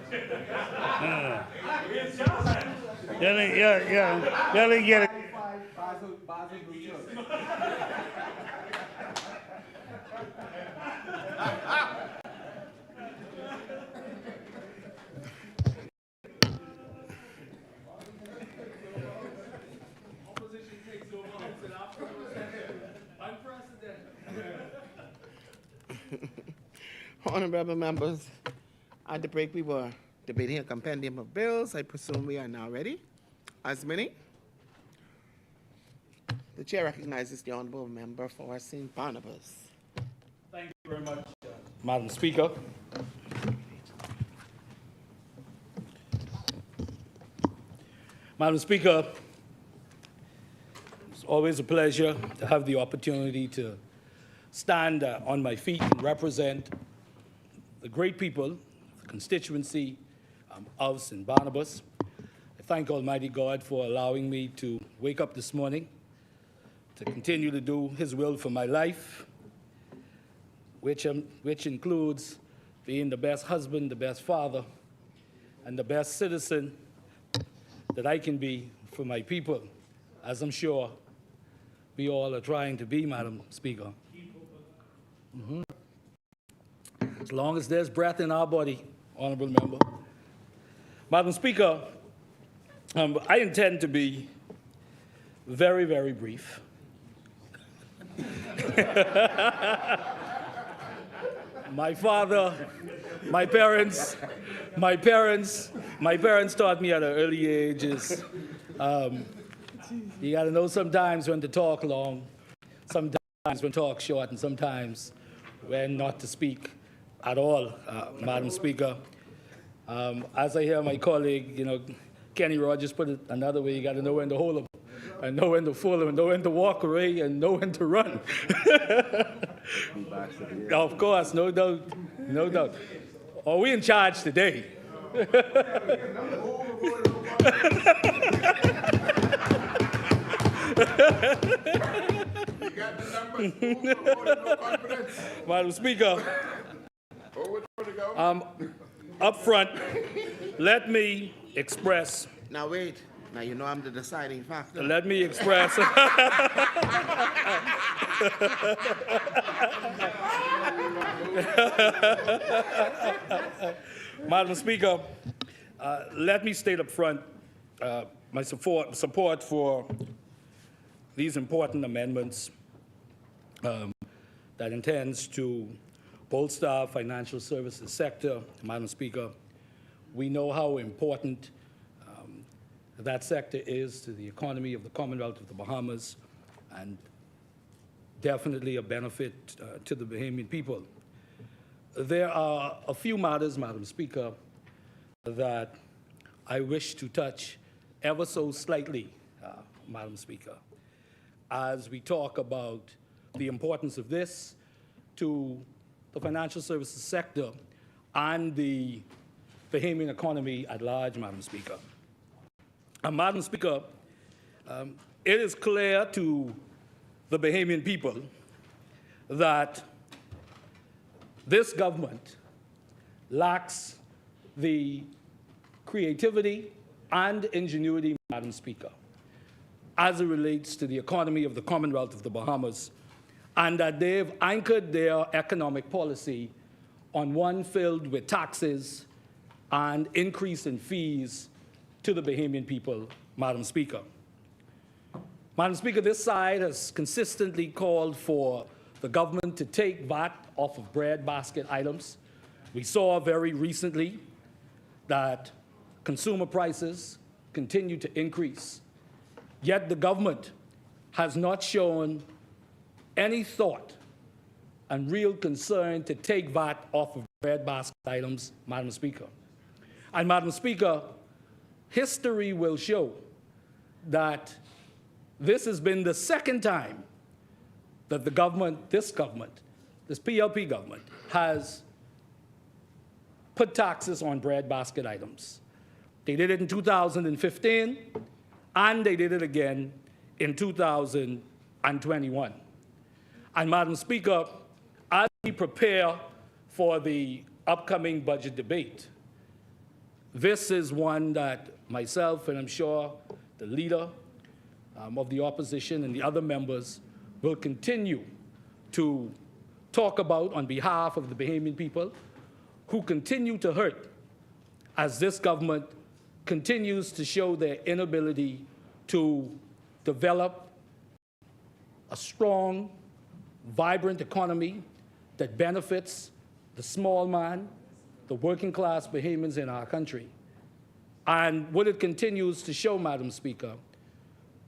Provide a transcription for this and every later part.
Y'all didn't get it. Honorable members, at the break we were debating a compendium of bills. I presume we are now ready. As many. The chair recognizes the honorable member for St. Barnabas. Thank you very much, Madam Speaker. Madam Speaker, it's always a pleasure to have the opportunity to stand on my feet and represent the great people, the constituency of St. Barnabas. I thank Almighty God for allowing me to wake up this morning to continue to do His will for my life, which includes being the best husband, the best father, and the best citizen that I can be for my people, as I'm sure we all are trying to be, Madam Speaker. As long as there's breath in our body, honorable member. Madam Speaker, I intend to be very, very brief. My father, my parents taught me at an early age is you got to know sometimes when to talk long, sometimes when to talk short, and sometimes when not to speak at all, Madam Speaker. As I hear my colleague, Kenny Rogers put it another way, you got to know when to hold them, and know when to fool them, and know when to walk away, and know when to run. Of course, no doubt, no doubt. Are we in charge today? Madam Speaker, up front, let me express. Now wait. Now you know I'm the deciding factor. Let me express. Madam Speaker, let me state up front my support for these important amendments that intends to bolster our financial services sector. Madam Speaker, we know how important that sector is to the economy of the Commonwealth of the Bahamas, and definitely a benefit to the Bahamian people. There are a few matters, Madam Speaker, that I wish to touch ever so slightly, Madam Speaker, as we talk about the importance of this to the financial services sector and the Bahamian economy at large, Madam Speaker. Madam Speaker, it is clear to the Bahamian people that this government lacks the creativity and ingenuity, Madam Speaker, as it relates to the economy of the Commonwealth of the Bahamas, and that they've anchored their economic policy on one filled with taxes and increase in fees to the Bahamian people, Madam Speaker. Madam Speaker, this side has consistently called for the government to take VAT off of bread basket items. We saw very recently that consumer prices continue to increase, yet the government has not shown any thought and real concern to take VAT off of bread basket items, Madam Speaker. And Madam Speaker, history will show that this has been the second time that the government, this PLP government, has put taxes on bread basket items. They did it in 2015, and they did it again in 2021. And Madam Speaker, as we prepare for the upcoming budget debate, This is one that myself and I'm sure the leader of the opposition and the other members will continue to talk about on behalf of the Bahamian people who continue to hurt as this government continues to show their inability to develop a strong, vibrant economy that benefits the small man, the working class Bahamians in our country. And what it continues to show, Madam Speaker,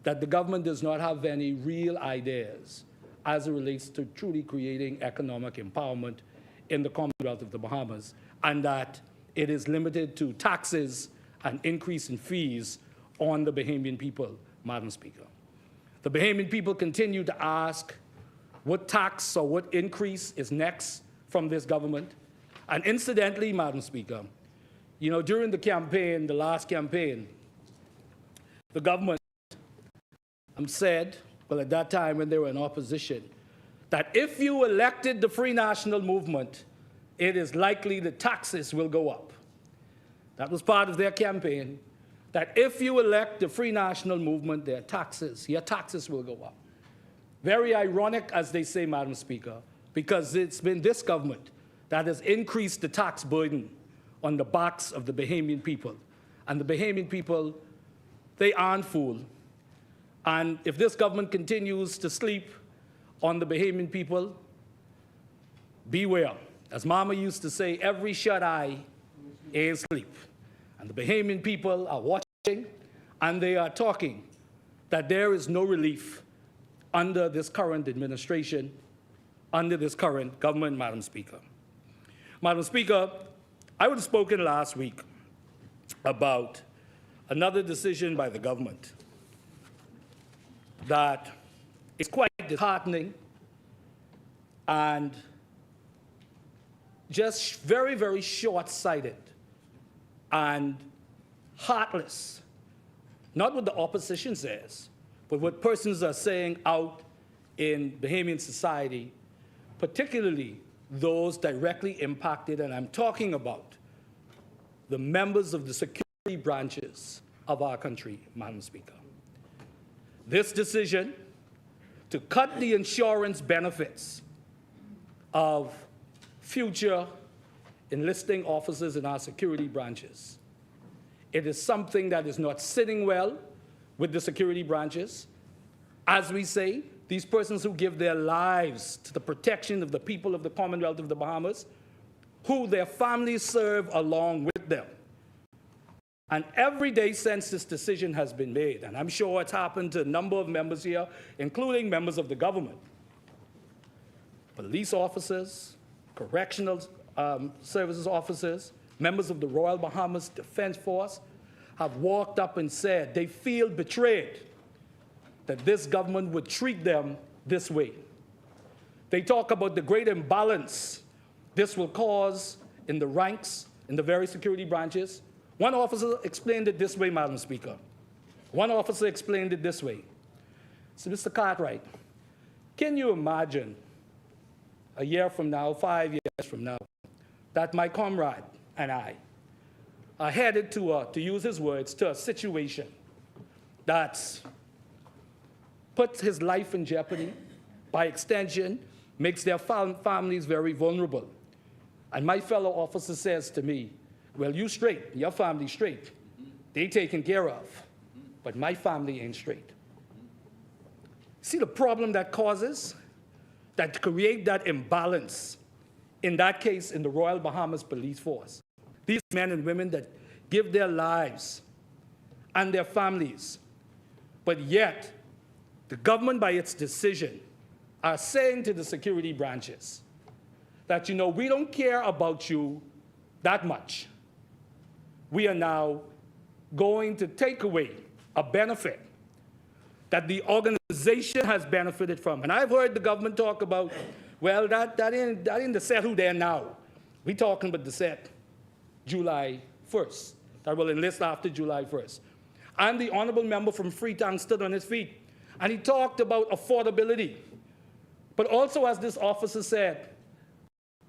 that the government does not have any real ideas as it relates to truly creating economic empowerment in the Commonwealth of the Bahamas, and that it is limited to taxes and increase in fees on the Bahamian people, Madam Speaker. The Bahamian people continue to ask what tax or what increase is next from this government. And incidentally, Madam Speaker, you know, during the campaign, the last campaign, the government said, well, at that time when they were in opposition, that if you elected the Free National Movement, it is likely that taxes will go up. That was part of their campaign, that if you elect the Free National Movement, your taxes will go up. Very ironic, as they say, Madam Speaker, because it's been this government that has increased the tax burden on the backs of the Bahamian people. And the Bahamian people, they aren't fooled. And if this government continues to sleep on the Bahamian people, beware. As Mama used to say, every shut eye is sleep. And the Bahamian people are watching, and they are talking that there is no relief under this current administration, under this current government, Madam Speaker. Madam Speaker, I would have spoken last week about another decision by the government that is quite disheartening and just very, very short-sighted and heartless. Not what the opposition says, but what persons are saying out in Bahamian society, particularly those directly impacted, and I'm talking about the members of the security branches of our country, Madam Speaker. This decision to cut the insurance benefits of future enlisting officers in our security branches. It is something that is not sitting well with the security branches. As we say, these persons who give their lives to the protection of the people of the Commonwealth of the Bahamas, who their families serve along with them. And every day since this decision has been made, and I'm sure it's happened to a number of members here, including members of the government, police officers, correctional services officers, members of the Royal Bahamas Defense Force have walked up and said they feel betrayed that this government would treat them this way. They talk about the great imbalance this will cause in the ranks, in the very security branches. One officer explained it this way, Madam Speaker. One officer explained it this way. So, Mr. Cartwright, can you imagine a year from now, 5 years from now, that my comrade and I are headed to use his words, to a situation that puts his life in jeopardy, by extension, makes their families very vulnerable. And my fellow officer says to me, well, you straight, your family straight. They taken care of, but my family ain't straight. See the problem that causes? That create that imbalance, in that case, in the Royal Bahamas Police Force. These men and women that give their lives and their families, but yet the government, by its decision, are saying to the security branches that, you know, we don't care about you that much. We are now going to take away a benefit that the organization has benefited from. And I've heard the government talk about, well, that ain't the set who they're now. We're talking about the set July 1st, that will enlist after July 1st. And the honorable member from Freetown stood on his feet, and he talked about affordability. But also, as this officer said,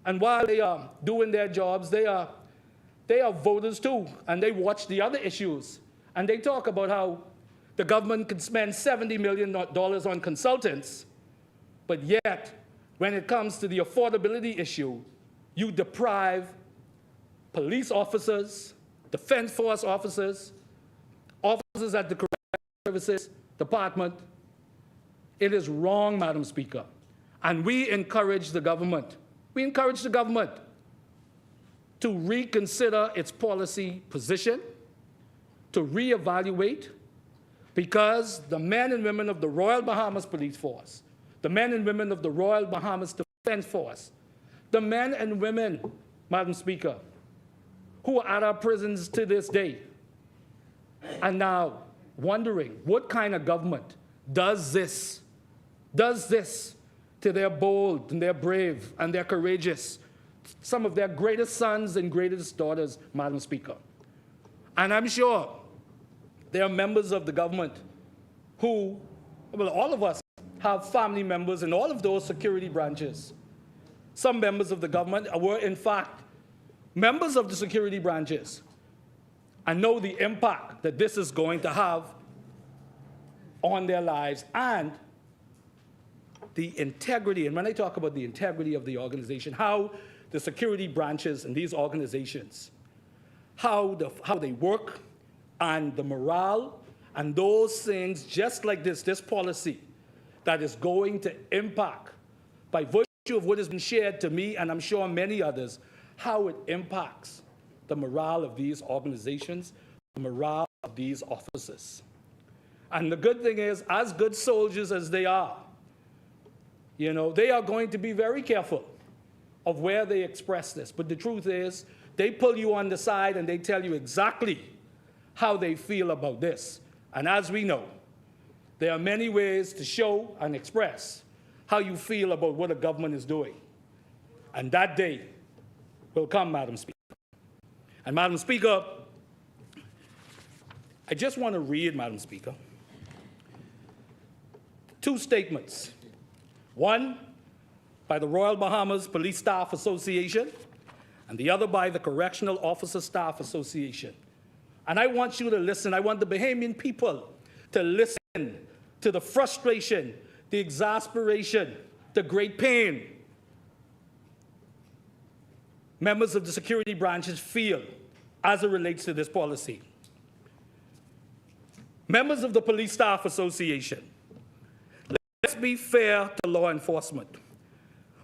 and while they are doing their jobs, they are they are voters too, and they watch the other issues. And they talk about how the government can spend $70 million on consultants, but yet, when it comes to the affordability issue, you deprive police officers, defense force officers, officers at the correctional services department. It is wrong, Madam Speaker. And we encourage the government to reconsider its policy position, to reevaluate, because the men and women of the Royal Bahamas Police Force, the men and women of the Royal Bahamas Defense Force, the men and women, Madam Speaker, who are at our prisons to this day, are now wondering what kind of government does this to their bold and their brave and their courageous, some of their greatest sons and greatest daughters, Madam Speaker. And I'm sure there are members of the government who, well, all of us have family members in all of those security branches. Some members of the government were, in fact, members of the security branches and know the impact that this is going to have on their lives and the integrity. And when I talk about the integrity of the organization, how the security branches and these organizations, how they work, and the morale, and those things, just like this policy that is going to impact, by virtue of what has been shared to me, and I'm sure many others, how it impacts the morale of these organizations, the morale of these officers. And the good thing is, as good soldiers as they are, they are going to be very careful of where they express this. But the truth is, they pull you on the side and they tell you exactly how they feel about this. And as we know, there are many ways to show and express how you feel about what a government is doing. And that day will come, Madam Speaker. And Madam Speaker, I just want to read, Madam Speaker, two statements. One by the Royal Bahamas Police Staff Association, and the other by the Correctional Officer Staff Association. And I want you to listen. I want the Bahamian people to listen to the frustration, the exasperation, the great pain members of the security branches feel as it relates to this policy. Members of the Police Staff Association, let's be fair to law enforcement.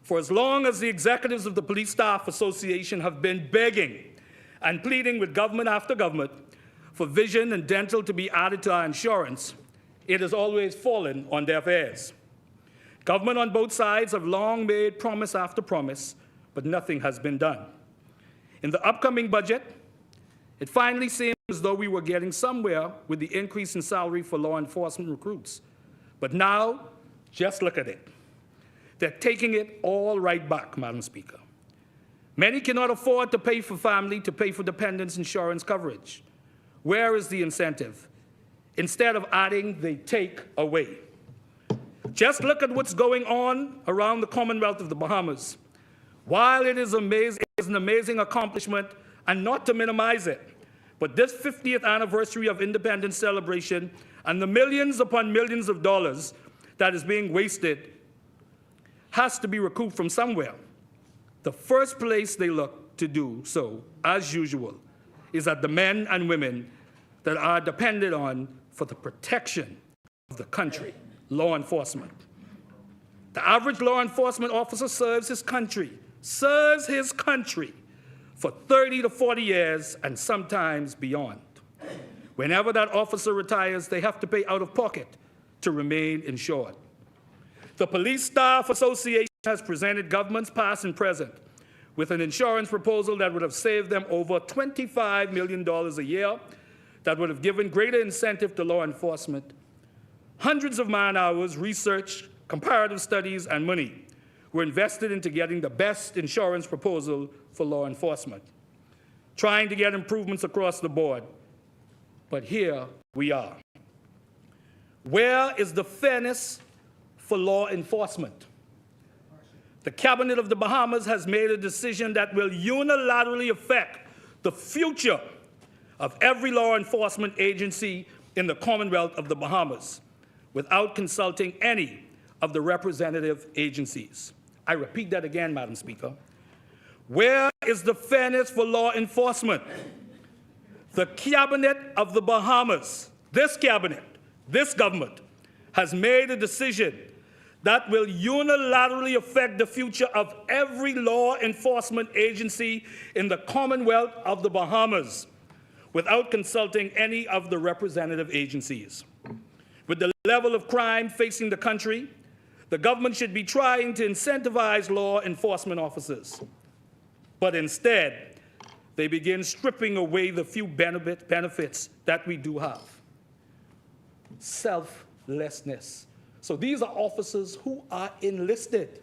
For as long as the executives of the Police Staff Association have been begging and pleading with government after government for vision and dental to be added to our insurance, it has always fallen on deaf ears. Government on both sides have long made promise after promise, but nothing has been done. In the upcoming budget, it finally seems as though we were getting somewhere with the increase in salary for law enforcement recruits. But now, just look at it. They're taking it all right back, Madam Speaker. Many cannot afford to pay for family, to pay for dependents' insurance coverage. Where is the incentive? Instead of adding, they take away. Just look at what's going on around the Commonwealth of the Bahamas. While it is amazing, it is an amazing accomplishment, and not to minimize it, but this 50th anniversary of independence celebration and the millions upon millions of dollars that is being wasted has to be recouped from somewhere. The first place they look to do so, as usual, is at the men and women that are depended on for the protection of the country, law enforcement. The average law enforcement officer serves his country for 30 to 40 years and sometimes beyond. Whenever that officer retires, they have to pay out of pocket to remain insured. The Police Staff Association has presented governments past and present with an insurance proposal that would have saved them over $25 million a year, that would have given greater incentive to law enforcement. Hundreds of man-hours, research, comparative studies, and money were invested into getting the best insurance proposal for law enforcement, trying to get improvements across the board. But here we are. Where is the fairness for law enforcement? The Cabinet of the Bahamas has made a decision that will unilaterally affect the future of every law enforcement agency in the Commonwealth of the Bahamas without consulting any of the representative agencies. I repeat that again, Madam Speaker. Where is the fairness for law enforcement? The Cabinet of the Bahamas, this cabinet, this government, has made a decision that will unilaterally affect the future of every law enforcement agency in the Commonwealth of the Bahamas without consulting any of the representative agencies. With the level of crime facing the country, the government should be trying to incentivize law enforcement officers. But instead, they begin stripping away the few benefits that we do have. Selflessness. So these are officers who are enlisted.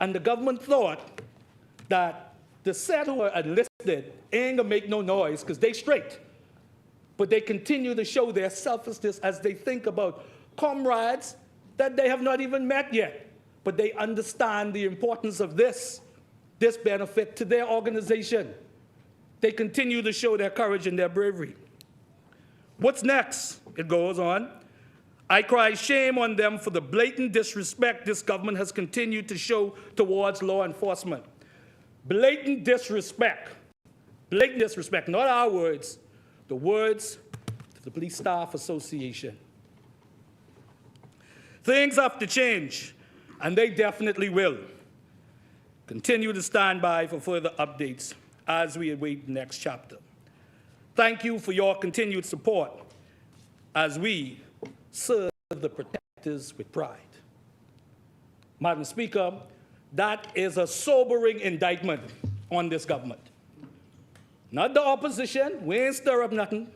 And the government thought that the set who are enlisted ain't gonna make no noise because they straight. But they continue to show their selflessness as they think about comrades that they have not even met yet. But they understand the importance of this benefit to their organization. They continue to show their courage and their bravery. What's next? It goes on. I cry shame on them for the blatant disrespect this government has continued to show towards law enforcement. Blatant disrespect. Blatant disrespect, not our words, the words of the Police Staff Association. Things have to change, and they definitely will. Continue to stand by for further updates as we await the next chapter. Thank you for your continued support as we serve the protectors with pride. Madam Speaker, that is a sobering indictment on this government. Not the opposition, we ain't stir up nothing.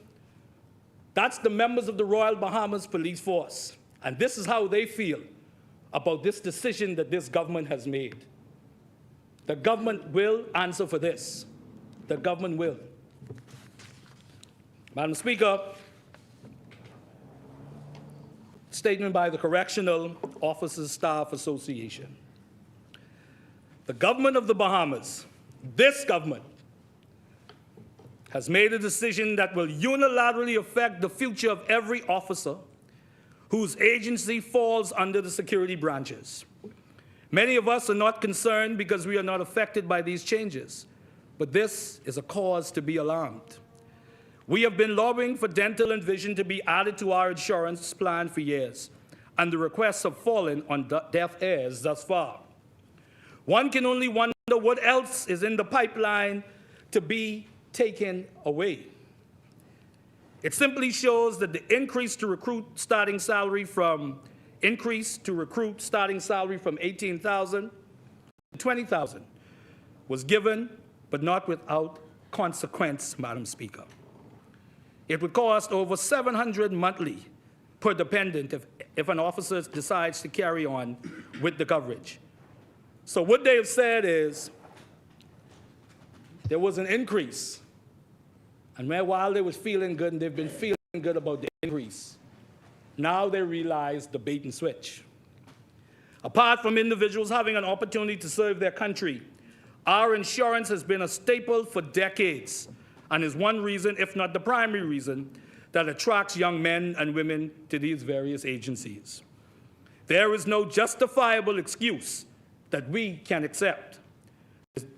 That's the members of the Royal Bahamas Police Force. And this is how they feel about this decision that this government has made. The government will answer for this. The government will. Madam Speaker, statement by the Correctional Officers Staff Association. The government of the Bahamas, this government, has made a decision that will unilaterally affect the future of every officer whose agency falls under the security branches. Many of us are not concerned because we are not affected by these changes, but this is a cause to be alarmed. We have been lobbying for dental and vision to be added to our insurance plan for years, and the requests have fallen on deaf ears thus far. One can only wonder what else is in the pipeline to be taken away. It simply shows that the increase to recruit starting salary from 18,000 to 20,000 was given, but not without consequence, Madam Speaker. It would cost over $700 monthly per dependent if an officer decides to carry on with the coverage. So what they have said is there was an increase. And while they was feeling good, and they've been feeling good about the increase, now they realize the bait and switch. Apart from individuals having an opportunity to serve their country, our insurance has been a staple for decades and is one reason, if not the primary reason, that attracts young men and women to these various agencies. There is no justifiable excuse that we can accept.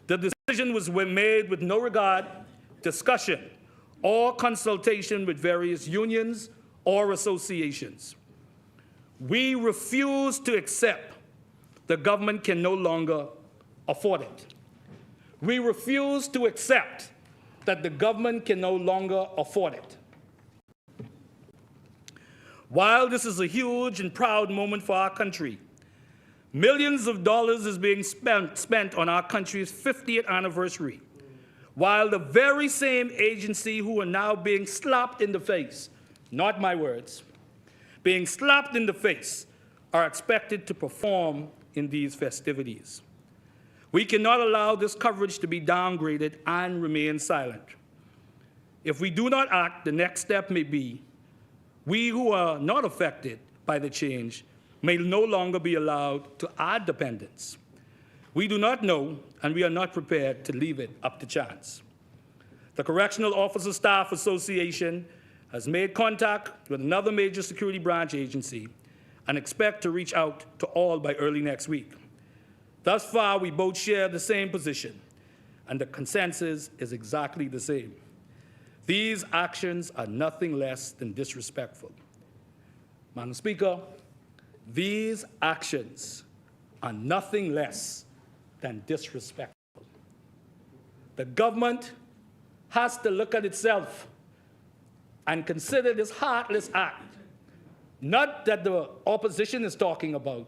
The decision was made with no regard, discussion, or consultation with various unions or associations. We refuse to accept the government can no longer afford it. We refuse to accept that the government can no longer afford it. While this is a huge and proud moment for our country, millions of dollars is being spent on our country's 50th anniversary, while the very same agency who are now being slapped in the face, not my words, being slapped in the face, are expected to perform in these festivities. We cannot allow this coverage to be downgraded and remain silent. If we do not act, the next step may be we who are not affected by the change may no longer be allowed to add dependents. We do not know, and we are not prepared to leave it up to chance. The Correctional Officer Staff Association has made contact with another major security branch agency and expect to reach out to all by early next week. Thus far, we both share the same position, and the consensus is exactly the same. These actions are nothing less than disrespectful. Madam Speaker, these actions are nothing less than disrespectful. The government has to look at itself and consider this heartless act, not that the opposition is talking about,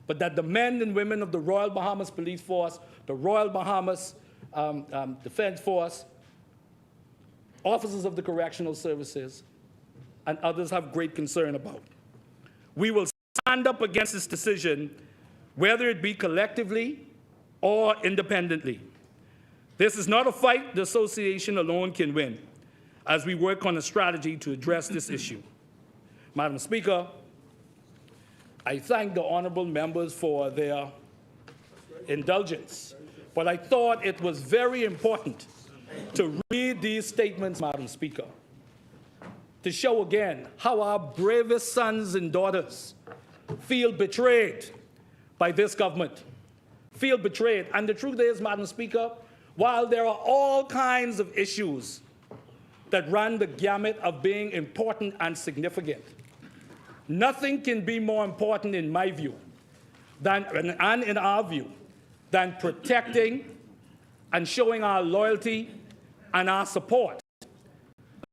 but that the men and women of the Royal Bahamas Police Force, the Royal Bahamas Defense Force, officers of the correctional services, and others have great concern about. We will stand up against this decision, whether it be collectively or independently. This is not a fight the association alone can win, as we work on a strategy to address this issue. Madam Speaker, I thank the honorable members for their indulgence, but I thought it was very important to read these statements, Madam Speaker, to show again how our bravest sons and daughters feel betrayed by this government, feel betrayed. And the truth is, Madam Speaker, while there are all kinds of issues that run the gamut of being important and significant, nothing can be more important in my view and in our view than protecting and showing our loyalty and our support to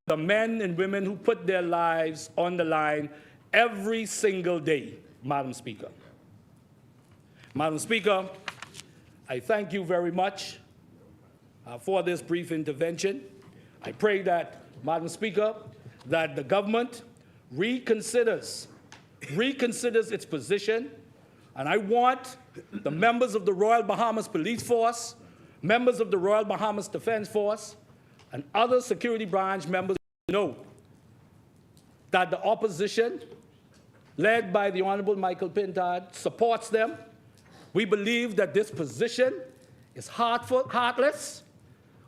the men and women who put their lives on the line every single day, Madam Speaker. Madam Speaker, I thank you very much for this brief intervention. I pray that, Madam Speaker, that the government reconsiders its position, and I want the members of the Royal Bahamas Police Force, members of the Royal Bahamas Defense Force, and other security branch members to know that the opposition, led by the Honorable Michael Pintard, supports them. We believe that this position is heartless.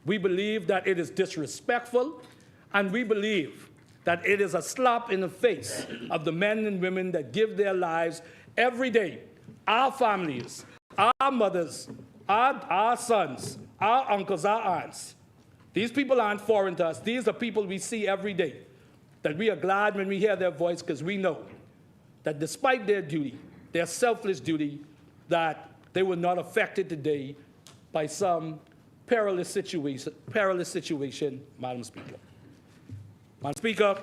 We believe that it is disrespectful, and we believe that it is a slap in the face of the men and women that give their lives every day. Our families, our mothers, our sons, our uncles, our aunts. These people aren't foreign to us. These are people we see every day, that we are glad when we hear their voice, because we know that despite their duty, their selfless duty, that they were not affected today by some perilous situation, Madam Speaker. Madam Speaker,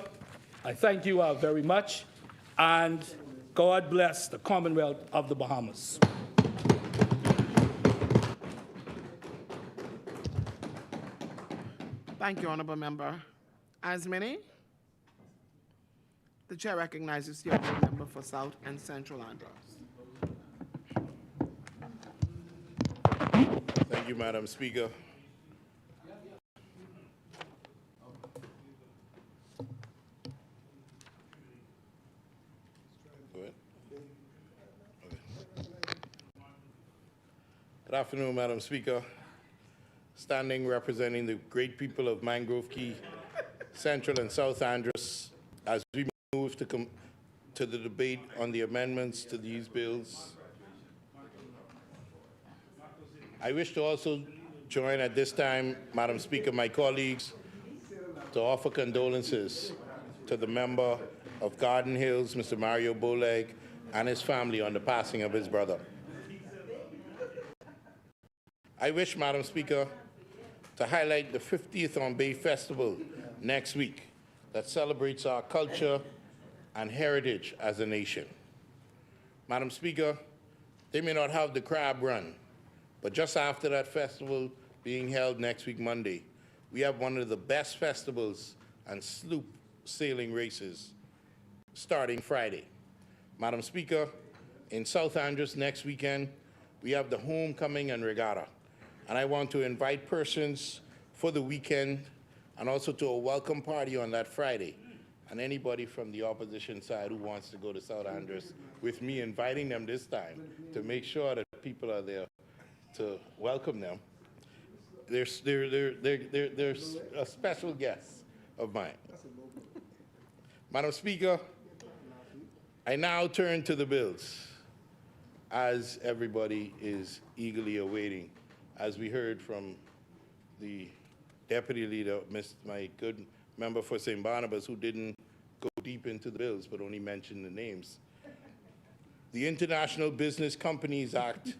I thank you very much, and God bless the Commonwealth of the Bahamas. Thank you, Honourable Member. As many, the Chair recognizes the Honourable Member for South and Central Andros. Thank you, Madam Speaker. Go ahead. Okay. Good afternoon, Madam Speaker. Standing representing the great people of Mangrove Key, Central and South Andros, as we move to the debate on the amendments to these bills. I wish to also join at this time, Madam Speaker, my colleagues, to offer condolences to the member of Garden Hills, Mr. Mario Boleg, and his family on the passing of his brother. I wish, Madam Speaker, to highlight the 50th On Bay Festival next week that celebrates our culture and heritage as a nation. Madam Speaker, they may not have the crab run, but just after that festival being held next week, Monday, we have one of the best festivals and sloop sailing races starting Friday. Madam Speaker, in South Andros next weekend, we have the homecoming and regatta. And I want to invite persons for the weekend and also to a welcome party on that Friday. And anybody from the opposition side who wants to go to South Andros with me, inviting them this time to make sure that people are there to welcome them. they're a special guest of mine. Madam Speaker, I now turn to the bills, as everybody is eagerly awaiting, as we heard from the Deputy Leader, my good member for St. Barnabas, who didn't go deep into the bills but only mentioned the names. The International Business Companies Act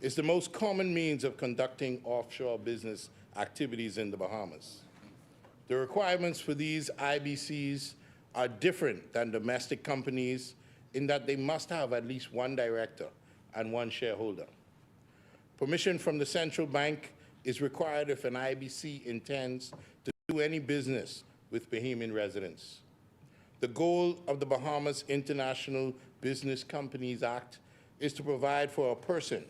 is the most common means of conducting offshore business activities in the Bahamas. The requirements for these IBCs are different than domestic companies in that they must have at least one director and one shareholder. Permission from the central bank is required if an IBC intends to do any business with Bahamian residents. The goal of the Bahamas International Business Companies Act is to provide for a person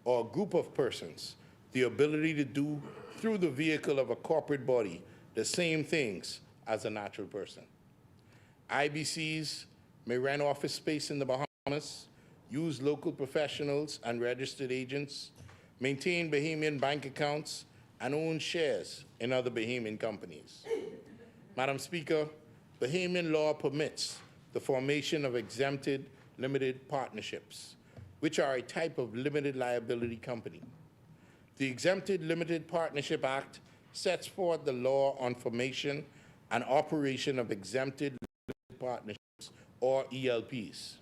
or a group of persons the ability to do through the vehicle of a corporate body the same things as a natural person. IBCs may rent office space in the Bahamas, use local professionals and registered agents, maintain Bahamian bank accounts, and own shares in other Bahamian companies. Madam Speaker, Bahamian law permits the formation of exempted limited partnerships, which are a type of limited liability company. The Exempted Limited Partnership Act sets forth the law on formation and operation of exempted limited partnerships, or ELPs.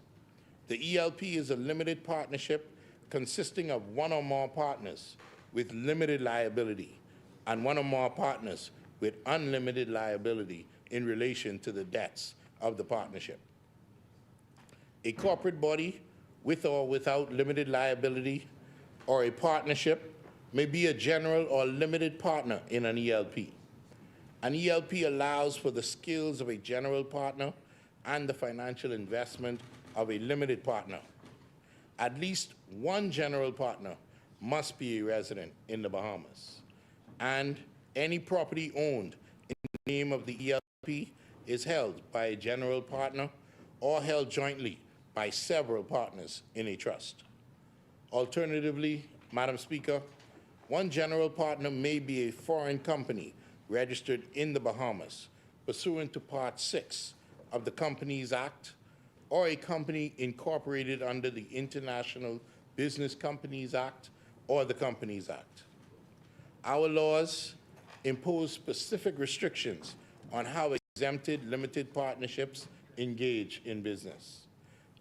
The ELP is a limited partnership consisting of one or more partners with limited liability and one or more partners with unlimited liability in relation to the debts of the partnership. A corporate body with or without limited liability or a partnership may be a general or limited partner in an ELP. An ELP allows for the skills of a general partner and the financial investment of a limited partner. At least one general partner must be a resident in the Bahamas, and any property owned in the name of the ELP is held by a general partner or held jointly by several partners in a trust. Alternatively, Madam Speaker, one general partner may be a foreign company registered in the Bahamas pursuant to Part 6 of the Companies Act, or a company incorporated under the International Business Companies Act or the Companies Act. Our laws impose specific restrictions on how exempted limited partnerships engage in business.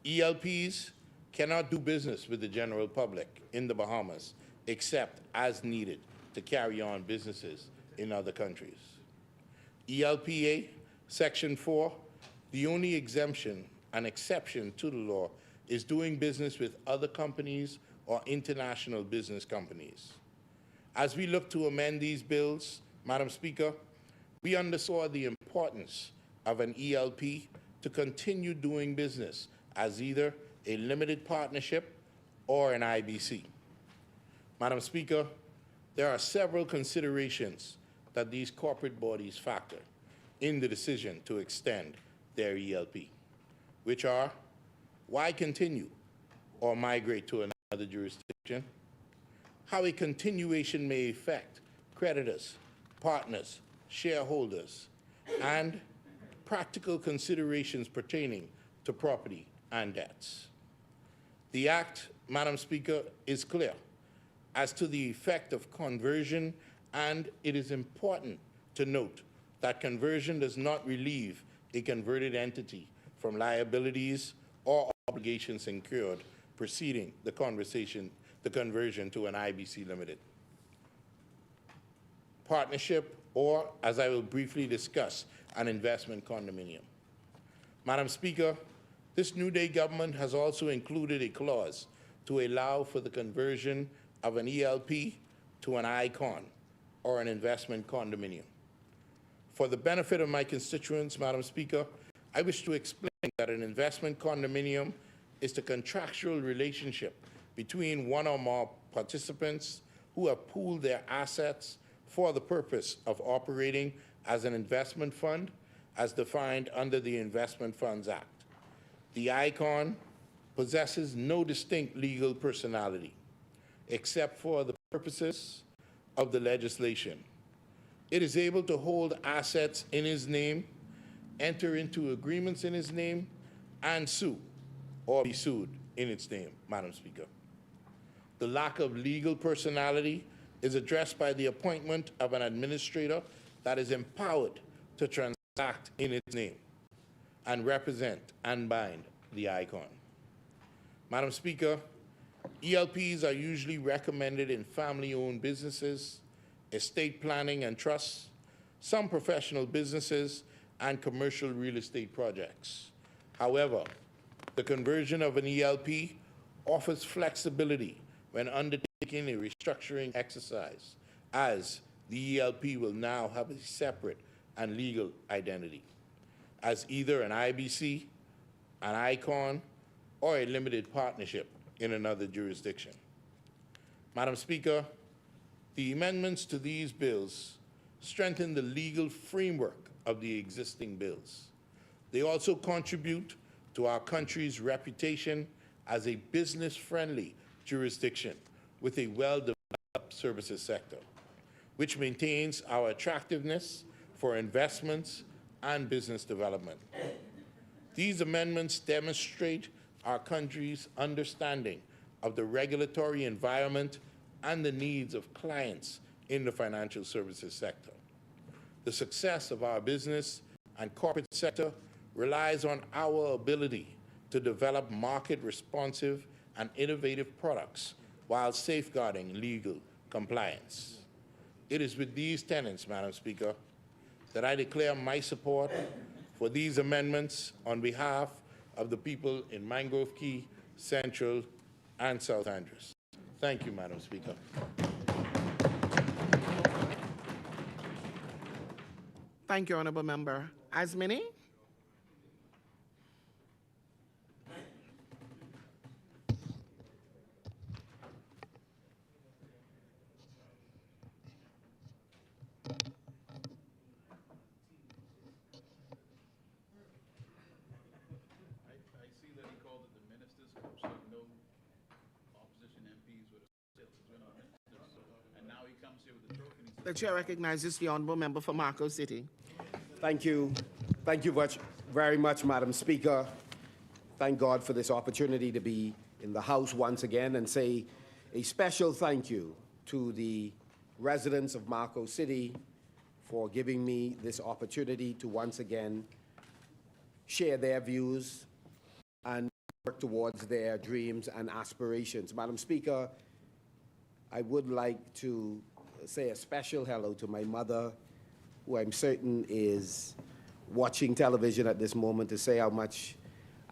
ELPs cannot do business with the general public in the Bahamas except as needed to carry on businesses in other countries. ELPA, Section 4, the only exemption and exception to the law is doing business with other companies or international business companies. As we look to amend these bills, Madam Speaker, we underscore the importance of an ELP to continue doing business as either a limited partnership or an IBC. Madam Speaker, there are several considerations that these corporate bodies factor in the decision to extend their ELP, which are: why continue or migrate to another jurisdiction, how a continuation may affect creditors, partners, shareholders, and practical considerations pertaining to property and debts. The Act, Madam Speaker, is clear as to the effect of conversion, and it is important to note that conversion does not relieve a converted entity from liabilities or obligations incurred preceding the conversion to an IBC Limited partnership, or, as I will briefly discuss, an investment condominium. Madam Speaker, this New Day government has also included a clause to allow for the conversion of an ELP to an ICON, or an investment condominium. For the benefit of my constituents, Madam Speaker, I wish to explain that an investment condominium is the contractual relationship between one or more participants who have pooled their assets for the purpose of operating as an investment fund as defined under the Investment Funds Act. The ICON possesses no distinct legal personality except for the purposes of the legislation. It is able to hold assets in his name, enter into agreements in his name, and sue or be sued in its name, Madam Speaker. The lack of legal personality is addressed by the appointment of an administrator that is empowered to transact in its name and represent and bind the icon. Madam Speaker, ELPs are usually recommended in family-owned businesses, estate planning and trusts, some professional businesses, and commercial real estate projects. However, the conversion of an ELP offers flexibility when undertaking a restructuring exercise, as the ELP will now have a separate and legal identity as either an IBC, an ICON, or a limited partnership in another jurisdiction. Madam Speaker, the amendments to these bills strengthen the legal framework of the existing bills. They also contribute to our country's reputation as a business-friendly jurisdiction with a well-developed services sector, which maintains our attractiveness for investments and business development. These amendments demonstrate our country's understanding of the regulatory environment and the needs of clients in the financial services sector. The success of our business and corporate sector relies on our ability to develop market-responsive and innovative products while safeguarding legal compliance. It is with these tenets, Madam Speaker, that I declare my support for these amendments on behalf of the people in Mangrove Key, Central, and South Andrews. Thank you, Madam Speaker. Thank you, Honorable Member. Asmini? I see that he called it the Ministers' Cup, so no opposition MPs would have said the ministers. And now he comes here with the trophy and he says, The chair recognizes the Honorable Member for Marco City. Thank you. Thank you very much, Madam Speaker. Thank God for this opportunity to be in the House once again and say a special thank you to the residents of Marco City for giving me this opportunity to once again share their views and work towards their dreams and aspirations. Madam Speaker, I would like to say a special hello to my mother, who I'm certain is watching television at this moment, to say how much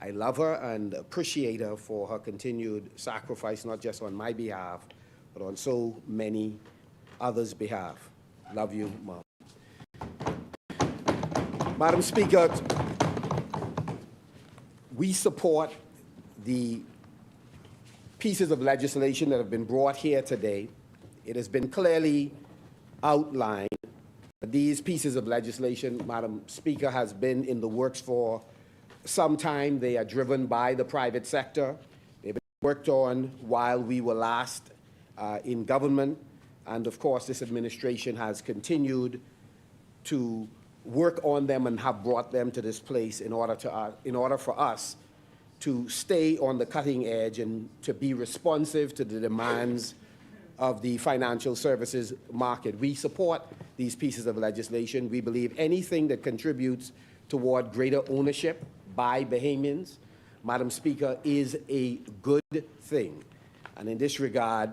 I love her and appreciate her for her continued sacrifice, not just on my behalf, but on so many others' behalf. Love you, Mom. Madam Speaker, we support the pieces of legislation that have been brought here today. It has been clearly outlined that these pieces of legislation, Madam Speaker, has been in the works for some time. They are driven by the private sector. They've been worked on while we were last in government. And of course, this administration has continued to work on them and have brought them to this place in order for us to stay on the cutting edge and to be responsive to the demands of the financial services market. We support these pieces of legislation. We believe anything that contributes toward greater ownership by Bahamians, Madam Speaker, is a good thing. And in this regard,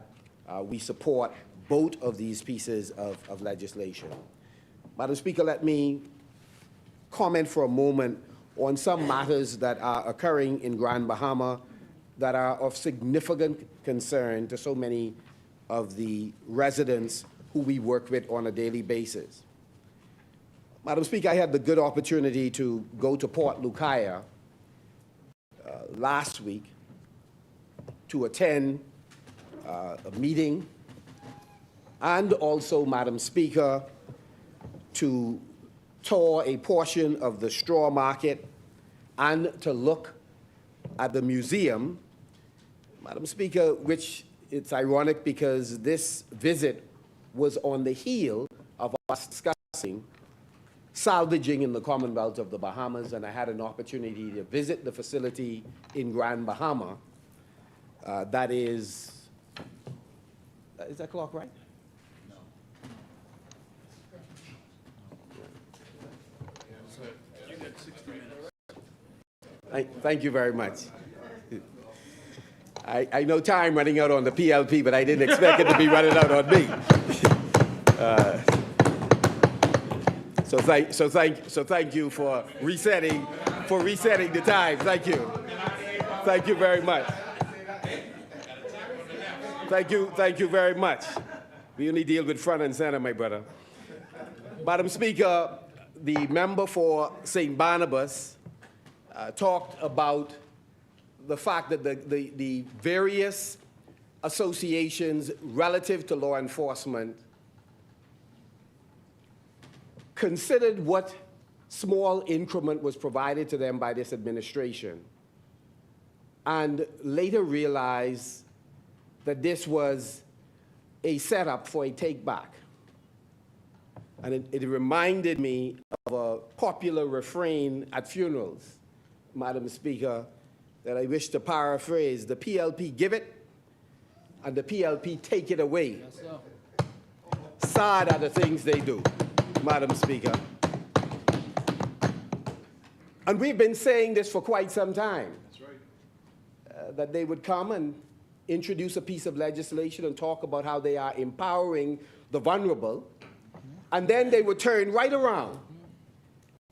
we support both of these pieces of legislation. Madam Speaker, let me comment for a moment on some matters that are occurring in Grand Bahama that are of significant concern to so many of the residents who we work with on a daily basis. Madam Speaker, I had the good opportunity to go to Port Lucaya last week to attend a meeting and also, Madam Speaker, to tour a portion of the straw market and to look at the museum, Madam Speaker, which it's ironic because this visit was on the heel of us discussing salvaging in the Commonwealth of the Bahamas, and I had an opportunity to visit the facility in Grand Bahama. That is that clock right? Thank you very much. I know time running out on the PLP, but I didn't expect it to be running out on me. So thank you for resetting the time. Thank you. Thank you very much. Thank you very much. We only deal with front and center, my brother. Madam Speaker, the member for St. Barnabas talked about the fact that the various associations relative to law enforcement considered what small increment was provided to them by this administration and later realized that this was a setup for a take-back. And it reminded me of a popular refrain at funerals, Madam Speaker, that I wish to paraphrase: the PLP give it, and the PLP take it away. Yes, sir. Sad are the things they do, Madam Speaker. And we've been saying this for quite some time. That's right. That they would come and introduce a piece of legislation and talk about how they are empowering the vulnerable, and then they would turn right around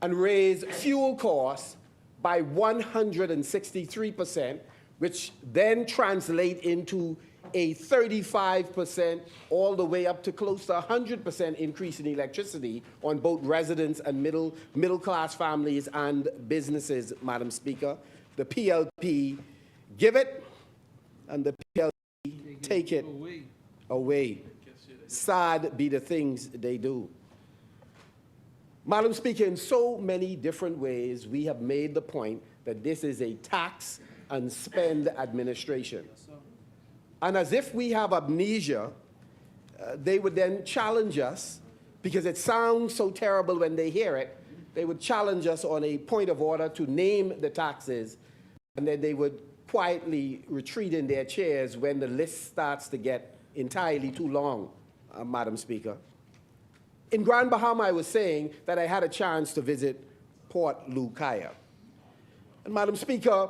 and raise fuel costs by 163%, which then translate into a 35% all the way up to close to 100% increase in electricity on both residents and middle-class families and businesses, Madam Speaker. The PLP give it, and the PLP take it away. Sad be the things they do. Madam Speaker, in so many different ways, we have made the point that this is a tax and spend administration. And as if we have amnesia, they would then challenge us, because it sounds so terrible when they hear it, they would challenge us on a point of order to name the taxes, and then they would quietly retreat in their chairs when the list starts to get entirely too long, Madam Speaker. In Grand Bahama, I was saying that I had a chance to visit Port Lucaya. And Madam Speaker,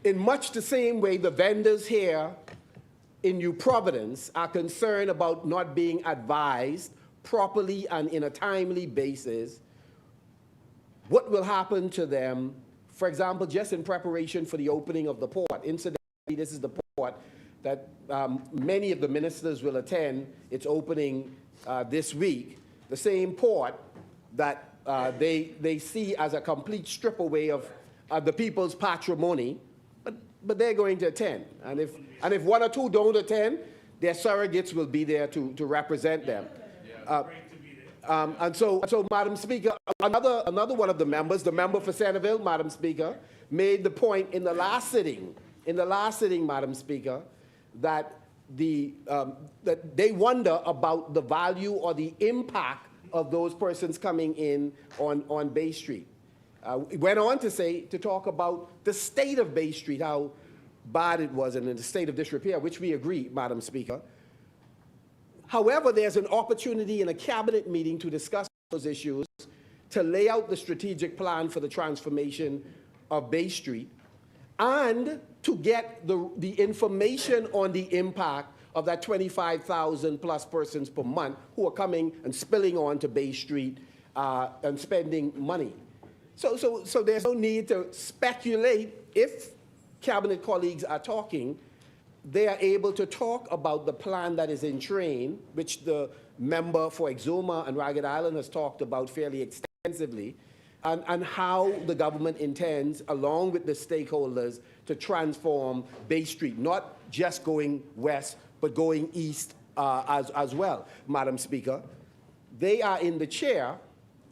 in much the same way the vendors here in New Providence are concerned about not being advised properly and in a timely basis what will happen to them, for example, just in preparation for the opening of the port. Incidentally, this is the port that many of the ministers will attend. It's opening this week. The same port that they see as a complete strip away of the people's patrimony, but they're going to attend. And if one or two don't attend, their surrogates will be there to represent them. And so, Madam Speaker, another one of the members, the member for Centerville, Madam Speaker, made the point in the last sitting, Madam Speaker, that that they wonder about the value or the impact of those persons coming in on Bay Street. It went on to talk about the state of Bay Street, how bad it was, and in the state of disrepair, which we agree, Madam Speaker. However, there's an opportunity in a cabinet meeting to discuss those issues, to lay out the strategic plan for the transformation of Bay Street, and to get the information on the impact of that 25,000 plus persons per month who are coming and spilling onto Bay Street and spending money. So there's no need to speculate. If cabinet colleagues are talking, they are able to talk about the plan that is in train, which the member for Exuma and Ragged Island has talked about fairly extensively, and how the government intends, along with the stakeholders, to transform Bay Street, not just going west, but going east as well, Madam Speaker. They are in the chair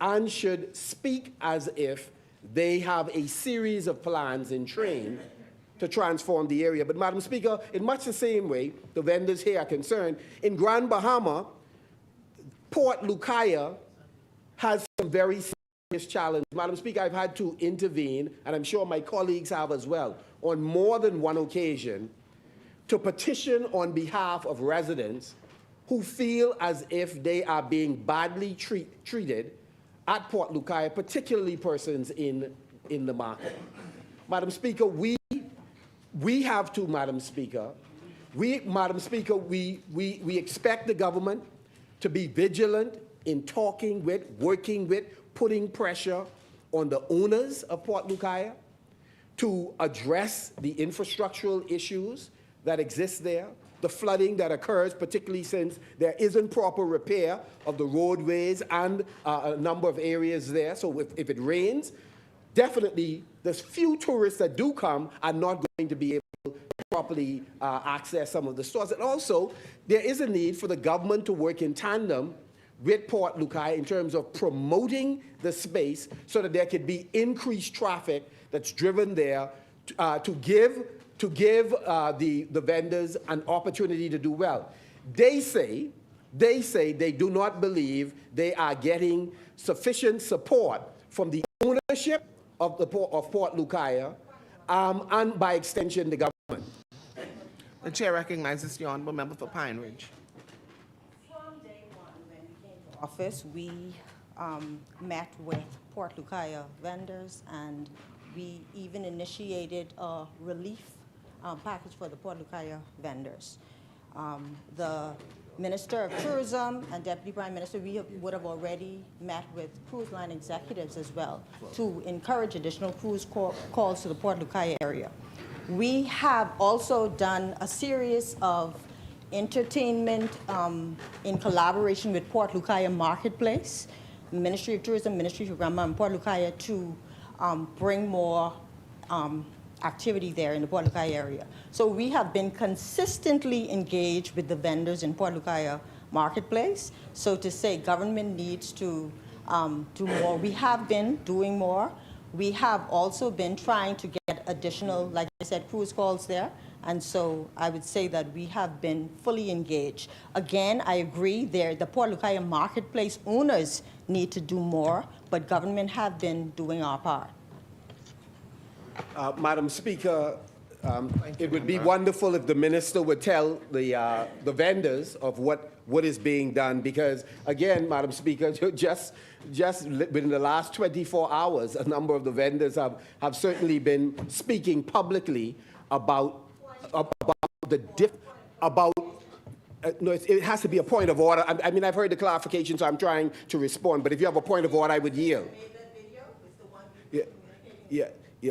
and should speak as if they have a series of plans in train to transform the area. But, Madam Speaker, in much the same way the vendors here are concerned, in Grand Bahama, Port Lucaya has some very serious challenges. Madam Speaker, I've had to intervene, and I'm sure my colleagues have as well, on more than one occasion to petition on behalf of residents who feel as if they are being badly treated at Port Lucaya, particularly persons in the market. Madam Speaker, we have to, Madam Speaker, we expect the government to be vigilant in talking with, working with, putting pressure on the owners of Port Lucaya to address the infrastructural issues that exist there, the flooding that occurs, particularly since there isn't proper repair of the roadways and a number of areas there. So if it rains, definitely the few tourists that do come are not going to be able to properly access some of the stores. And also, there is a need for the government to work in tandem with Port Lucaya in terms of promoting the space so that there could be increased traffic that's driven there to give the vendors an opportunity to do well. They say they do not believe they are getting sufficient support from the ownership of Port Lucaya and by extension the government. The chair recognizes the honourable member for Pine Ridge. From day one, when we came to office, we met with Port Lucaya vendors, and we even initiated a relief package for the Port Lucaya vendors. The Minister of Tourism and Deputy Prime Minister, would have already met with cruise line executives as well to encourage additional cruise calls to the Port Lucaya area. We have also done a series of entertainment in collaboration with Port Lucaya Marketplace, Ministry of Tourism, Ministry of Grandma, and Port Lucaya to bring more activity there in the Port Lucaya area. So we have been consistently engaged with the vendors in Port Lucaya Marketplace. So to say government needs to do more, we have been doing more. We have also been trying to get additional, like I said, cruise calls there. And so I would say that we have been fully engaged. Again, I agree there, the Port Lucaya Marketplace owners need to do more, but government have been doing our part. Madam Speaker, it would be wonderful if the minister would tell the vendors of what is being done, because again, Madam Speaker, just within the last 24 hours, a number of the vendors have certainly been speaking publicly about no, it has to be a point of order. I mean, I've heard the clarification, so I'm trying to respond. But if you have a point of order, I would yield. Yeah.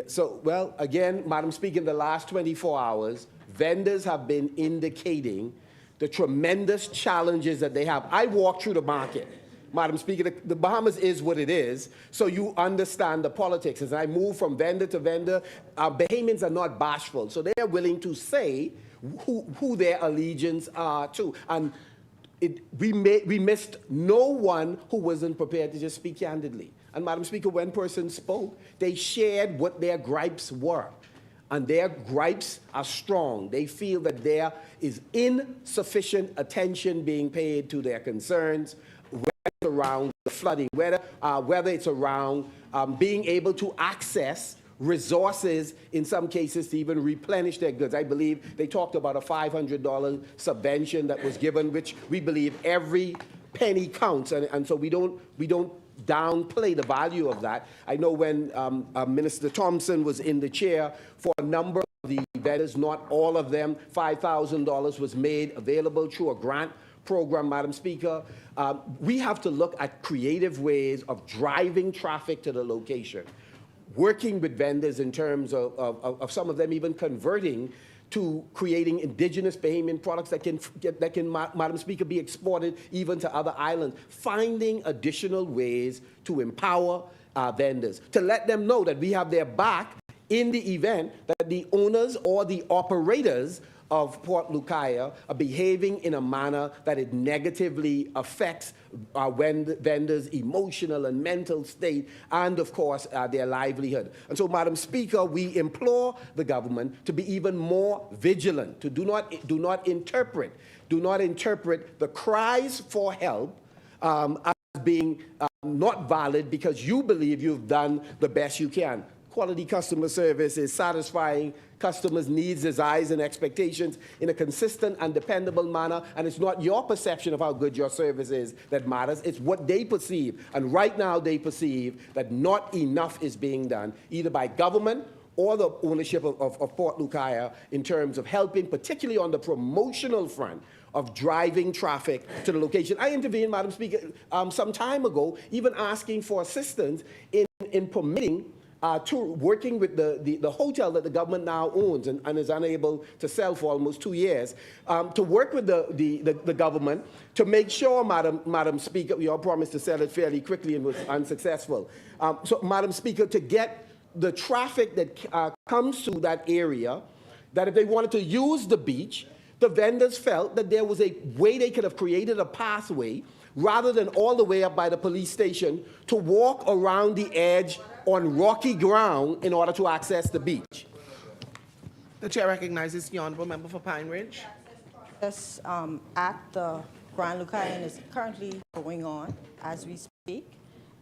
So, well, again, Madam Speaker, in the last 24 hours, vendors have been indicating the tremendous challenges that they have. I walk through the market. Madam Speaker, the Bahamas is what it is, so you understand the politics. As I move from vendor to vendor, Bahamians are not bashful, so they're willing to say who their allegiance are to. And we missed no one who wasn't prepared to just speak candidly. And Madam Speaker, when persons spoke, they shared what their gripes were. And their gripes are strong. They feel that there is insufficient attention being paid to their concerns, whether it's around the flooding, whether it's around being able to access resources, in some cases, to even replenish their goods. I believe they talked about a $500 subvention that was given, which we believe every penny counts, and so we don't downplay the value of that. I know when Minister Thompson was in the chair, for a number of the vendors, not all of them, $5,000 was made available through a grant program, Madam Speaker. We have to look at creative ways of driving traffic to the location, working with vendors in terms of some of them even converting to creating indigenous Bahamian products that can, Madam Speaker, be exported even to other islands, finding additional ways to empower our vendors, to let them know that we have their back in the event that the owners or the operators of Port Lucaya are behaving in a manner that it negatively affects vendors' emotional and mental state and, of course, their livelihood. And so, Madam Speaker, we implore the government to be even more vigilant, to do not interpret the cries for help as being not valid because you believe you've done the best you can. Quality customer service is satisfying customers' needs, desires, and expectations in a consistent and dependable manner, and it's not your perception of how good your service is that matters, it's what they perceive. And right now they perceive that not enough is being done, either by government or the ownership of Port Lucaya in terms of helping, particularly on the promotional front, of driving traffic to the location. I intervened, Madam Speaker, some time ago, even asking for assistance in permitting to working with the hotel that the government now owns and is unable to sell for almost 2 years, to work with the government to make sure, Madam Speaker, we all promised to sell it fairly quickly and was unsuccessful. So, Madam Speaker, to get the traffic that comes through that area, that if they wanted to use the beach, the vendors felt that there was a way they could have created a pathway rather than all the way up by the police station to walk around the edge on rocky ground in order to access the beach. The chair recognizes the honourable member for Pine Ridge. This at the Grand Lucayan is currently going on as we speak,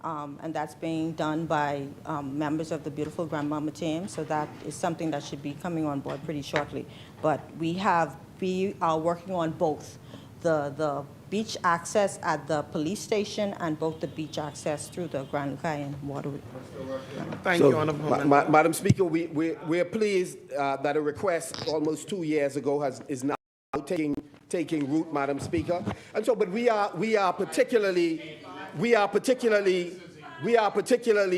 and that's being done by members of the beautiful Grand Mama team, so that is something that should be coming on board pretty shortly. But we are working on both the beach access at the police station and both the beach access through the Grand Lucayan waterway. Thank you, honourable member. Madam Speaker, we're pleased that a request almost 2 years ago is now taking root, Madam Speaker. And so, but we are particularly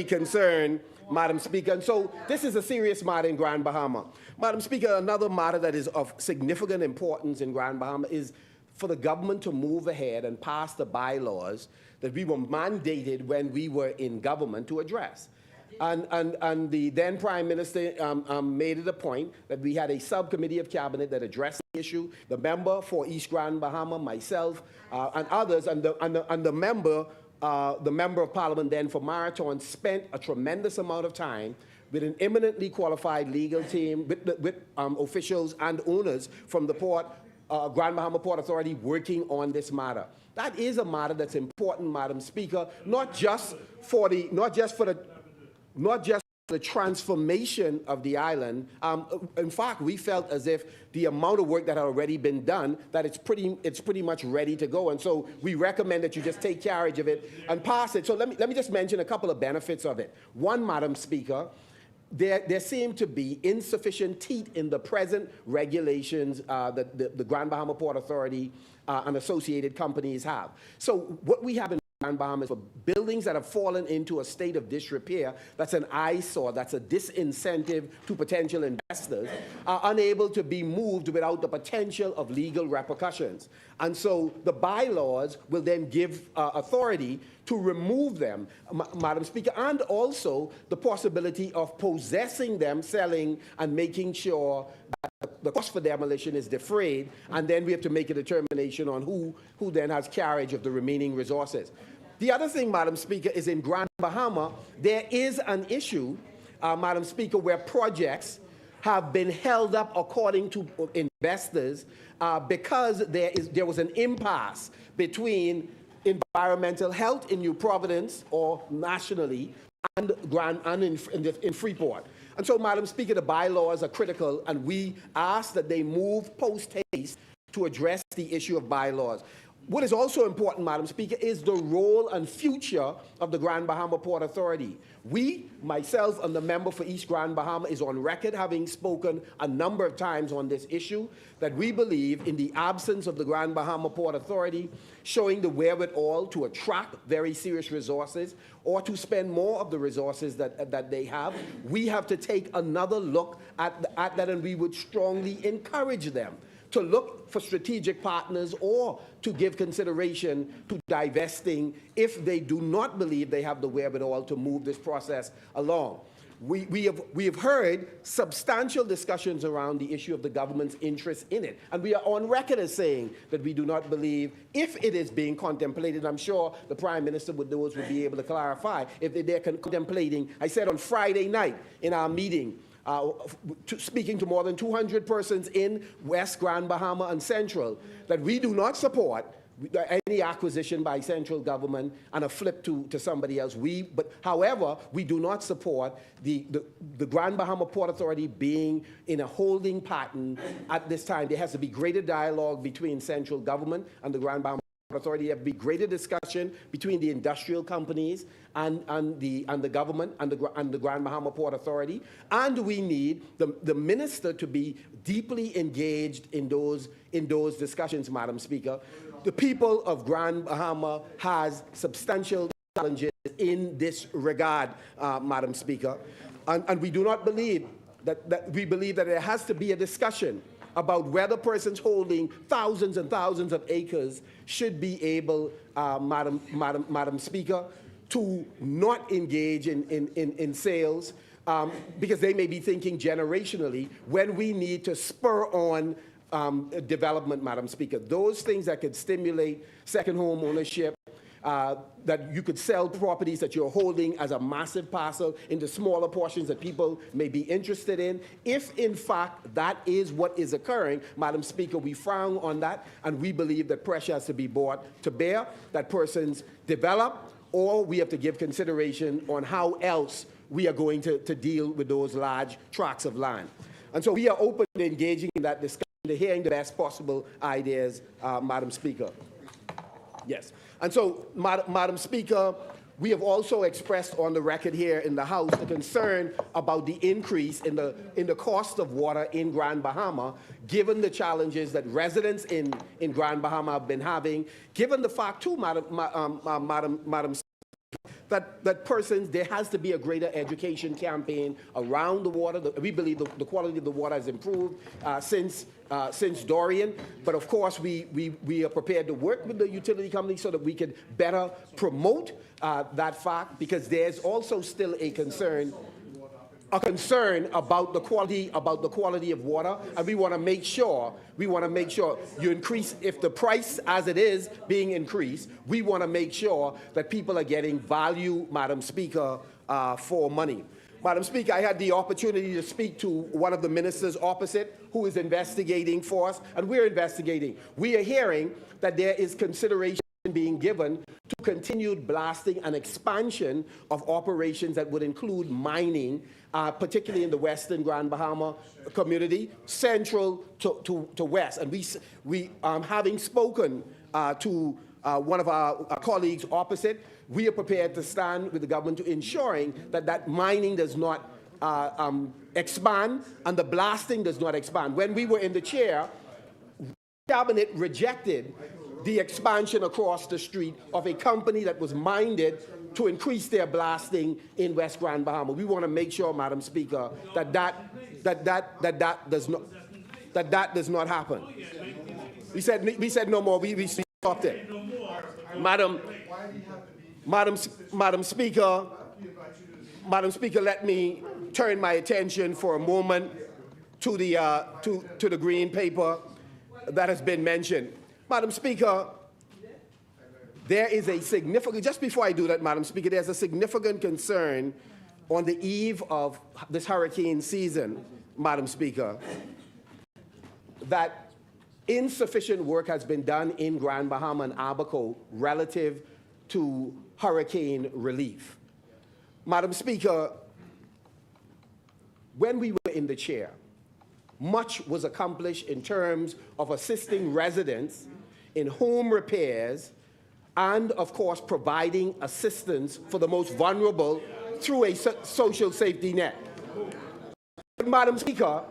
concerned, Madam Speaker. And so this is a serious matter in Grand Bahama. Madam Speaker, another matter that is of significant importance in Grand Bahama is for the government to move ahead and pass the bylaws that we were mandated when we were in government to address. And the then Prime Minister made it a point that we had a subcommittee of cabinet that addressed the issue. The member for East Grand Bahama, myself, and others, and the member of Parliament then for Marathon spent a tremendous amount of time with an eminently qualified legal team, with officials and owners from the Grand Bahama Port Authority working on this matter. That is a matter that's important, Madam Speaker, not just for the transformation of the island. In fact, we felt as if the amount of work that had already been done, that it's pretty much ready to go. And so we recommend that you just take carriage of it and pass it. So let me just mention a couple of benefits of it. One, Madam Speaker, there seem to be insufficient teeth in the present regulations that the Grand Bahama Port Authority and associated companies have. So what we have in Grand Bahama is for buildings that have fallen into a state of disrepair, that's an eyesore, that's a disincentive to potential investors, are unable to be moved without the potential of legal repercussions. And so the bylaws will then give authority to remove them, Madam Speaker, and also the possibility of possessing them, selling, and making sure that the cost for demolition is defrayed, and then we have to make a determination on who then has carriage of the remaining resources. The other thing, Madam Speaker, is in Grand Bahama, there is an issue, Madam Speaker, where projects have been held up according to investors because there was an impasse between environmental health in New Providence or nationally and in Freeport. And so, Madam Speaker, the bylaws are critical, and we ask that they move post-haste to address the issue of bylaws. What is also important, Madam Speaker, is the role and future of the Grand Bahama Port Authority. We, myself and the member for East Grand Bahama, is on record having spoken a number of times on this issue, that we believe in the absence of the Grand Bahama Port Authority showing the wherewithal to attract very serious resources or to spend more of the resources that they have, we have to take another look at that, and we would strongly encourage them to look for strategic partners or to give consideration to divesting if they do not believe they have the wherewithal to move this process along. We have heard substantial discussions around the issue of the government's interest in it. And we are on record as saying that we do not believe, if it is being contemplated, I'm sure the Prime Minister would be able to clarify, if they're contemplating, I said on Friday night in our meeting, speaking to more than 200 persons in West, Grand Bahama, and Central, that we do not support any acquisition by central government and a flip to somebody else. However, we do not support the Grand Bahama Port Authority being in a holding pattern at this time. There has to be greater dialogue between central government and the Grand Bahama Authority. There have to be greater discussion between the industrial companies and the government and the Grand Bahama Port Authority. And we need the minister to be deeply engaged in those discussions, Madam Speaker. The people of Grand Bahama has substantial challenges in this regard, Madam Speaker. And we do not believe we believe that there has to be a discussion about whether persons holding thousands and thousands of acres should be able, Madam Speaker, to not engage in sales because they may be thinking generationally when we need to spur on development, Madam Speaker. Those things that could stimulate second home ownership, that you could sell properties that you're holding as a massive parcel into smaller portions that people may be interested in. If, in fact, that is what is occurring, Madam Speaker, we frown on that, and we believe that pressure has to be brought to bear, that persons develop, or we have to give consideration on how else we are going to deal with those large tracts of land. And so we are open to engaging in that discussion, to hearing the best possible ideas, Madam Speaker. Yes. And so, Madam Speaker, we have also expressed on the record here in the House the concern about the increase in the cost of water in Grand Bahama, given the challenges that residents in Grand Bahama have been having, given the fact, too, Madam that persons, there has to be a greater education campaign around the water. We believe the quality of the water has improved since Dorian, but of course we are prepared to work with the utility company so that we can better promote that fact, because there's also still a concern about the quality of water, and we want to make sure you increase, if the price as it is being increased, we want to make sure that people are getting value, Madam Speaker, for money. Madam Speaker, I had the opportunity to speak to one of the ministers opposite who is investigating for us, and we're investigating. We are hearing that there is consideration being given to continued blasting and expansion of operations that would include mining, particularly in the western Grand Bahama community, central to west. And we having spoken to one of our colleagues opposite, we are prepared to stand with the government to ensuring that mining does not expand and the blasting does not expand. When we were in the chair, Cabinet rejected the expansion across the street of a company that was minded to increase their blasting in West Grand Bahama. We want to make sure, Madam Speaker, that does not happen. We said no more. We stopped it. Madam Speaker, let me turn my attention for a moment to the green paper that has been mentioned. Madam Speaker, there is a significant, just before I do that, Madam Speaker, there's a significant concern on the eve of this hurricane season, Madam Speaker, that insufficient work has been done in Grand Bahama and Abaco relative to hurricane relief. Madam Speaker, when we were in the chair, much was accomplished in terms of assisting residents in home repairs and, of course, providing assistance for the most vulnerable through a social safety net. But, Madam Speaker,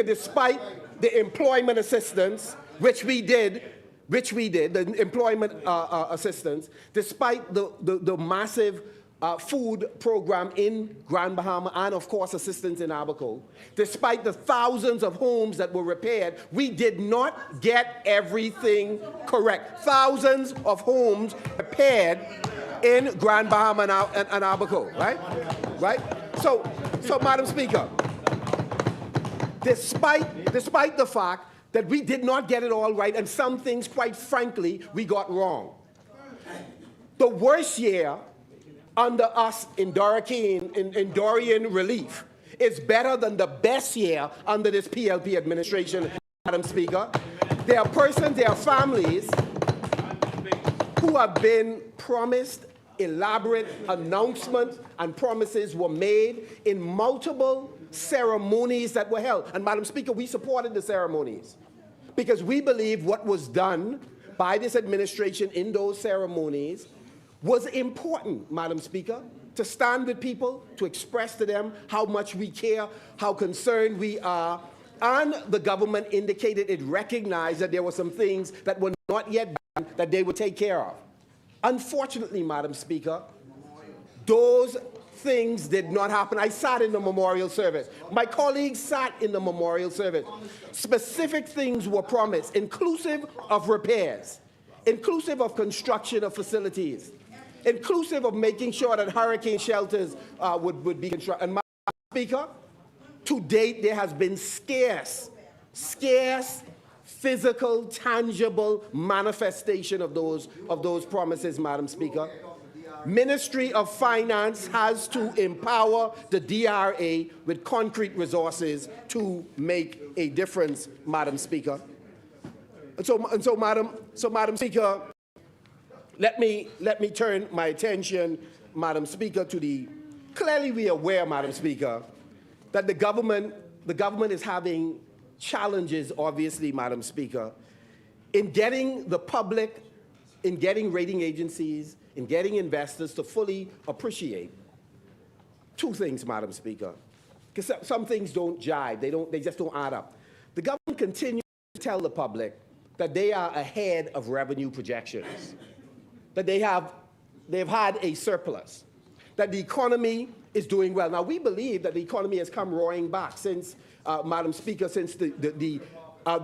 despite the employment assistance, which we did, the employment assistance, despite the massive food program in Grand Bahama and, of course, assistance in Abaco. Despite the thousands of homes that were repaired, we did not get everything correct. Thousands of homes repaired in Grand Bahama and Abaco, right? Right? So, Madam Speaker, despite the fact that we did not get it all right, and some things, quite frankly, we got wrong. The worst year under us in Dorian relief is better than the best year under this PLP administration, Madam Speaker. There are persons, there are families who have been promised elaborate announcements, and promises were made in multiple ceremonies that were held. And Madam Speaker, we supported the ceremonies because we believe what was done by this administration in those ceremonies was important, Madam Speaker, to stand with people, to express to them how much we care, how concerned we are. And the government indicated it recognized that there were some things that were not yet done that they would take care of. Unfortunately, Madam Speaker, those things did not happen. I sat in the memorial service. My colleagues sat in the memorial service. Specific things were promised, inclusive of repairs, inclusive of construction of facilities, inclusive of making sure that hurricane shelters would be constructed. And, Madam Speaker, to date, there has been scarce physical, tangible manifestation of those promises, Madam Speaker. Ministry of Finance has to empower the DRA with concrete resources to make a difference, Madam Speaker. Madam Speaker, let me turn my attention, Madam Speaker, to the, clearly we are aware, Madam Speaker, that the government is having challenges, obviously, Madam Speaker, in getting the public, in getting rating agencies, in getting investors to fully appreciate two things, Madam Speaker, because some things don't jive, they just don't add up. The government continues to tell the public that they are ahead of revenue projections, that they've had a surplus, that the economy is doing well. Now, we believe that the economy has come roaring back since, Madam Speaker, since the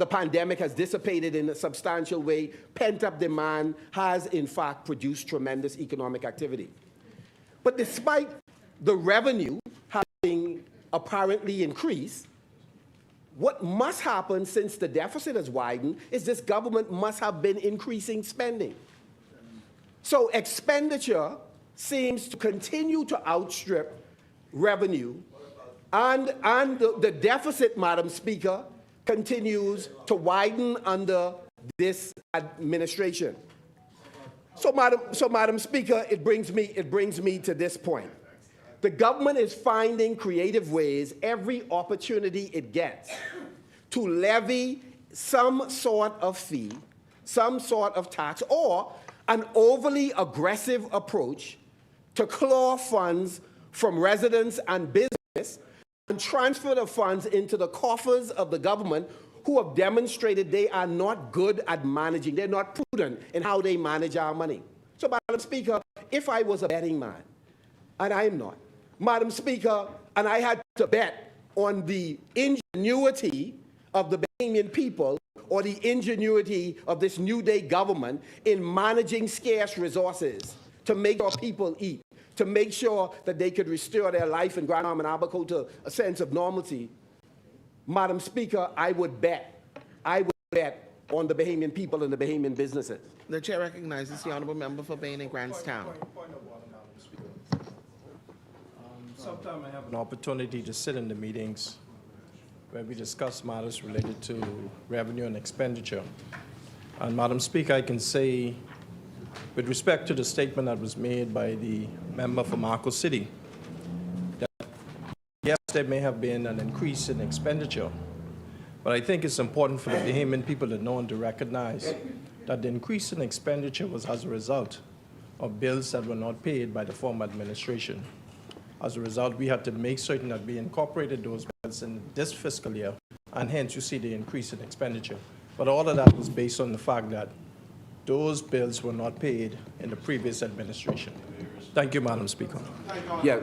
pandemic has dissipated in a substantial way. Pent-up demand has, in fact, produced tremendous economic activity. But despite the revenue having apparently increased, what must happen since the deficit has widened is this government must have been increasing spending. So expenditure seems to continue to outstrip revenue, and the deficit, Madam Speaker, continues to widen under this administration. So, Madam Speaker, it brings me to this point. The government is finding creative ways, every opportunity it gets, to levy some sort of fee, some sort of tax, or an overly aggressive approach to claw funds from residents and business and transfer the funds into the coffers of the government, who have demonstrated they are not good at managing, they're not prudent in how they manage our money. So, Madam Speaker, if I was a betting man, and I am not, Madam Speaker, and I had to bet on the ingenuity of the Bahamian people or the ingenuity of this New Day government in managing scarce resources to make sure people eat, to make sure that they could restore their life in Grand Bahama and Abaco to a sense of normalcy, Madam Speaker, I would bet on the Bahamian people and the Bahamian businesses. The chair recognizes the honourable member for Bain and Grantstown. Point of order, Madam Speaker. Sometimes I have an opportunity to sit in the meetings where we discuss matters related to revenue and expenditure. And Madam Speaker, I can say, with respect to the statement that was made by the member for Marco City, that yes, there may have been an increase in expenditure, but I think it's important for the Bahamian people to know and to recognize that the increase in expenditure was as a result of bills that were not paid by the former administration. As a result, we had to make certain that we incorporated those bills in this fiscal year, and hence you see the increase in expenditure. But all of that was based on the fact that those bills were not paid in the previous administration. Thank you, Madam Speaker. Yeah,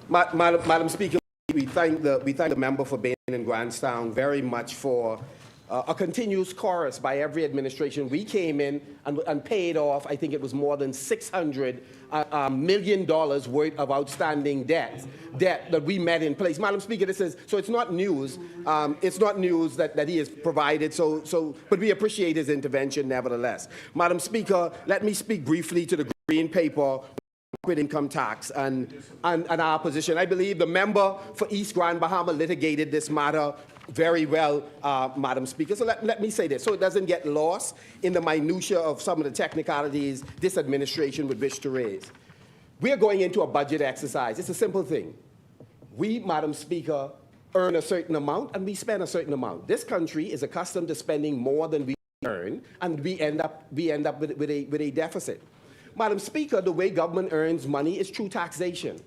Madam Speaker, we thank the member for being in Grandstown very much for a continuous chorus by every administration. We came in and paid off, I think it was more than $600 million worth of outstanding debt that we met in place. Madam Speaker, this is, so it's not news. It's not news that he has provided, but we appreciate his intervention nevertheless. Madam Speaker, let me speak briefly to the Green Paper corporate income tax and our position. I believe the member for East Grand Bahama litigated this matter very well, Madam Speaker. So let me say this, so it doesn't get lost in the minutiae of some of the technicalities this administration would wish to raise. We are going into a budget exercise. It's a simple thing. We, Madam Speaker, earn a certain amount and we spend a certain amount. This country is accustomed to spending more than we earn, and we end up with a deficit. Madam Speaker, the way government earns money is through taxation,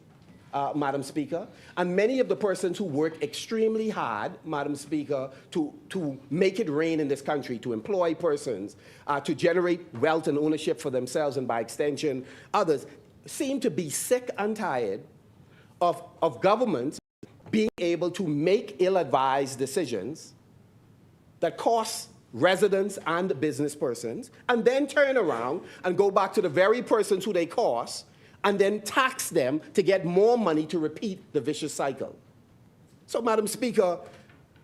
Madam Speaker. And many of the persons who work extremely hard, Madam Speaker, to make it rain in this country, to employ persons, to generate wealth and ownership for themselves and by extension others, seem to be sick and tired of governments being able to make ill-advised decisions that cost residents and business persons, and then turn around and go back to the very persons who they cost and then tax them to get more money to repeat the vicious cycle. So, Madam Speaker,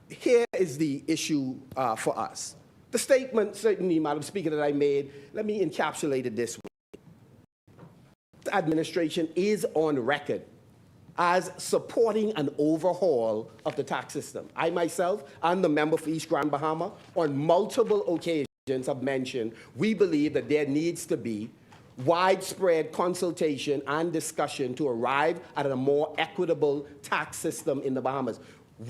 here is the issue for us. The statement, certainly, Madam Speaker, that I made, let me encapsulate it this way. The administration is on record as supporting an overhaul of the tax system. I myself and the member for East Grand Bahama on multiple occasions have mentioned we believe that there needs to be widespread consultation and discussion to arrive at a more equitable tax system in the Bahamas.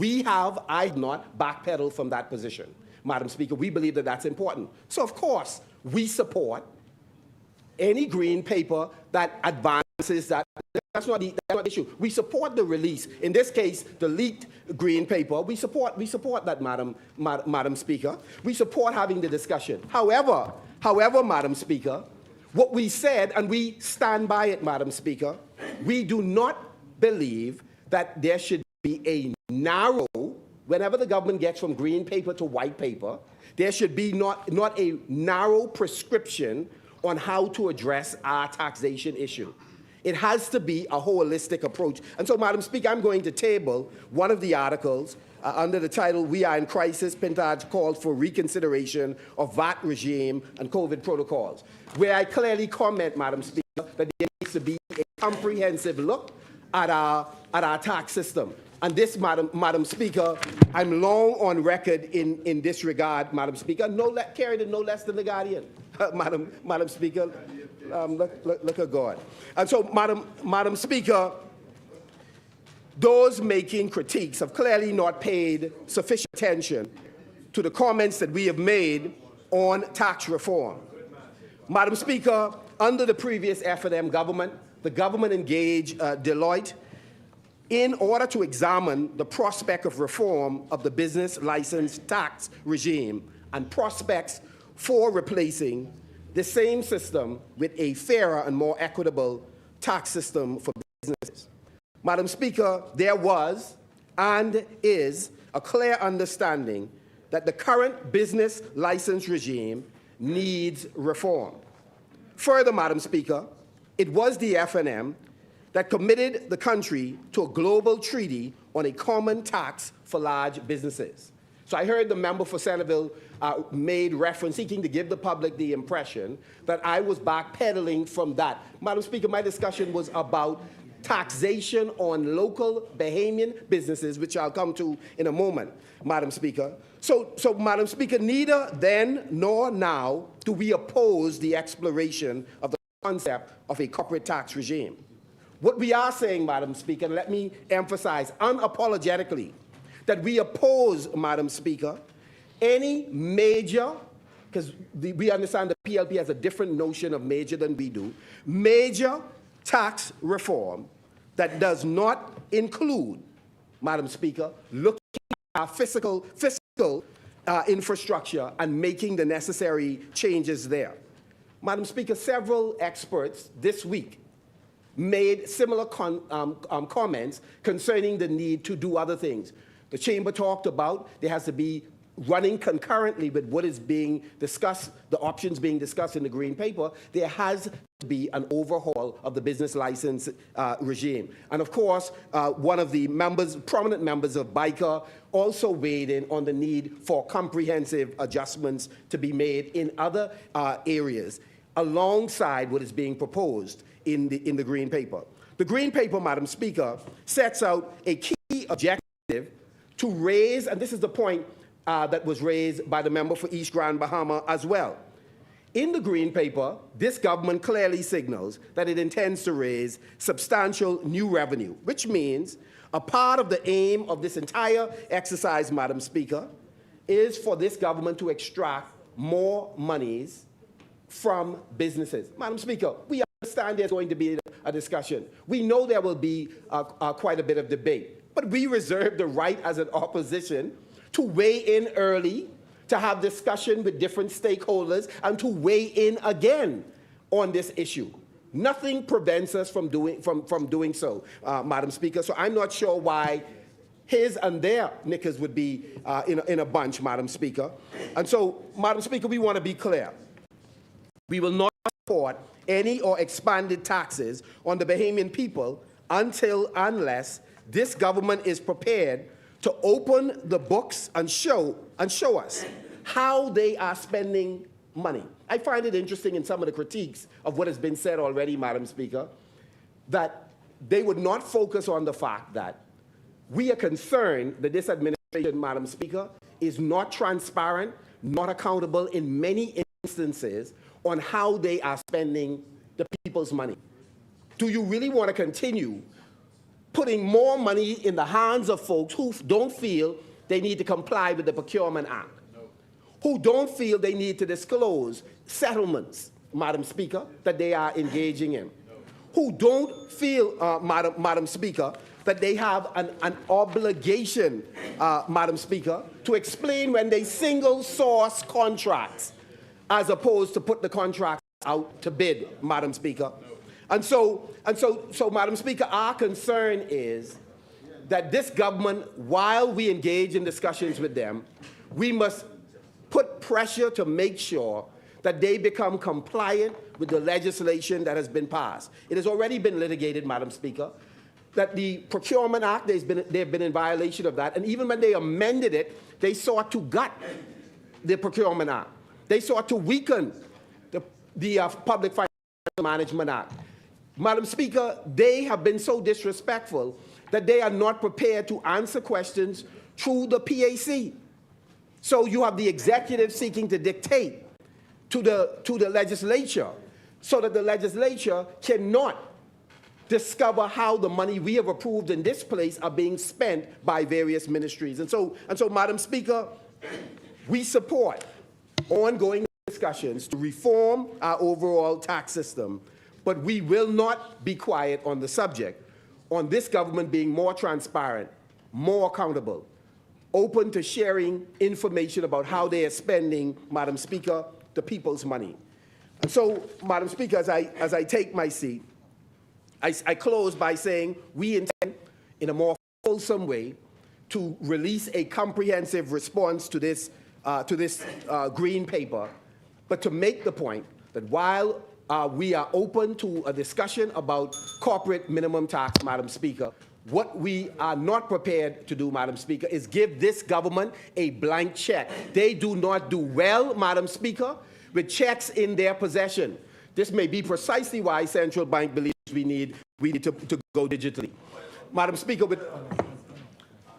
I have not backpedaled from that position, Madam Speaker. We believe that that's important. So, of course, we support any green paper that advances that. That's not the issue. We support the release. In this case, the leaked green paper. We support that, Madam Speaker. We support having the discussion. However, Madam Speaker, what we said, and we stand by it, Madam Speaker, we do not believe that there should be a narrow, whenever the government gets from green paper to white paper, there should be not a narrow prescription on how to address our taxation issue. It has to be a holistic approach. And so, Madam Speaker, I'm going to table one of the articles under the title, We Are in Crisis, Pintage Calls for Reconsideration of VAT Regime and COVID Protocols, where I clearly comment, Madam Speaker, that there needs to be a comprehensive look at our tax system. And this, Madam Speaker, I'm long on record in this regard, Madam Speaker, carried no less than the Guardian. Madam Speaker, look at God. And so, Madam Speaker, those making critiques have clearly not paid sufficient attention to the comments that we have made on tax reform. Madam Speaker, under the previous F&M government, the government engaged Deloitte in order to examine the prospect of reform of the business license tax regime and prospects for replacing the same system with a fairer and more equitable tax system for businesses. Madam Speaker, there was and is a clear understanding that the current business license regime needs reform. Further, Madam Speaker, it was the F&M that committed the country to a global treaty on a common tax for large businesses. So I heard the member for Centerville made reference, seeking to give the public the impression that I was backpedaling from that. Madam Speaker, my discussion was about taxation on local Bahamian businesses, which I'll come to in a moment, Madam Speaker. So Madam Speaker, neither then nor now do we oppose the exploration of the concept of a corporate tax regime. What we are saying, Madam Speaker, and let me emphasize unapologetically, that we oppose, Madam Speaker, any major, because we understand the PLP has a different notion of major than we do, major tax reform that does not include, Madam Speaker, looking at our fiscal infrastructure and making the necessary changes there. Madam Speaker, several experts this week made similar comments concerning the need to do other things. The chamber talked about there has to be running concurrently with what is being discussed, the options being discussed in the green paper. There has to be an overhaul of the business license regime. And of course, one of the prominent members of BICA also weighed in on the need for comprehensive adjustments to be made in other areas alongside what is being proposed in the green paper. The green paper, Madam Speaker, sets out a key objective to raise, and this is the point that was raised by the member for East Grand Bahama as well. In the green paper, this government clearly signals that it intends to raise substantial new revenue, which means a part of the aim of this entire exercise, Madam Speaker, is for this government to extract more monies from businesses. Madam Speaker, we understand there's going to be a discussion. We know there will be quite a bit of debate, but we reserve the right as an opposition to weigh in early, to have discussion with different stakeholders, and to weigh in again on this issue. Nothing prevents us from doing so, Madam Speaker. So I'm not sure why his and their knickers would be in a bunch, Madam Speaker. And so, Madam Speaker, we want to be clear. We will not support any or expanded taxes on the Bahamian people unless this government is prepared to open the books and show us how they are spending money. I find it interesting in some of the critiques of what has been said already, Madam Speaker, that they would not focus on the fact that we are concerned that this administration, Madam Speaker, is not transparent, not accountable in many instances on how they are spending the people's money. Do you really want to continue putting more money in the hands of folks who don't feel they need to comply with the Procurement Act, who don't feel they need to disclose settlements, Madam Speaker, that they are engaging in, who don't feel, Madam Speaker, that they have an obligation, Madam Speaker, to explain when they single source contracts as opposed to put the contracts out to bid, Madam Speaker. And so, Madam Speaker, our concern is that this government, while we engage in discussions with them, we must put pressure to make sure that they become compliant with the legislation that has been passed. It has already been litigated, Madam Speaker, that the Procurement Act, they've been in violation of that, and even when they amended it, they sought to gut the Procurement Act. They sought to weaken the Public Financial Management Act. Madam Speaker, they have been so disrespectful that they are not prepared to answer questions through the PAC. So you have the executive seeking to dictate to the legislature so that the legislature cannot discover how the money we have approved in this place are being spent by various ministries. And so, Madam Speaker, we support ongoing discussions to reform our overall tax system, but we will not be quiet on the subject, on this government being more transparent, more accountable, open to sharing information about how they are spending, Madam Speaker, the people's money. And so, Madam Speaker, as I take my seat, I close by saying we intend, in a more fulsome way, to release a comprehensive response to this green paper, but to make the point that while we are open to a discussion about corporate minimum tax, Madam Speaker, what we are not prepared to do, Madam Speaker, is give this government a blank check. They do not do well, Madam Speaker, with checks in their possession. This may be precisely why Central Bank believes we need to go digitally. Madam Speaker,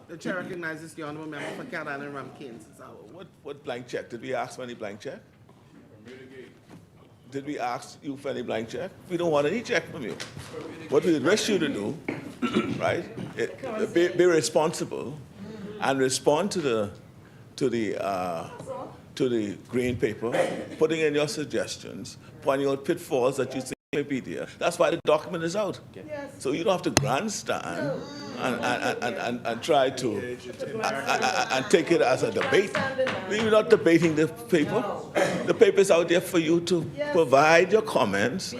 The chair recognizes the honourable member for Caroline and Ramkins. What blank check? Did we ask for any blank check? Did we ask you for any blank check? We don't want any check from you. What we wish you to do, right, be responsible and respond to the green paper, putting in your suggestions, pointing out pitfalls that you think may be there. That's why the document is out. So you don't have to grandstand and try to and take it as a debate. We're not debating the paper. The paper is out there for you to provide your comments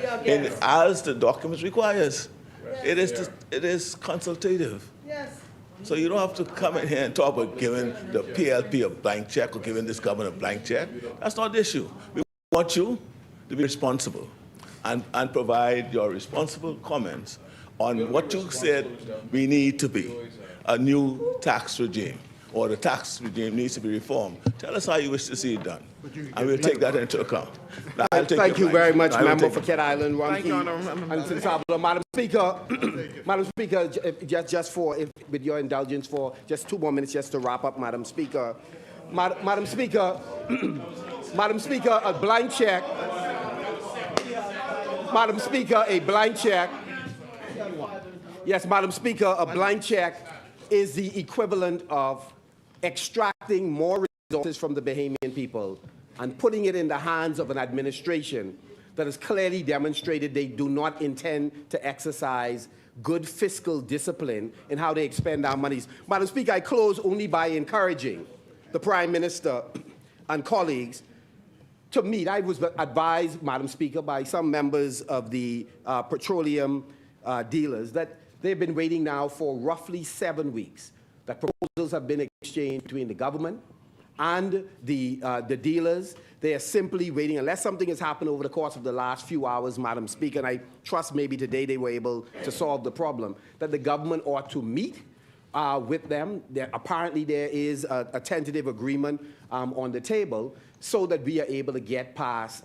as the document requires. It is consultative. So you don't have to come in here and talk about giving the PLP a blank check or giving this government a blank check. That's not the issue. We want you to be responsible and provide your responsible comments on what you said we need to be, a new tax regime, or the tax regime needs to be reformed. Tell us how you wish to see it done, and we'll take that into account. Now, Thank you very much, Member for it. Kent Island, Thank you, Rumkey, Honourable Member. and St. Salvador. Madam Speaker, Madam Speaker, just for, with your indulgence, for just 2 more minutes just to wrap up, Madam Speaker. Madam Speaker, Madam Speaker, a blank check. Madam Speaker, a blank check. Yes, Madam Speaker, a blank check is the equivalent of extracting more resources from the Bahamian people and putting it in the hands of an administration that has clearly demonstrated they do not intend to exercise good fiscal discipline in how they expend our monies. Madam Speaker, I close only by encouraging the Prime Minister and colleagues to meet. I was advised, Madam Speaker, by some members of the petroleum dealers that they've been waiting now for roughly 7 weeks. That proposals have been exchanged between the government and the dealers. They are simply waiting, unless something has happened over the course of the last few hours, Madam Speaker, and I trust maybe today they were able to solve the problem, that the government ought to meet with them. Apparently there is a tentative agreement on the table so that we are able to get past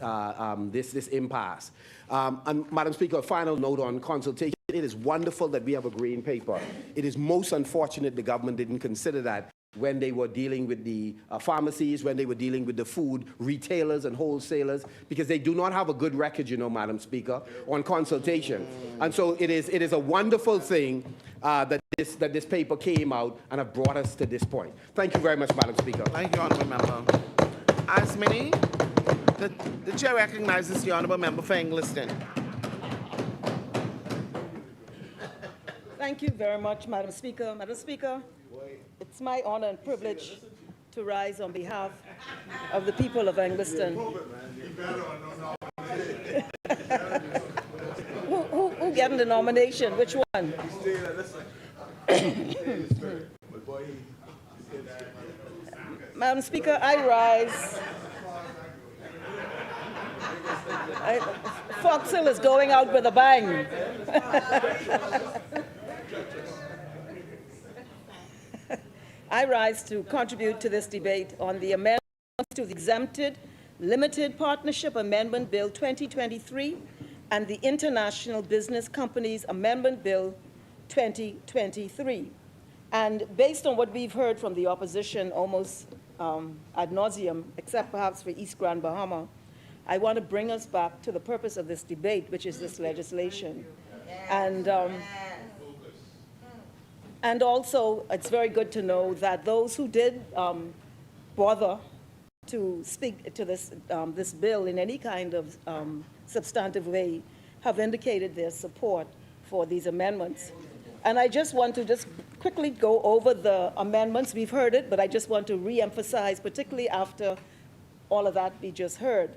this impasse. And Madam Speaker, a final note on consultation. It is wonderful that we have a green paper. It is most unfortunate the government didn't consider that when they were dealing with the pharmacies, when they were dealing with the food retailers and wholesalers, because they do not have a good record, you know, Madam Speaker, on consultation. And so it is a wonderful thing that this paper came out and have brought us to this point. Thank you very much, Madam Speaker. Thank you, Honourable Member. As many, the Chair recognizes the Honourable Member for Engliston. Thank you very much, Madam Speaker. Madam Speaker, it's my honor and privilege to rise on behalf of the people of Engliston. Who getting the nomination? Which one? Madam Speaker, I rise. Fox Hill is going out with a bang. I rise to contribute to this debate on the amendments to the Exempted Limited Partnership Amendment Bill 2023 and the International Business Companies Amendment Bill 2023. And based on what we've heard from the opposition almost ad nauseum, except perhaps for East Grand Bahama, I want to bring us back to the purpose of this debate, which is this legislation. And also, it's very good to know that those who did bother to speak to this bill in any kind of substantive way have indicated their support for these amendments. And I just want to quickly go over the amendments. We've heard it, but I just want to re-emphasize, particularly after all of that we just heard.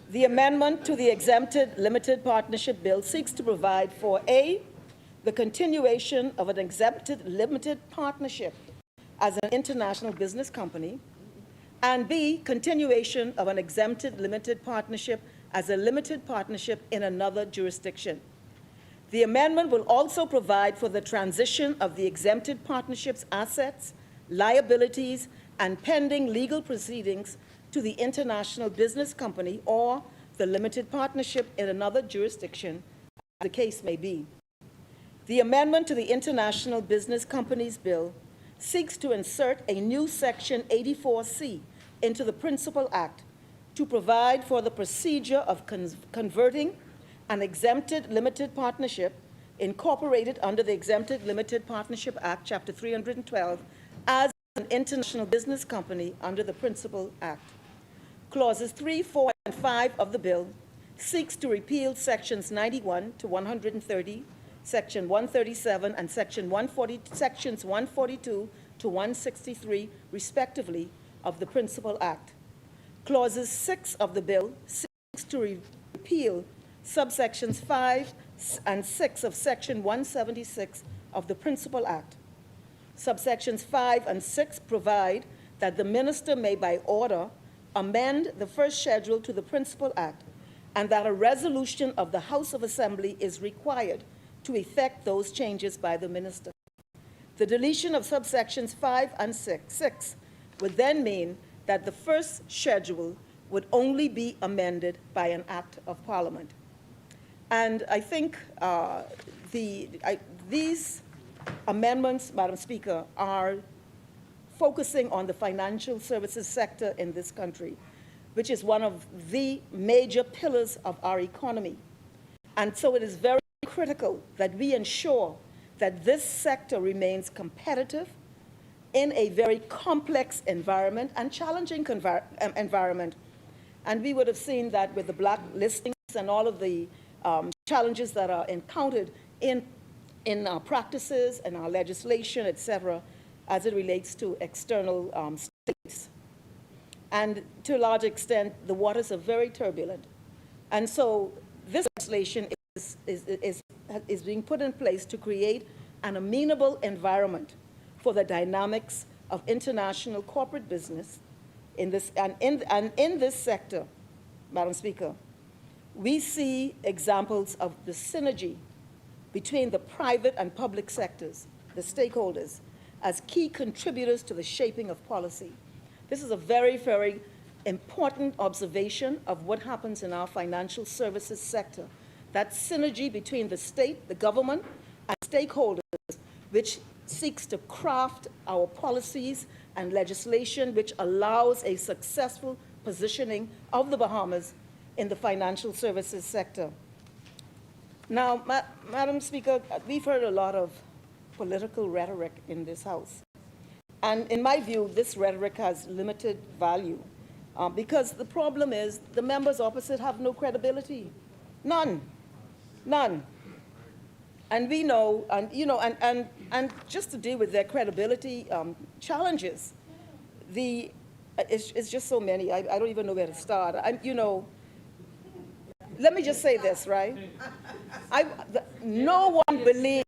The amendment to the Exempted Limited Partnership Bill seeks to provide for A, the continuation of an exempted limited partnership as an international business company, and B, continuation of an exempted limited partnership as a limited partnership in another jurisdiction. The amendment will also provide for the transition of the exempted partnership's assets, liabilities, and pending legal proceedings to the international business company or the limited partnership in another jurisdiction, as the case may be. The amendment to the International Business Companies Bill seeks to insert a new Section 84C into the Principal Act to provide for the procedure of converting an exempted limited partnership incorporated under the Exempted Limited Partnership Act, Chapter 312, as an international business company under the Principal Act. Clauses 3, 4, and 5 of the bill seeks to repeal Sections 91 to 130 Section 137, and Sections 142 to 163, respectively, of the Principal Act. Clauses 6 of the bill seeks to repeal subsections 5 and 6 of Section 176 of the Principal Act. Subsections 5 and 6 provide that the minister may, by order, amend the first schedule to the Principal Act, and that a resolution of the House of Assembly is required to effect those changes by the minister. The deletion of subsections 5 and 6 would then mean that the first schedule would only be amended by an act of Parliament. And I think these amendments, Madam Speaker, are focusing on the financial services sector in this country, which is one of the major pillars of our economy. And so it is very critical that we ensure that this sector remains competitive in a very complex environment and challenging environment. And we would have seen that with the blacklistings and all of the challenges that are encountered in our practices and our legislation, et cetera, as it relates to external states. And to a large extent, the waters are very turbulent. And so this legislation is being put in place to create an amenable environment for the dynamics of international corporate business in this, and in this sector, Madam Speaker. We see examples of the synergy between the private and public sectors, the stakeholders, as key contributors to the shaping of policy. This is a very, very important observation of what happens in our financial services sector. That synergy between the state, the government, and stakeholders, which seeks to craft our policies and legislation which allows a successful positioning of the Bahamas in the financial services sector. Now, Madam Speaker, we've heard a lot of political rhetoric in this House. And in my view, this rhetoric has limited value because the problem is the members opposite have no credibility. None. None. And we know, and just to deal with their credibility challenges, it's just so many. I don't even know where to start. Let me just say this, right? No one believes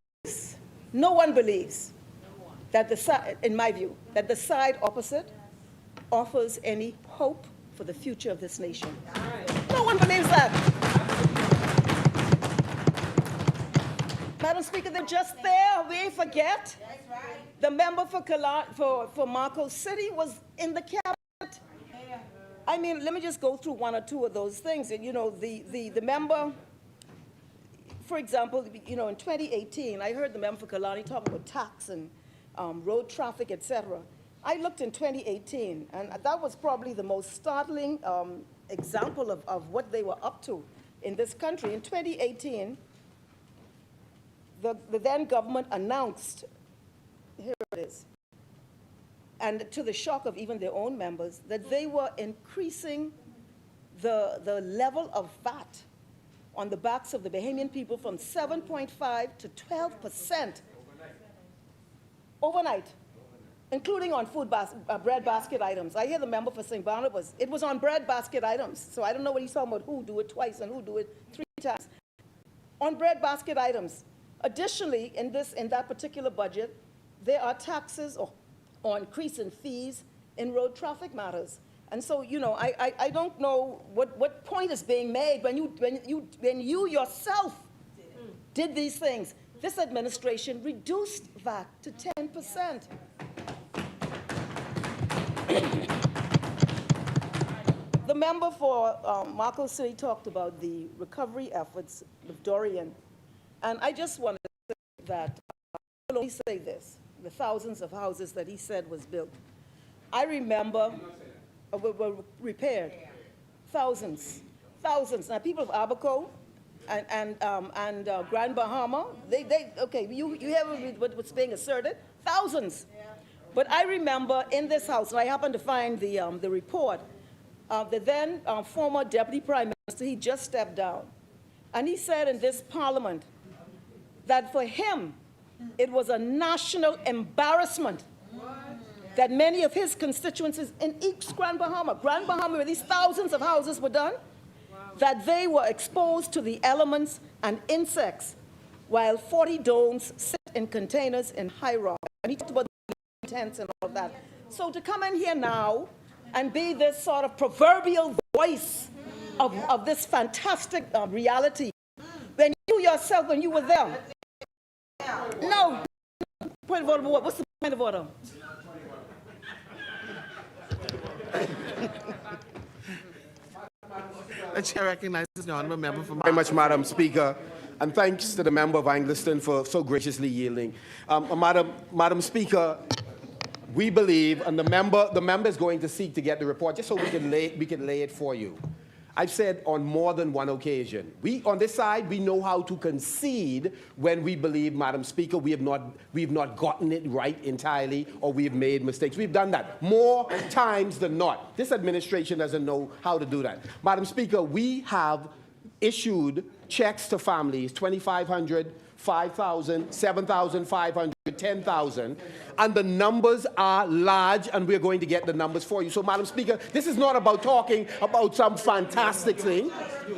that in my view, that the side opposite offers any hope for the future of this nation. No one believes that. Madam Speaker, they're just there. We ain't forget. That's right. The member for Marcos City was in the cabinet. Yeah. I mean, let me just go through one or two of those things. And, the member, for example, in 2018, I heard the member for Kalani talk about tax and road traffic, et cetera. I looked in 2018, and that was probably the most startling example of what they were up to in this country. In 2018, the then government announced, here it is, and to the shock of even their own members, that they were increasing the level of VAT on the backs of the Bahamian people from 7.5 to 12%. Overnight. Including on bread basket items. I hear the member for St. Barnabas, it was on bread basket items. So I don't know what he's talking about, who do it twice and who do it 3 times. On bread basket items. Additionally, in that particular budget, there are taxes or increase in fees in road traffic matters. And so, I don't know what point is being made when you yourself did these things. This administration reduced VAT to 10%. The member for Marcos City talked about the recovery efforts of Dorian. And I just want to say that, I will only say this, the thousands of houses that he said was built. I remember were repaired. Thousands. Now, people of Abaco and Grand Bahama, okay, you hear what's being asserted? Thousands. But I remember in this house, and I happened to find the report, the then former Deputy Prime Minister, he just stepped down. And he said in this Parliament that for him, it was a national embarrassment that many of his constituencies in East Grand Bahama, where these thousands of houses were done, that they were exposed to the elements and insects while 40 domes sit in containers in High Rock. And he talked about the tents and all of that. So to come in here now and be this sort of proverbial voice of this fantastic reality, when you yourself, when you were there. No. Point of order. What's the point of order? The chair recognizes the honorable member for Very much, Madam Speaker, and thanks to the member of Angliston for so graciously yielding. Madam Speaker, we believe, and the member is going to seek to get the report just so we can lay it for you. I've said on more than one occasion, on this side, we know how to concede when we believe, Madam Speaker, we've not gotten it right entirely or we've made mistakes. We've done that more times than not. This administration doesn't know how to do that. Madam Speaker, we have issued checks to families, 2,500, 5,000, 7,500, 10,000, and the numbers are large, and we're going to get the numbers for you. So, Madam Speaker, this is not about talking about some fantastic thing.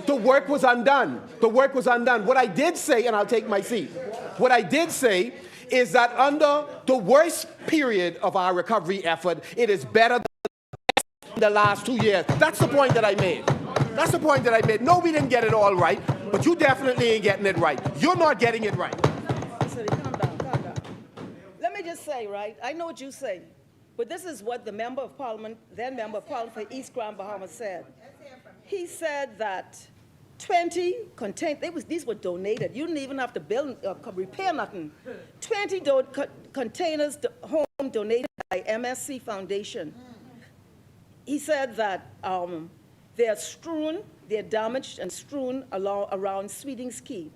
The work was undone. The work was undone. What I did say, and I'll take my seat, what I did say is that under the worst period of our recovery effort, it is better than the last 2 years. That's the point that I made. That's the point that I made. No, we didn't get it all right, but you definitely ain't getting it right. You're not getting it right. Calm down, calm down. Let me just say, right, I know what you say, but this is what the member of parliament, then member of parliament for East Grand Bahama said. He said that 20 containers, these were donated. You didn't even have to build, repair nothing. 20 containers, home donated by MSC Foundation. He said that they're damaged and strewn around Sweeting's Key,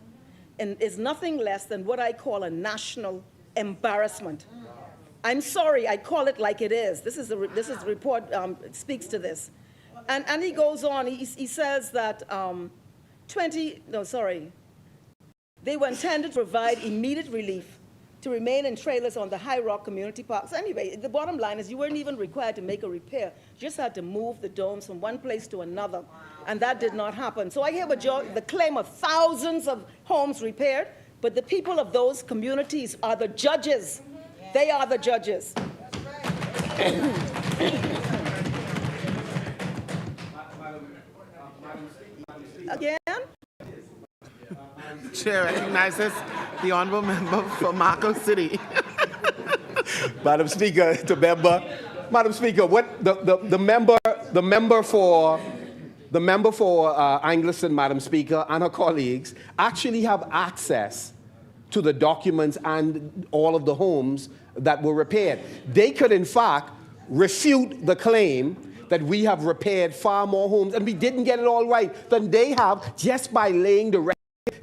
and is nothing less than what I call a national embarrassment. I'm sorry, I call it like it is. This is the report speaks to this. And he goes on, he says that they were intended to provide immediate relief to remain in trailers on the High Rock Community Park. So anyway, the bottom line is you weren't even required to make a repair. You just had to move the domes from one place to another, and that did not happen. So I hear the claim of thousands of homes repaired, but the people of those communities are the judges. They are the judges. Again? Chair recognizes the honorable member for Marco City. Madam Speaker, Madam Speaker, what the member for Angliston, Madam Speaker, and her colleagues actually have access to the documents and all of the homes that were repaired. They could, in fact, refute the claim that we have repaired far more homes and we didn't get it all right than they have just by laying the record,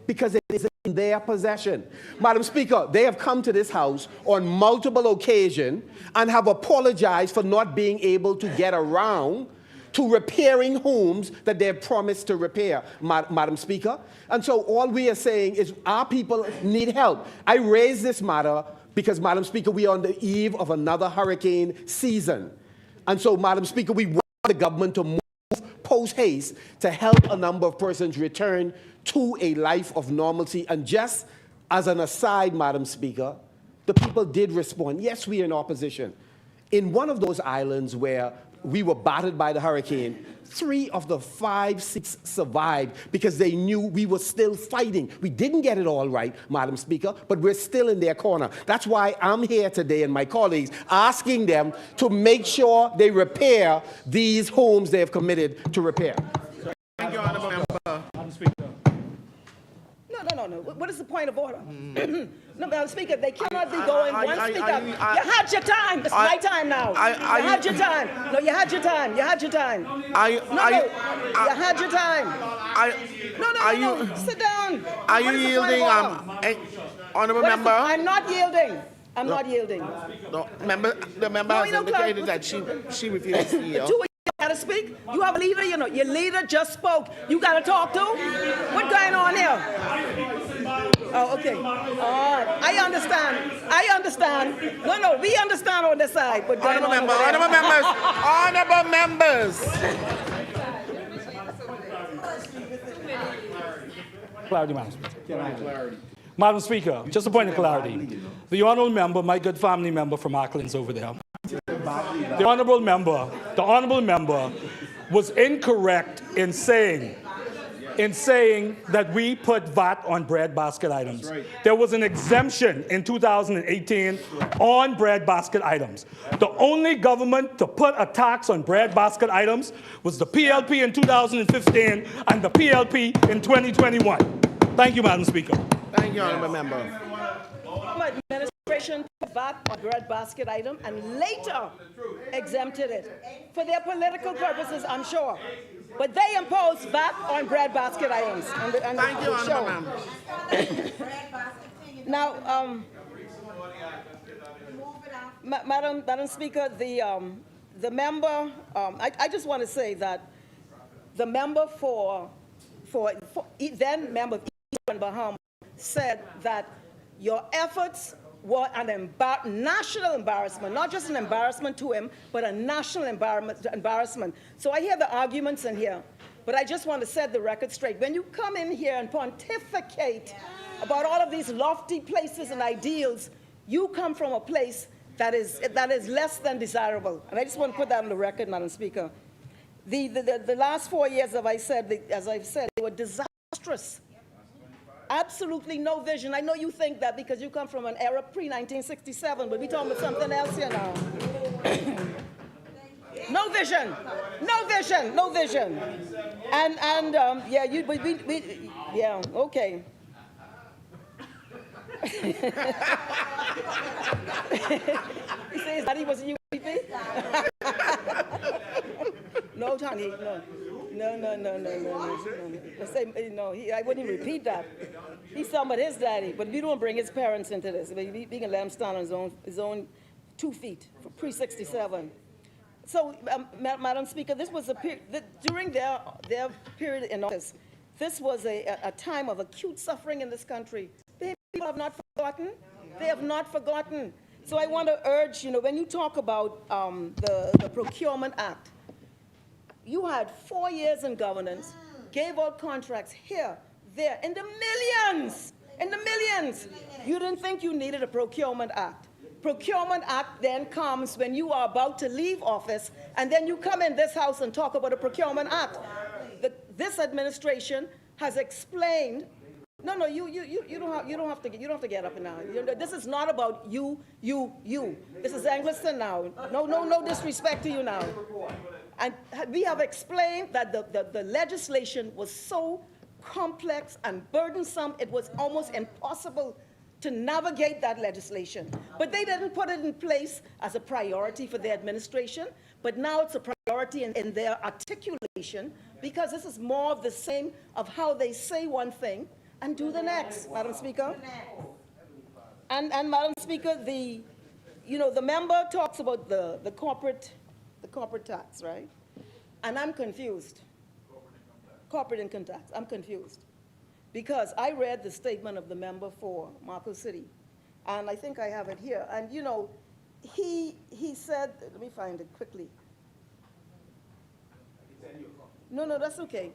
because it is in their possession. Madam Speaker, they have come to this House on multiple occasions and have apologized for not being able to get around to repairing homes that they have promised to repair, Madam Speaker. And so all we are saying is our people need help. I raise this matter because, Madam Speaker, we are on the eve of another hurricane season. And so, Madam Speaker, we want the government to move post-haste to help a number of persons return to a life of normalcy. And just as an aside, Madam Speaker, the people did respond. Yes, we are in opposition. In one of those islands where we were battered by the hurricane, 3 of the 5 6 survived because they knew we were still fighting. We didn't get it all right, Madam Speaker, but we're still in their corner. That's why I'm here today and my colleagues asking them to make sure they repair these homes they have committed to repair. Thank you, honorable member. Madam Speaker. No. What is the point of order? No, Madam Speaker, they cannot be going one speaker. You had your time. It's my time now. You had your time. No, you had your time. You had your time. You had your time. No. Sit down. Are you yielding, honorable member? I'm not yielding. I'm not yielding. No, the member has indicated that she refuses to yield. You got to speak. You have a leader, you know. Your leader just spoke. You got to talk to. What's going on here? Oh, okay. I understand. I understand. No, we understand on the side, but then Honorable members, honorable members. Clarity, Madam Speaker. Madam Speaker, just a point of clarity. The honourable member, my good family member from Ackland's over there, the honourable member was incorrect in saying that we put VAT on bread basket items. There was an exemption in 2018 on bread basket items. The only government to put a tax on bread basket items was the PLP in 2015 and the PLP in 2021. Thank you, Madam Speaker. Thank you, honorable member. Administration put VAT on bread basket item and later exempted it for their political purposes, I'm sure. But they imposed VAT on bread basket items. Thank you, honorable member. Now, Madam Speaker, the member, I just want to say that the member then member of Eastern Bahamas said that your efforts were an national embarrassment, not just an embarrassment to him, but a national embarrassment. So I hear the arguments in here, but I just want to set the record straight. When you come in here and pontificate about all of these lofty places and ideals, you come from a place that is less than desirable. And I just want to put that on the record, Madam Speaker. The last 4 years, as I've said, they were disastrous. Absolutely no vision. I know you think that because you come from an era pre-1967, but we're talking about something else here now. No vision. No vision. No vision. And yeah, yeah, okay. He says that he was a UPP? No, Tony, no. No. I wouldn't even repeat that. He's talking about his daddy, but we don't bring his parents into this. We can let him stand on his own 2 feet for pre-67. So, Madam Speaker, this was during their period in office. This was a time of acute suffering in this country. People have not forgotten. They have not forgotten. So I want to urge, when you talk about the Procurement Act, you had 4 years in governance, gave out contracts here, there, in the millions, You didn't think you needed a Procurement Act. Procurement Act then comes when you are about to leave office, and then you come in this House and talk about a Procurement Act. This administration has explained. No, you don't have to get up now. This is not about you. This is Anglican now. No disrespect to you now. And we have explained that the legislation was so complex and burdensome, it was almost impossible to navigate that legislation. But they didn't put it in place as a priority for the administration, but now it's a priority in their articulation, because this is more of the same of how they say one thing and do the next, Madam Speaker. And Madam Speaker, the member talks about the corporate tax, right? And I'm confused. Corporate income tax. I'm confused. Because I read the statement of the member for Marco City, and I think I have it here. And he said, let me find it quickly. No, that's okay.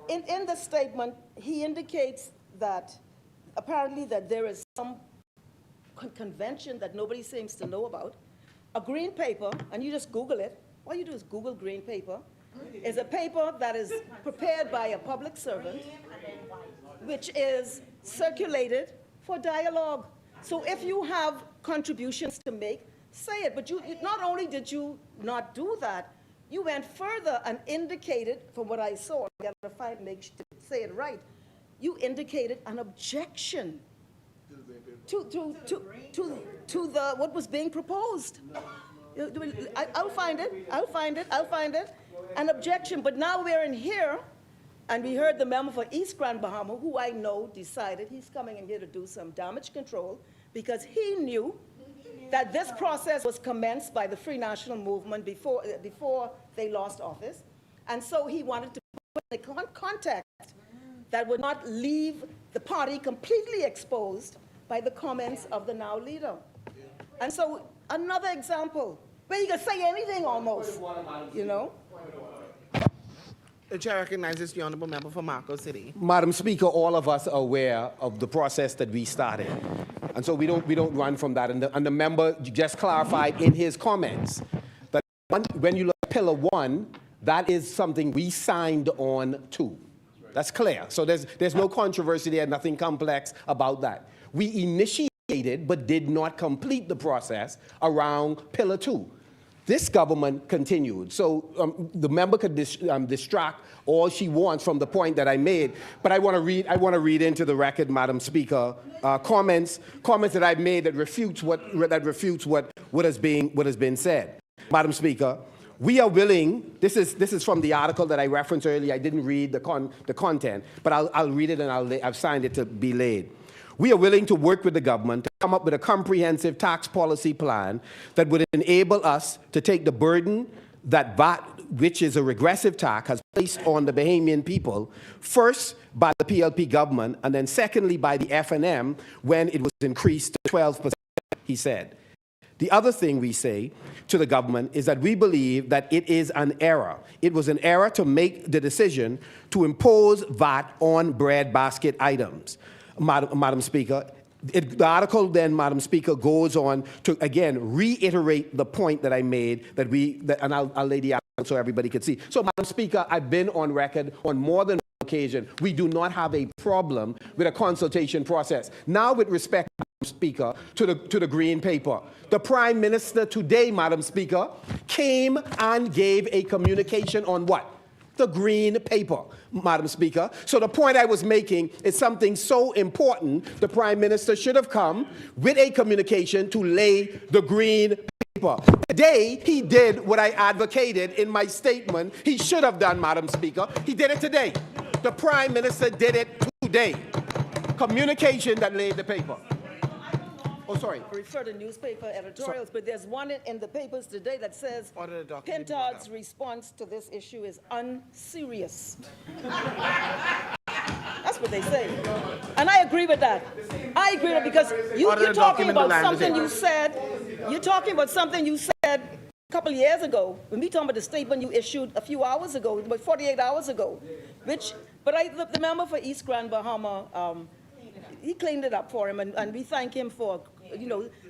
In the statement, he indicates that apparently that there is some convention that nobody seems to know about, a green paper, and you just Google it. All you do is Google green paper. It's a paper that is prepared by a public servant, which is circulated for dialogue. So if you have contributions to make, say it. But not only did you not do that, you went further and indicated, from what I saw, I got to find, say it right, you indicated an objection to what was being proposed. I'll find it. An objection, but now we're in here, and we heard the member for East Grand Bahama, who I know decided he's coming in here to do some damage control, because he knew that this process was commenced by the Free National Movement before they lost office, and so he wanted to put in a context that would not leave the party completely exposed by the comments of the now leader. And so another example where you can say anything almost, you know? The chair recognizes the honorable member for Marco City. Madam Speaker, all of us are aware of the process that we started. And so we don't run from that. And the member just clarified in his comments that when you look at Pillar 1, that is something we signed on to. That's clear. So there's no controversy there, nothing complex about that. We initiated but did not complete the process around Pillar 2. This government continued. So the member could distract all she wants from the point that I made, but I want to read into the record, Madam Speaker, comments that I've made that refutes what has been said. Madam Speaker, we are willing. This is from the article that I referenced earlier. I didn't read the content, but I'll read it and I've signed it to be laid. We are willing to work with the government to come up with a comprehensive tax policy plan that would enable us to take the burden that VAT, which is a regressive tax, has placed on the Bahamian people, first by the PLP government, and then secondly by the FNM when it was increased to 12%, he said. The other thing we say to the government is that we believe that it is an error. It was an error to make the decision to impose VAT on breadbasket items. Madam Speaker, the article then, Madam Speaker, goes on to, again, reiterate the point that I made, and I'll lay the article so everybody can see. So, Madam Speaker, I've been on record on more than one occasion. We do not have a problem with a consultation process. Now, with respect, Madam Speaker, to the Green Paper, the Prime Minister today, Madam Speaker, came and gave a communication on what? The Green Paper, Madam Speaker. So the point I was making is something so important, the Prime Minister should have come with a communication to lay the Green Paper. Today, he did what I advocated in my statement he should have done, Madam Speaker. He did it today. The Prime Minister did it today. Communication that laid the paper. Oh, sorry. I refer to newspaper editorials, but there's one in the papers today that says Order the document, Pintard's response to this issue is unserious. That's what they say. And I agree with that. I agree with it because you're talking about something you said. You're talking about something you said a couple of years ago. When we talking about the statement you issued a few hours ago, about 48 hours ago, the member for East Grand Bahama, he cleaned it up for him, and we thank him for,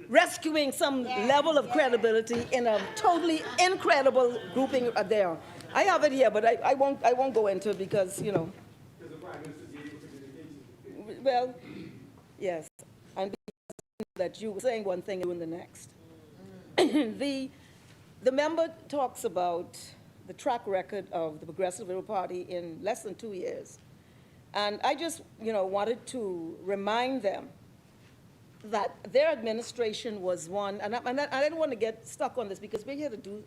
rescuing some level of credibility in a totally incredible grouping there. I have it here, but I won't go into it because, Well, yes, and that you were saying one thing and doing the next. The member talks about the track record of the Progressive Liberal Party in less than 2 years. And I just, wanted to remind them that their administration was one, and I don't want to get stuck on this because we're here to do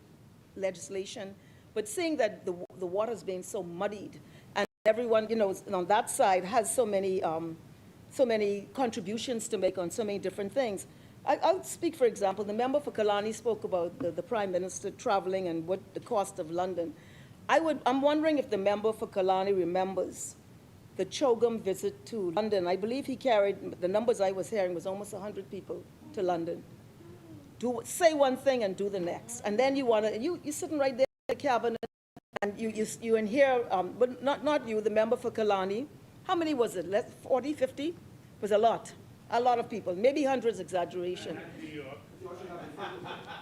legislation, but seeing that the water's being so muddied and everyone, on that side has so many contributions to make on so many different things. I'll speak, for example, the member for Kalani spoke about the Prime Minister traveling and what the cost of London. I'm wondering if the member for Kalani remembers the Chogam visit to London. I believe he carried, the numbers I was hearing was almost 100 people to London. Say one thing and do the next. And then you're sitting right there in the cabinet and you in here, but not you, the member for Kalani. How many was it? 40, 50? It was a lot of people. Maybe hundreds, exaggeration.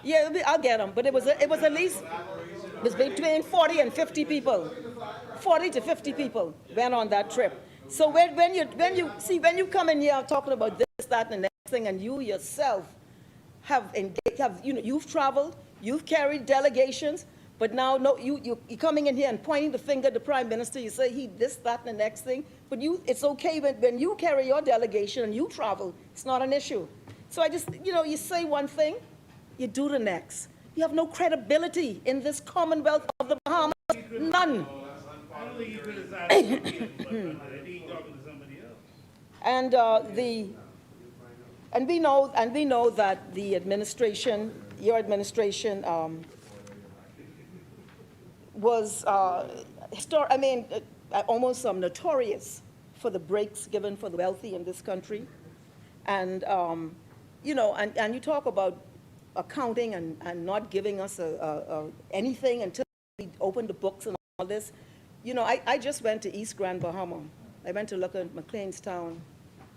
Yeah, I'll get them. But it was at least, it was between 40 and 50 people. 40 to 50 people went on that trip. So when you come in here talking about this, that, and the next thing, and you yourself you've traveled, you've carried delegations, but now you're coming in here and pointing the finger at the Prime Minister. You say he this, that, and the next thing. But it's okay when you carry your delegation and you travel. It's not an issue. So I just, you say one thing, you do the next. You have no credibility in this Commonwealth of the Bahamas. None. And we know that the administration, your administration, was almost notorious for the breaks given for the wealthy in this country. And, you know, and you talk about accounting and not giving us anything until we open the books and all this. You know, I just went to East Grand Bahama. I went to look at McLeanstown,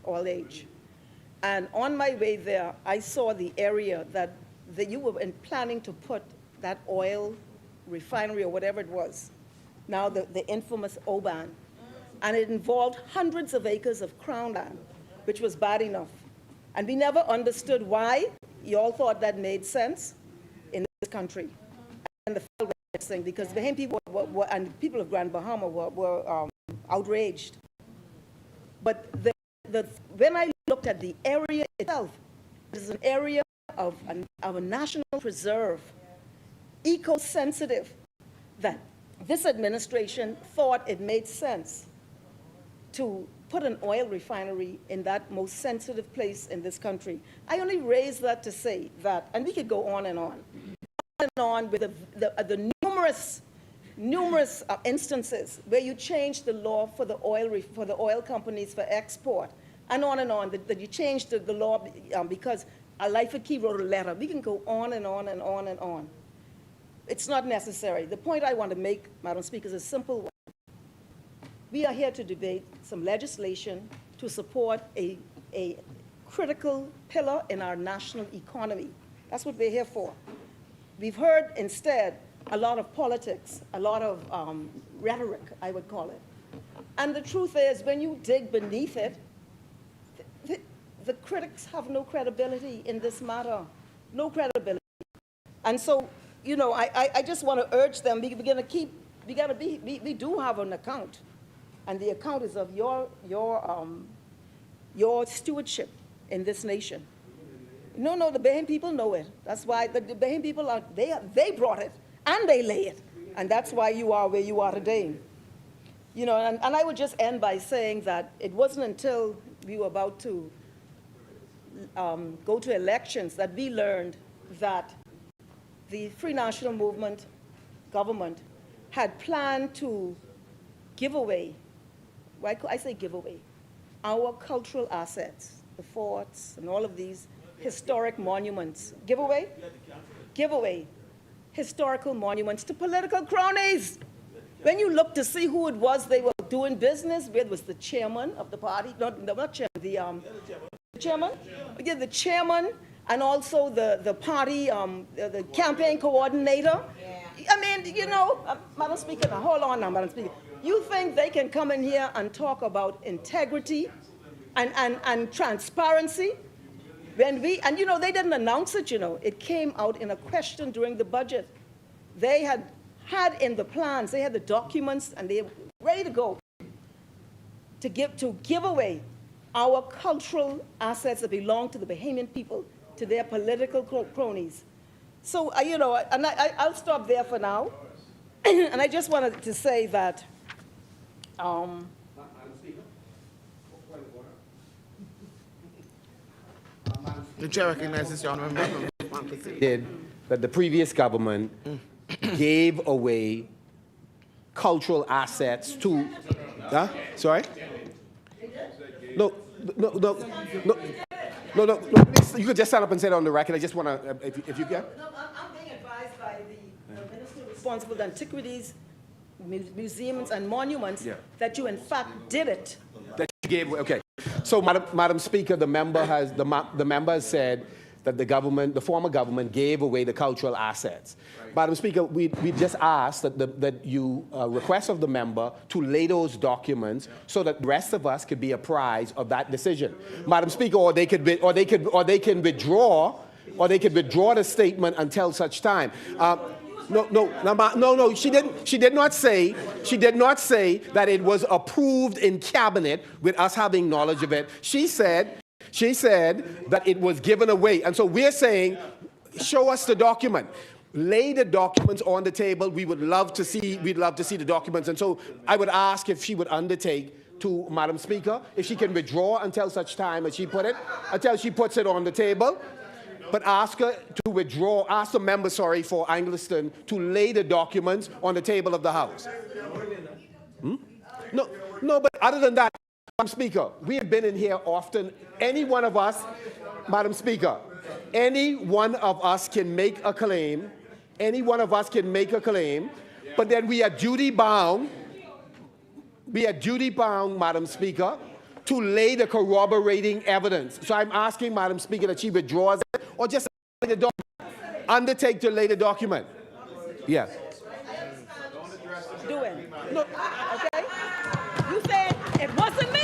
all age. And on my way there, I saw the area that you were planning to put that oil refinery or whatever it was, now the infamous Oban. And it involved hundreds of acres of crown land, which was bad enough. And we never understood why you all thought that made sense in this country. And the federal thing, because the Bahamian people and people of Grand Bahama were outraged. But when I looked at the area itself, it is an area of a national preserve, eco-sensitive, that this administration thought it made sense to put an oil refinery in that most sensitive place in this country. I only raise that to say that, and we could go on and on with the numerous instances where you changed the law for the oil companies for export, and on, that you changed the law because Alifaki wrote a letter. We can go on and on and on and on. It's not necessary. The point I want to make, Madam Speaker, is a simple one. We are here to debate some legislation to support a critical pillar in our national economy. That's what we're here for. We've heard instead a lot of politics, a lot of rhetoric, I would call it. And the truth is, when you dig beneath it, the critics have no credibility in this matter, no credibility. And so, you know, I just want to urge them, we do have an account, and the account is of your stewardship in this nation. No, the Bahamian people know it. That's why the Bahamian people they brought it and they lay it, and that's why you are where you are today. You know, and I would just end by saying that it wasn't until we were about to go to elections that we learned that the Free National Movement government had planned to give away, why I say give away, our cultural assets, the forts and all of these historic monuments. Give away historical monuments to political cronies. When you look to see who it was they were doing business with, was the chairman of the party, not chairman, the chairman? Yeah, the chairman, and also the party, the campaign coordinator. Yeah. I mean, you know, Madam Speaker, now hold on now, Madam Speaker. You think they can come in here and talk about integrity and transparency? And you know, they didn't announce it, you know. It came out in a question during the budget. They had in the plans, they had the documents, and they were ready to go to give away our cultural assets that belong to the Bahamian people, to their political cronies. So, you know, and I'll stop there for now. And I just wanted to say that The chair recognizes your honorable member. Did that the previous government gave away cultural assets to, sorry? No, please, you could just stand up and say it on the record. I just want to, if you can. No, I'm being advised by the minister responsible for antiquities, museums, and monuments that you, in fact, did it. That you gave away. Okay. So, Madam Speaker, the member has said that the former government gave away the cultural assets. Right. Madam Speaker, we just asked that you request of the member to lay those documents so that the rest of us could be apprised of that decision. Madam Speaker, or they can withdraw the statement until such time. No. She did not say that it was approved in cabinet with us having knowledge of it. She said that it was given away. And so we're saying, show us the document. Lay the documents on the table. We'd love to see the documents. And so I would ask if she would undertake to, Madam Speaker, if she can withdraw until such time as until she puts it on the table. But ask her to withdraw, ask the member, for Angliston to lay the documents on the table of the House. No, but other than that, Madam Speaker, we have been in here often. Any one of us, Madam Speaker, any one of us can make a claim. Any one of us can make a claim, but then we are duty bound. We are duty bound, Madam Speaker, to lay the corroborating evidence. So I'm asking, Madam Speaker, that she withdraws it or just undertake to lay the document. Yes. Doing. No, okay? You said it wasn't me.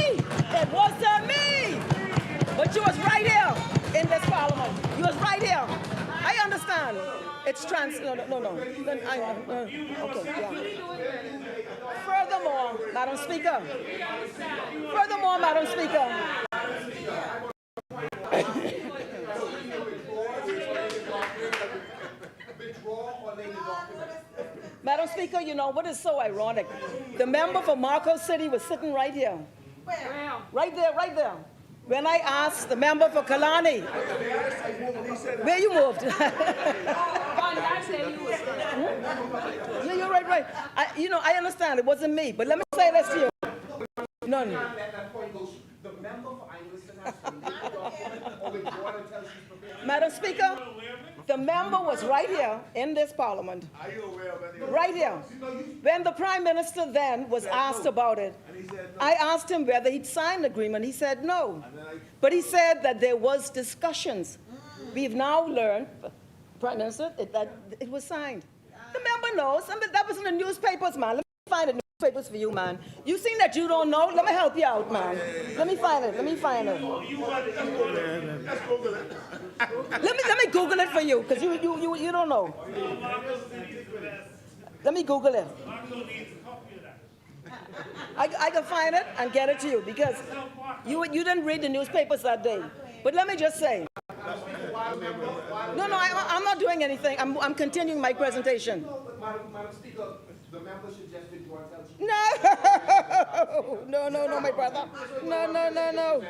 It wasn't me. But you was right here in this parliament. You was right here. I understand. It's no. Okay, yeah. Furthermore, Madam Speaker. Madam Speaker, you know what is so ironic? The member for Marco City was sitting right here. Where? Right there. When I asked the member for Kalani, where you moved? Yeah, you're right. I understand it wasn't me, but let me say this to you. No. Madam Speaker, the member was right here in this parliament. Are you aware of any? Right here. When the Prime Minister then was asked about it, I asked him whether he'd signed the agreement. He said no. But he said that there was discussions. We've now learned, Prime Minister, that it was signed. The member knows. I mean, that was in the newspapers, man. Let me find the newspapers for you, man. You seen that you don't know? Let me help you out, man. Let me find it. Let me Google it for you, because you don't know. Let me Google it. I can find it and get it to you, because you didn't read the newspapers that day. But let me just say. No, I'm not doing anything. I'm continuing my presentation. Madam Speaker, the member should just withdraw. No, my brother. No.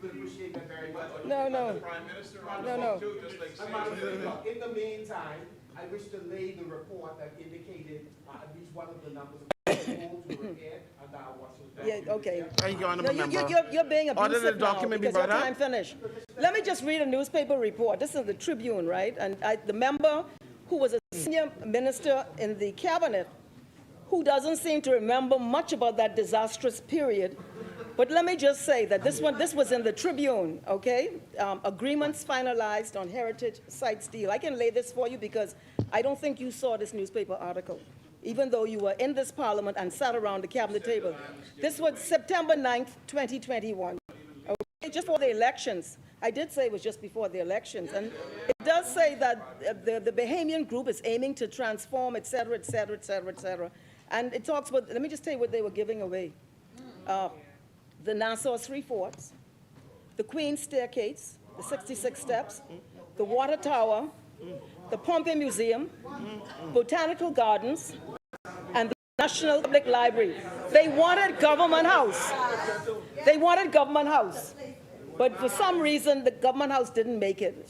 We would appreciate that very much. No. Prime Minister on the phone too, just like In the meantime, I wish to lay the report that indicated at least one of the numbers Yeah, okay. Thank you, Honourable Member. You're being Order the abusive now document be because your brought up. time finished. Let me just read a newspaper report. This is the Tribune, right? And the member who was a senior minister in the cabinet who doesn't seem to remember much about that disastrous period. But let me just say that this was in the Tribune, okay? Agreements finalized on heritage sites deal. I can lay this for you because I don't think you saw this newspaper article, even though you were in this parliament and sat around the cabinet table. This was September 9th, 2021, okay? Just before the elections. I did say it was just before the elections. And it does say that the Bahamian group is aiming to transform, et cetera, et cetera, et cetera, et cetera. And it talks about, let me just tell you what they were giving away. The Nassau 3 Forts, the Queen's Staircase, the 66 steps, the Water Tower, the Pompey Museum, Botanical Gardens, and the National Public Library. They wanted Government House. They wanted Government House. But for some reason, the Government House didn't make it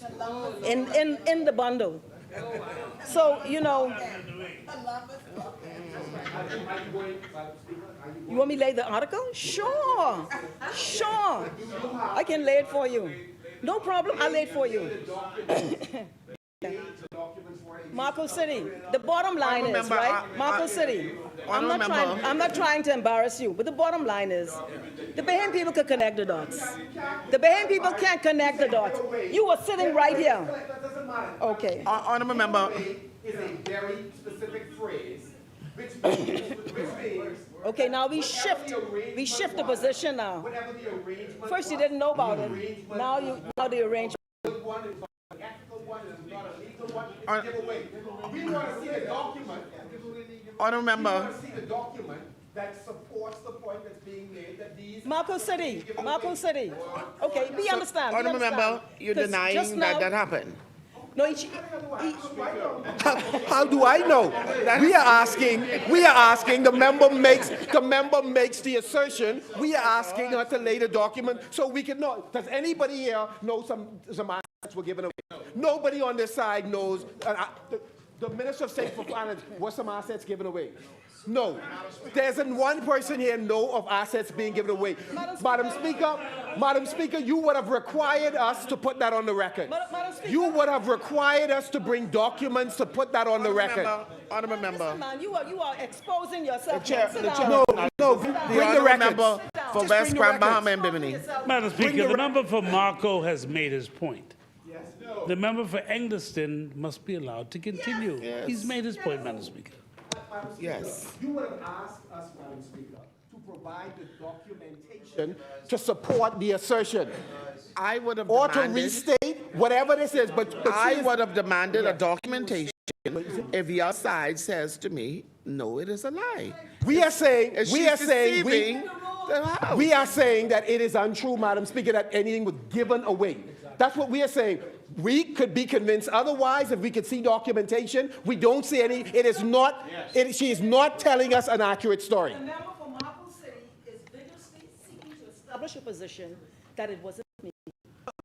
in the bundle. So, you know. You want me to lay the article? Sure. I can lay it for you. No problem, I'll lay it for you. Marco City. The bottom line is, right? Marco City. I'm not trying to embarrass you, but the bottom line is, the Bahamian people can connect the dots. The Bahamian people can't connect the dots. You were sitting right here. Okay. Honourable Member. Is a very specific phrase, which means okay, now we shift the position now. whatever the arrangement. First you didn't know about it. Now the arrangement. One is an ethical one, it's not a legal one. It's giveaway. We want to see a document. Honourable Member. We want to see the document that supports the point that's being made that these. Marco City. Okay, we understand. Honourable Member, you're denying that happened. No, How do I know? We are asking, the member makes the assertion, we are asking her to lay the document so we can know. Does anybody here know some assets were given away? Nobody on this side knows. The Minister of State for Finance, was some assets given away? No. There isn't one person here know of assets being given away. Madam Speaker, you would have required us to put that on the record. Madam Speaker. You would have required us to bring documents to put that on the record. Honourable member. Listen, man, you are exposing yourself. The chair- Sit the down. chair- No, The bring the honourable records. member for Just West bring the Grand records. Bahama and Bimini. Madam Speaker, the member for Marco has made his point. The member for Engliston must be allowed to continue. Yes. He's made his point, Madam Speaker. Yes. You would have asked us, Madam Speaker, to provide the documentation to support the assertion, I would have or to demanded, restate whatever this is, but I would have demanded a documentation if your side says to me, no, it is a lie. we are saying, If we she's are saying, deceiving the House. we are saying that it is untrue, Madam Speaker, that anything was given away. That's what we are saying. We could be convinced otherwise if we could see documentation. We don't see any. It is not, she is not telling us an accurate story. The member for Marple City is vigorously seeking to establish a position that it wasn't me.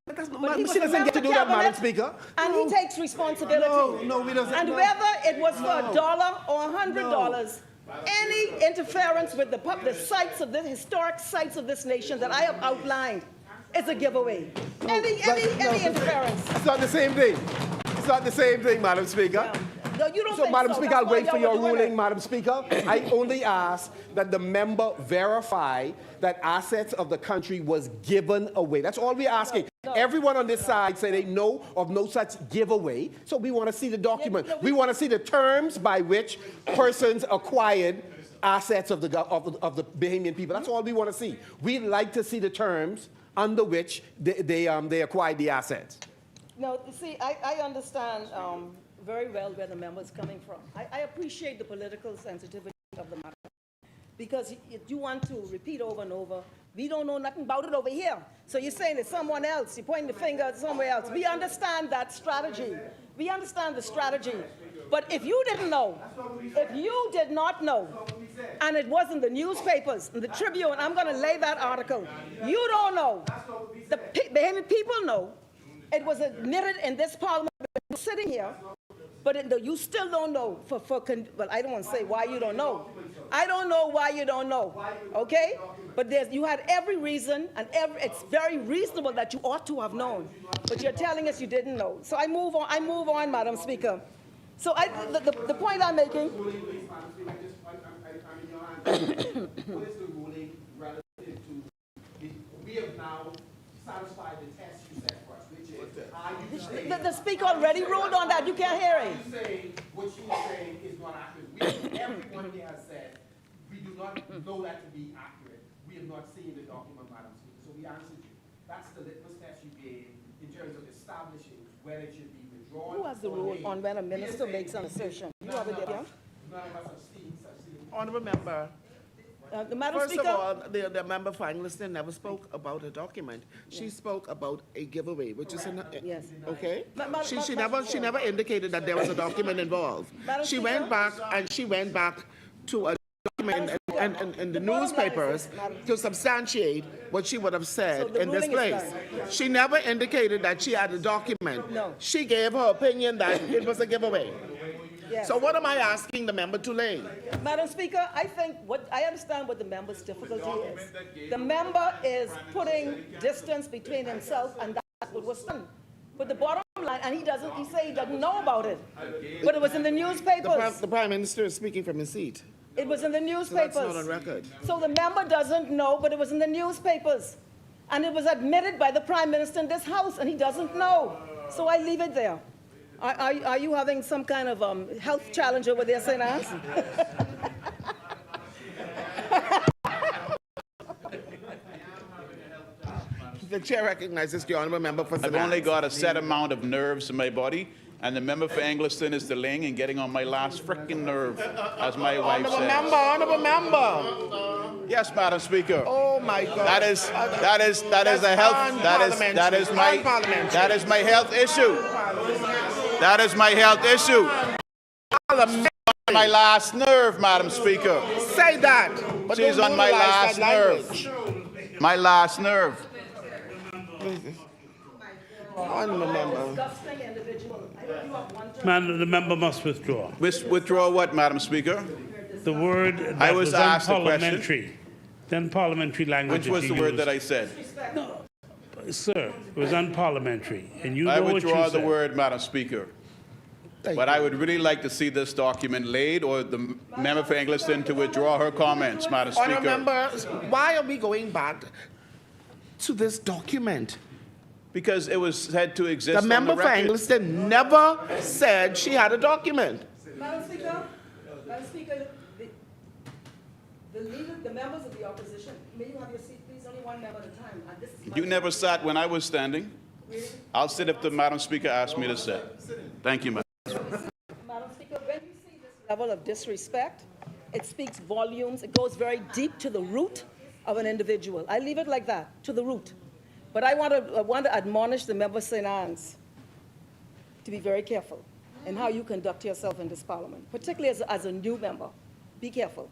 But he was She a doesn't member get to of do that, Madam cabinet, Speaker. And he takes responsibility. No, he doesn't. And No. whether it was for No. $1 or $100, any interference with the sites of the historic sites of this nation that I have outlined is a giveaway. Any interference. It's not the same thing. It's not the same thing, Madam Speaker. No, you don't So, think Madam so. Speaker, That's I'll why wait for y'all your were doing ruling, it. Madam Speaker. I only ask that the member verify that assets of the country was given away. That's all we're asking. Everyone on this side say they know of no such giveaway, so we want to see the document. We want to see the terms by which persons acquired assets of the Bahamian people. That's all we want to see. We'd like to see the terms under which they acquired the assets. No, you see, I understand very well where the member is coming from. I appreciate the political sensitivity of the matter. Because you want to repeat over and over, we don't know nothing about it over here. So you're saying it's someone else, you're pointing the finger at somewhere else. We understand that strategy. We understand the strategy. But if you didn't know, if you did not know, and it wasn't the newspapers, and the Tribune, I'm going to lay that article. You don't know. The Bahamian people know. It was admitted in this parliament, sitting here, but you still don't know. Well, I don't want to say why you don't know. I don't know why you don't know, okay? But you had every reason, and it's very reasonable that you ought to have known. But you're telling us you didn't know. So I move on, Madam Speaker. So the point I'm making. What is the ruling relative to, we have now satisfied the test you set for us, which is, are you saying... The speaker already ruled on that. You can't hear him. Are you saying what she's saying is not accurate? Everyone here has said, we do not know that to be accurate. We have not seen the document, Madam Speaker. So we answered you. That's the litmus test you gave in terms of establishing whether it should be withdrawn. Who has the rule on when a minister makes an assertion? You have it there. None of us have seen such things. Honourable member. Madam First Speaker. of all, the member for Engliston never spoke about a document. She spoke about a giveaway, which is Yes. okay. Ma- She ma- never indicated that there was a document involved. Madam She Speaker? went back to a document in the newspapers to substantiate what she would have So said the in this ruling is place. done. She never indicated that she had a document. No. She gave her opinion that it was a giveaway. Yes. So what am I asking the member to lay? Madam Speaker, I understand what the member's difficulty is. The member is putting distance between himself and that's what was done. But the bottom line, and he say he doesn't know about it. But it was in the newspapers. The Prime Minister is speaking from his seat. It was in the So newspapers. that's not on record. So the member doesn't know, but it was in the newspapers. And it was admitted by the Prime Minister in this House, and he doesn't know. So I leave it there. Are you having some kind of health challenge over there, St. Anne's? The chair recognizes the honourable member for I've only got a set amount of nerves in my body, and the member for Engliston is delaying and getting on my last frickin' nerve, as my wife says. Honourable member. Yes, Madam Speaker. Oh my God. That is a health. That is my health issue. That is my health issue. My last nerve, Madam Speaker. Say that. But She's don't on my utilize last that language. nerve. My last nerve. Honourable member. Disgusting individual. I Man, the member must withdraw. Withdraw what, Madam Speaker? The word that I was asked a question. unparliamentary. Then parliamentary language Which was that the you word used. that I said? Sir, it was unparliamentary, and you I know what you withdraw the said. word, Madam Speaker. But I would really like to see this document laid, or the member for Engliston to withdraw her comments, Madam Honourable Speaker. members, why are we going back to this document? Because it was said to exist The on the member for record. Engliston never said she had a document. Madam Speaker, the members of the opposition, may you have your seat, please, only one member at a time. And this is my- You never sat when I was standing. I'll sit if the Madam Speaker asks me to sit. Thank you, Madam. Madam Speaker, when you see this level of disrespect, it speaks volumes. It goes very deep to the root of an individual. I leave it like that, to the root. But I want to admonish the member St. Anne's to be very careful in how you conduct yourself in this parliament, particularly as a new member. Be careful.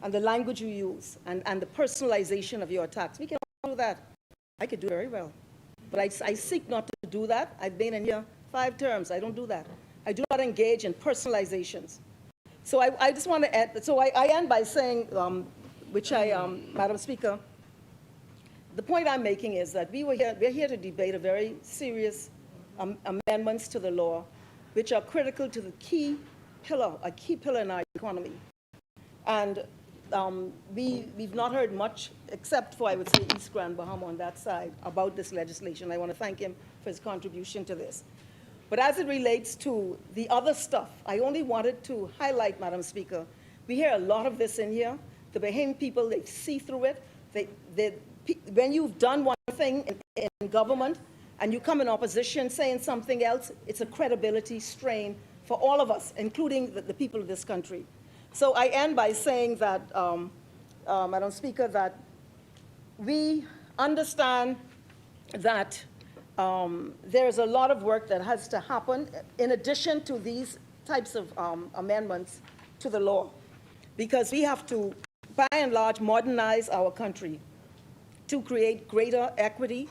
And the language you use and the personalization of your attacks. We can do that. I could do very well. But I seek not to do that. I've been in here 5 terms. I don't do that. I do not engage in personalizations. So I just want to add, so I end by saying, Madam Speaker, the point I'm making is that we're here to debate a very serious amendments to the law, which are critical to a key pillar in our economy. And we've not heard much, except for, I would say, East Grand Bahama on that side, about this legislation. I want to thank him for his contribution to this. But as it relates to the other stuff, I only wanted to highlight, Madam Speaker, we hear a lot of this in here. The Bahamian people, they see through it. When you've done one thing in government and you come in opposition saying something else, it's a credibility strain for all of us, including the people of this country. So I end by saying that, Madam Speaker, that we understand that there's a lot of work that has to happen in addition to these types of amendments to the law, because we have to, by and large, modernize our country to create greater equity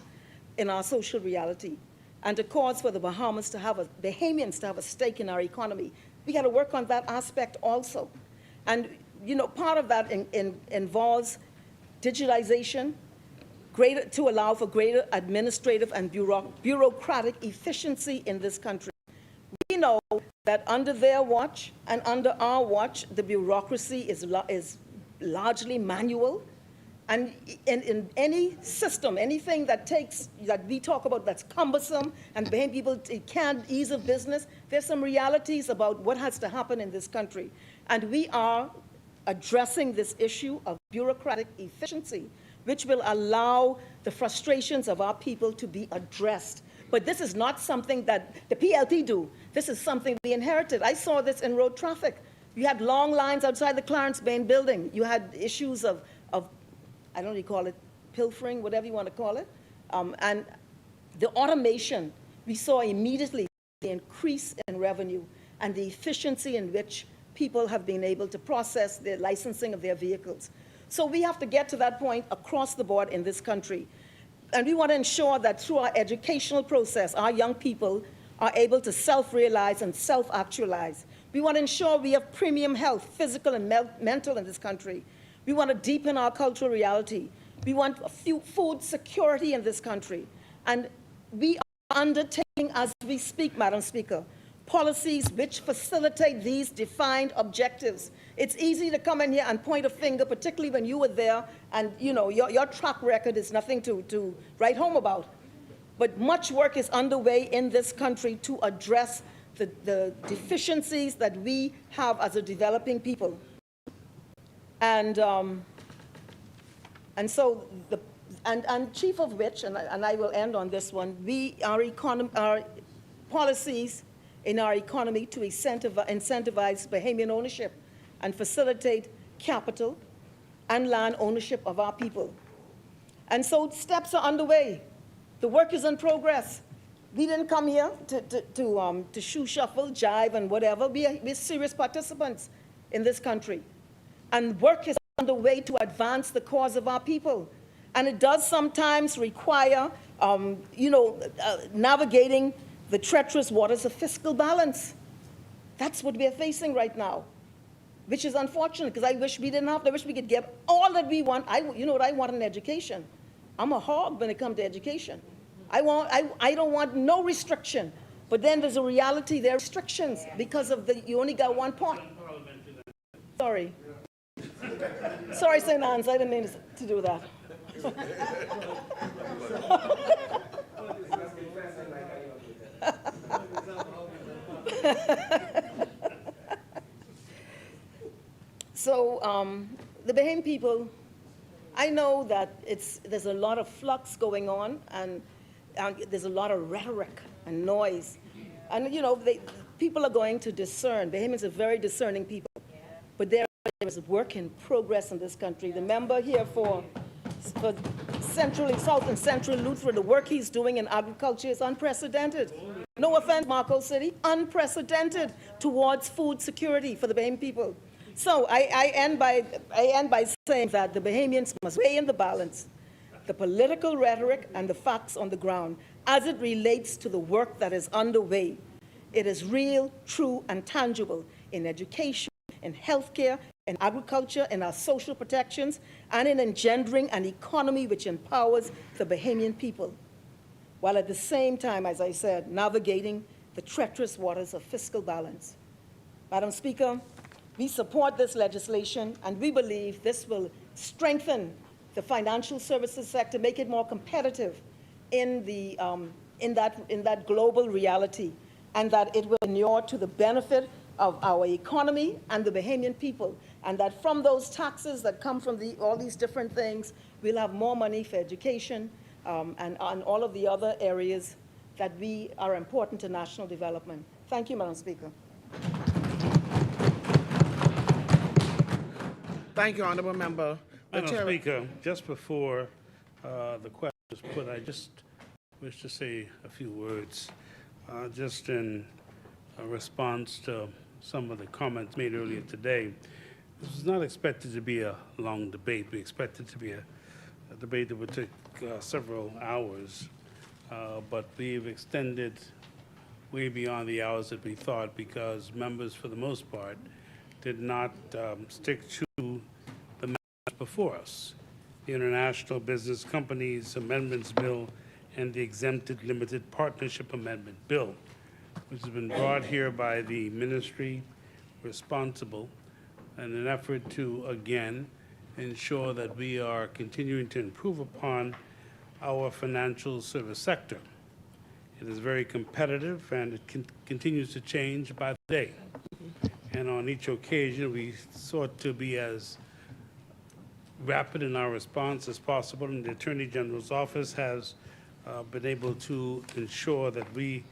in our social reality and to cause for the Bahamians to have a stake in our economy. We got to work on that aspect also. And, part of that involves digitization, to allow for greater administrative and bureaucratic efficiency in this country. We know that under their watch and under our watch, the bureaucracy is largely manual. And in any system, anything that we talk about that's cumbersome and Bahamian people can't ease of business, there's some realities about what has to happen in this country. And we are addressing this issue of bureaucratic efficiency, which will allow the frustrations of our people to be addressed. But this is not something that the PLP do. This is something we inherited. I saw this in road traffic. You had long lines outside the Clarence Bain building. You had issues of I don't know, you call it pilfering, whatever you want to call it. And the automation, we saw immediately the increase in revenue and the efficiency in which people have been able to process the licensing of their vehicles. So we have to get to that point across the board in this country. And we want to ensure that through our educational process, our young people are able to self-realize and self-actualize. We want to ensure we have premium health, physical and mental in this country. We want to deepen our cultural reality. We want food security in this country. And we are undertaking, as we speak, Madam Speaker, policies which facilitate these defined objectives. It's easy to come in here and point a finger, particularly when you were there, and your track record is nothing to write home about. But much work is underway in this country to address the deficiencies that we have as a developing people. And so chief of which, and I will end on this one, our policies in our economy to incentivize Bahamian ownership and facilitate capital and land ownership of our people. And so steps are underway. The work is in progress. We didn't come here to shoe shuffle, jive, and whatever. We're serious participants in this country. And work is underway to advance the cause of our people. And it does sometimes require, navigating the treacherous waters of fiscal balance. That's what we are facing right now, which is unfortunate, because I wish we didn't have to. I wish we could get all that we want. You know what I want in education? I'm a hog when it comes to education. I don't want no restriction. But then there's a reality, there are restrictions because of you only got one point. Sorry. Sorry, St. Anne's, I didn't mean to do that. So the Bahamian people, I know that there's a lot of flux going on, and there's a lot of rhetoric and noise. And, you know, people are going to discern. Bahamians are very discerning people. But there is work in progress in this country. The member here for South and Central Lutheran, the work he's doing in agriculture is unprecedented. No offense, Marco City, unprecedented towards food security for the Bahamian people. So I end by saying that the Bahamians must weigh in the balance the political rhetoric and the facts on the ground as it relates to the work that is underway. It is real, true, and tangible in education, in healthcare, in agriculture, in our social protections, and in engendering an economy which empowers the Bahamian people, while at the same time, as I said, navigating the treacherous waters of fiscal balance. Madam Speaker, we support this legislation, and we believe this will strengthen the financial services sector, make it more competitive in that global reality, and that it will inure to the benefit of our economy and the Bahamian people, and that from those taxes that come from all these different things, we'll have more money for education and all of the other areas that are important to national development. Thank you, Madam Speaker. Thank you, Honorable Member. Madam Speaker, just before the question was put, I just wish to say a few words, just in response to some of the comments made earlier today. This was not expected to be a long debate. We expected it to be a debate that would take several hours, but we've extended way beyond the hours that we thought, because members, for the most part, did not stick to the matters before us. The International Business Companies Amendments Bill and the Exempted Limited Partnership Amendment Bill, which has been brought here by the ministry responsible in an effort to, again, ensure that we are continuing to improve upon our financial service sector. It is very competitive, and it continues to change by the day. And on each occasion, we sought to be as rapid in our response as possible, and the Attorney General's office has been able to ensure that we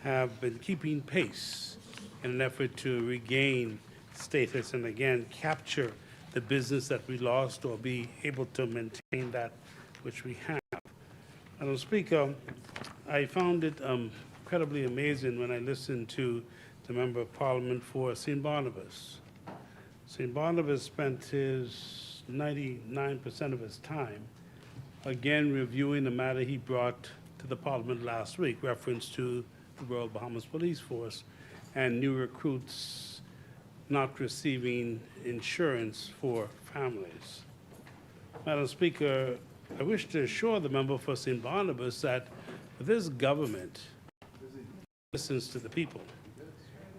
have been keeping pace in an effort to regain status and, again, capture the business that we lost, or be able to maintain that which we have. Madam Speaker, I found it incredibly amazing when I listened to the Member of Parliament for St. Barnabas. St. Barnabas spent his 99% of his time, again, reviewing the matter he brought to the Parliament last week, reference to the Royal Bahamas Police Force and new recruits not receiving insurance for families. Madam Speaker, I wish to assure the member for St. Barnabas that this government listens to the people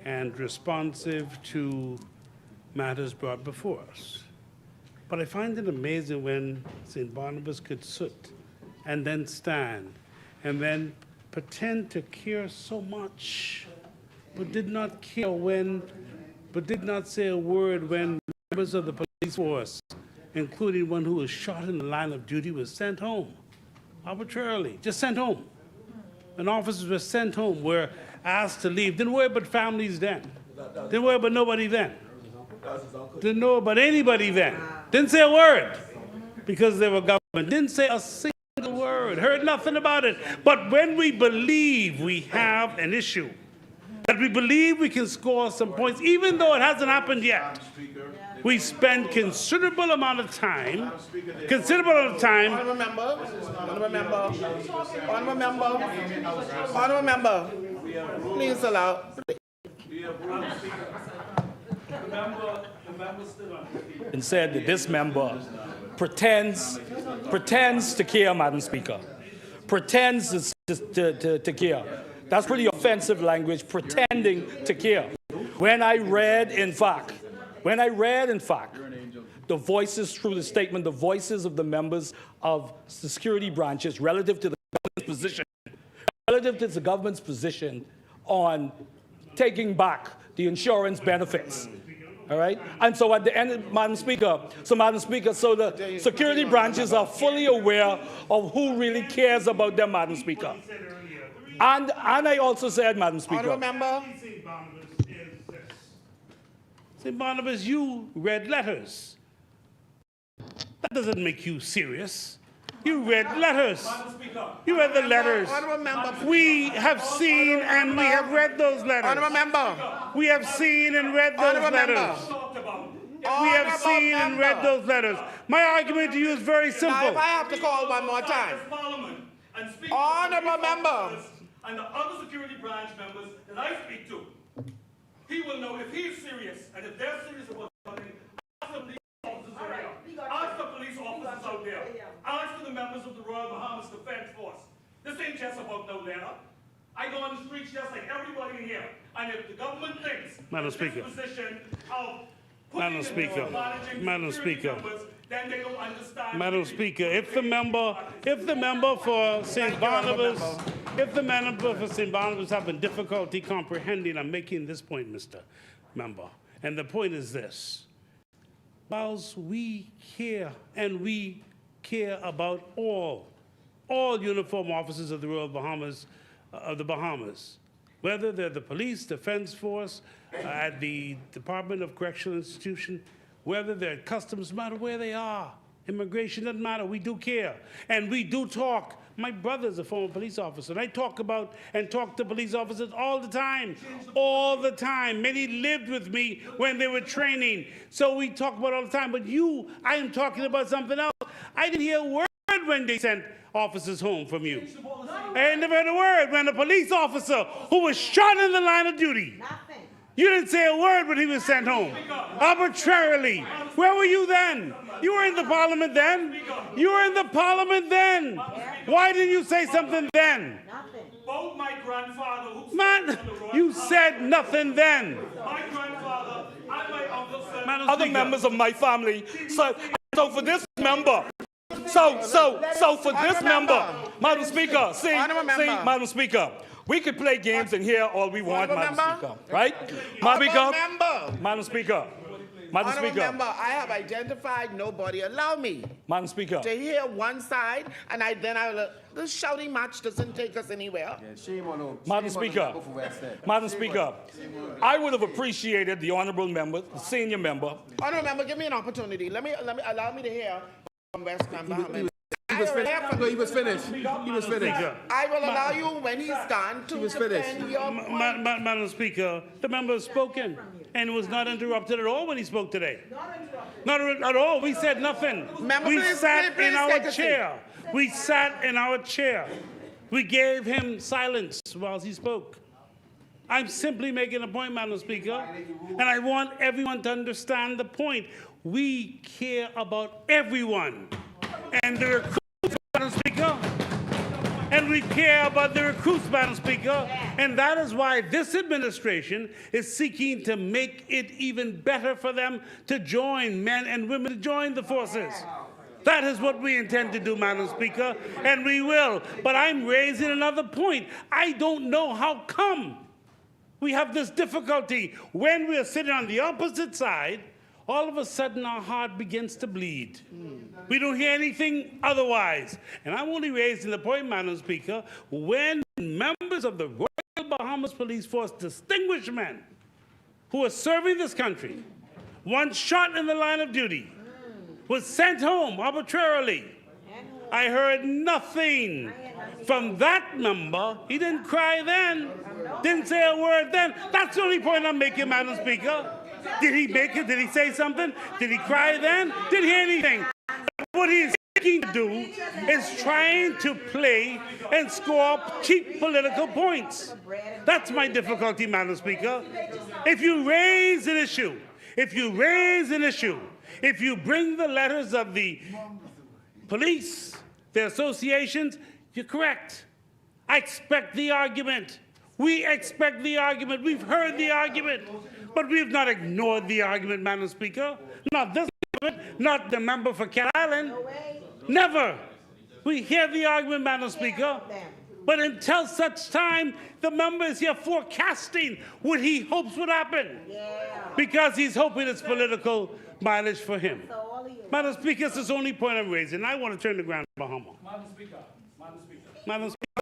and responsive to matters brought before us. But I find it amazing when St. Barnabas could sit and then stand and then pretend to care so much, but did not care but did not say a word when members of the police force, including one who was shot in the line of duty, was sent home arbitrarily, just sent home. And officers were sent home, were asked to leave. Didn't worry about families then. Didn't worry about nobody then. Didn't know about anybody then. Didn't say a word because they were government. Didn't say a single word. Heard nothing about it. But when we believe we have an issue, that we believe we can score some points, even though it hasn't happened yet, we spend considerable amount of time, Honorable member, honorable member, honorable member, honorable member, Please allow. And said that this member pretends to care, Madam Speaker. Pretends to care. That's pretty offensive language, pretending to care. When I read, in fact, the voices through the statement, the voices of the members of the security branches relative to the government's position on taking back the insurance benefits. All right? And so at the end, Madam Speaker, so the security branches are fully aware of who really cares about them, Madam Speaker. And I also said, Madam Speaker. Honourable member. St. Barnabas, you read letters. That doesn't make you serious. You read letters. You read the letters. We have seen and we have read those letters. Honourable member. We have seen and read those letters. We have seen and read those letters. My argument to you is very simple. Now, if I have to call one more time. Honourable member. And the other security branch members that I speak to, he will know if he's serious, and if they're serious about something, ask the police officers out there. Ask the police officers out there. Ask the members of the Royal Bahamas Defense Force. This ain't just about no letter. I go on the streets just like everybody in here. And if the government thinks Madam this Speaker. position of Madam Speaker. Madam Speaker. then they don't understand. Madam Speaker, if the member for St. Barnabas, having difficulty comprehending, I'm making this point, Mr. Member. And the point is this. Whilst we care, and we care about all uniform officers of the Royal Bahamas, whether they're the police, defense force, at the Department of Correctional Institution, whether they're at customs, no matter where they are, immigration doesn't matter, we do care. And we do talk. My brother's a former police officer, and I talk to police officers all the time. Many lived with me when they were training. So we talk about it all the time. But I am talking about something else. I didn't hear a word when they sent officers home from you. I ain't never heard a word when a police officer who was shot in the line of duty. You didn't say a word when he was sent home, arbitrarily. Where were you then? You were in the parliament then. Why didn't you say something then? Both my grandfather, who Man, you said nothing then. my grandfather and my uncle said, Madam other Speaker. members of my family. So for this member, Madam Speaker, Madam Speaker, we could play games in here all we want, Madam Speaker, right? Madam Speaker. Honourable member, I have identified nobody. Allow me Madam Speaker. to hear one side, and this shouting match doesn't take us anywhere. Madam Speaker, I would have appreciated the honourable member, the senior member. Honourable member, give me an opportunity. Allow me to hear from West Bahamas. He was finished. I will allow you when he's done to defend your point. Madam Speaker, the member has spoken and was not interrupted at all when he spoke today. Not at all. We said nothing. We sat in our chair. We gave him silence while he spoke. I'm simply making a point, Madam Speaker, and I want everyone to understand the point. We care about everyone. And the recruits, Madam Speaker. And we care about the recruits, Madam Speaker. And that is why this administration is seeking to make it even better for them to join, men and women to join the forces. That is what we intend to do, Madam Speaker, and we will. But I'm raising another point. I don't know how come we have this difficulty when we are sitting on the opposite side. All of a sudden, our heart begins to bleed. We don't hear anything otherwise. And I'm only raising the point, Madam Speaker, when members of the Royal Bahamas Police Force, distinguished men who are serving this country, one shot in the line of duty, was sent home arbitrarily. I heard nothing from that member. He didn't cry then, didn't say a word then. That's the only point I'm making, Madam Speaker. Did he make it? Did he say something? Did he cry then? Did he hear anything? What he said seeking to do is trying to play and score cheap political points. That's my difficulty, Madam Speaker. If you raise an issue, if you bring the letters of the police, the associations, you're correct. I expect the argument. We expect the argument. We've heard the argument. But we've not ignored the argument, Madam Speaker. Not this argument, not the member for Cat Island. Never. We hear the argument, Madam Speaker. But until such time, the member is here forecasting what he hopes would happen. Because he's hoping it's political mileage for him. Madam Speaker, this is the only point I'm raising. I want to turn to Grand Bahama. Madam Speaker,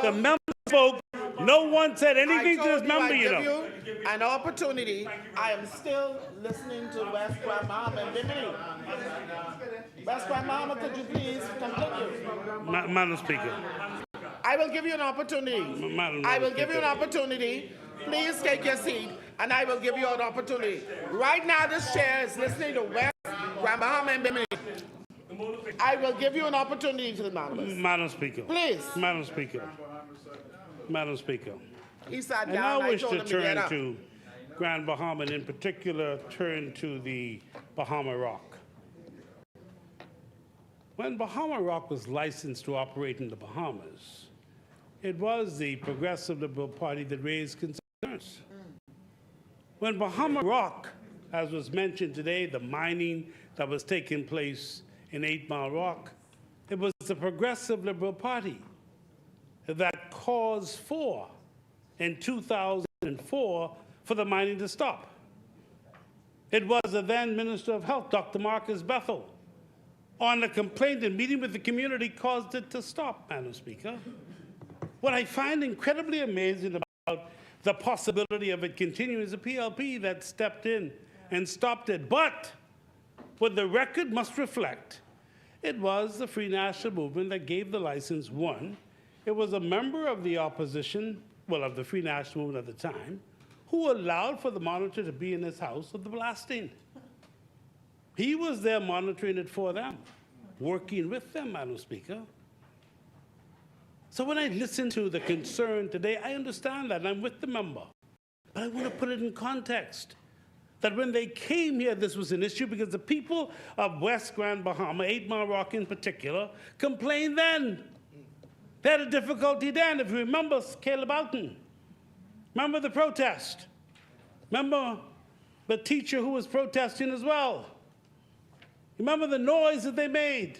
the member spoke. No one said anything to this member, you know. I give you an opportunity. I am still listening to West Grand Bahama and Bimini. West Grand Bahama, could you please continue? Madam Speaker. I will give you an opportunity. I will give you an opportunity. Please take your seat, and I will give you an opportunity. Right now, this chair is listening to West Grand Bahama and Bimini. I will give you an opportunity to the members. Madam Speaker. Please. Madam Speaker. Madam Speaker. He sat And down. I wish told to him to get turn up. to Grand Bahama, and in particular, turn to the Bahama Rock. When Bahama Rock was licensed to operate in the Bahamas, it was the Progressive Liberal Party that raised concerns. When Bahama Rock, as was mentioned today, the mining that was taking place in 8 Mile Rock, it was the Progressive Liberal Party that caused for, in 2004, for the mining to stop. It was the then Minister of Health, Dr. Marcus Bethel, on a complaint and meeting with the community, caused it to stop, Madam Speaker. What I find incredibly amazing about the possibility of it continuing is the PLP that stepped in and stopped it. But what the record must reflect, it was the Free National Movement that gave the license. One, it was a member of the opposition, well, of the Free National Movement at the time, who allowed for the monitor to be in his house of the blasting. He was there monitoring it for them, working with them, Madam Speaker. So when I listen to the concern today, I understand that, and I'm with the member. But I want to put it in context, that when they came here, this was an issue because the people of West Grand Bahama, 8 Mile Rock in particular, complained then. They had a difficulty then. If you remember Caleb Alton, remember the protest? Remember the teacher who was protesting as well? Remember the noise that they made?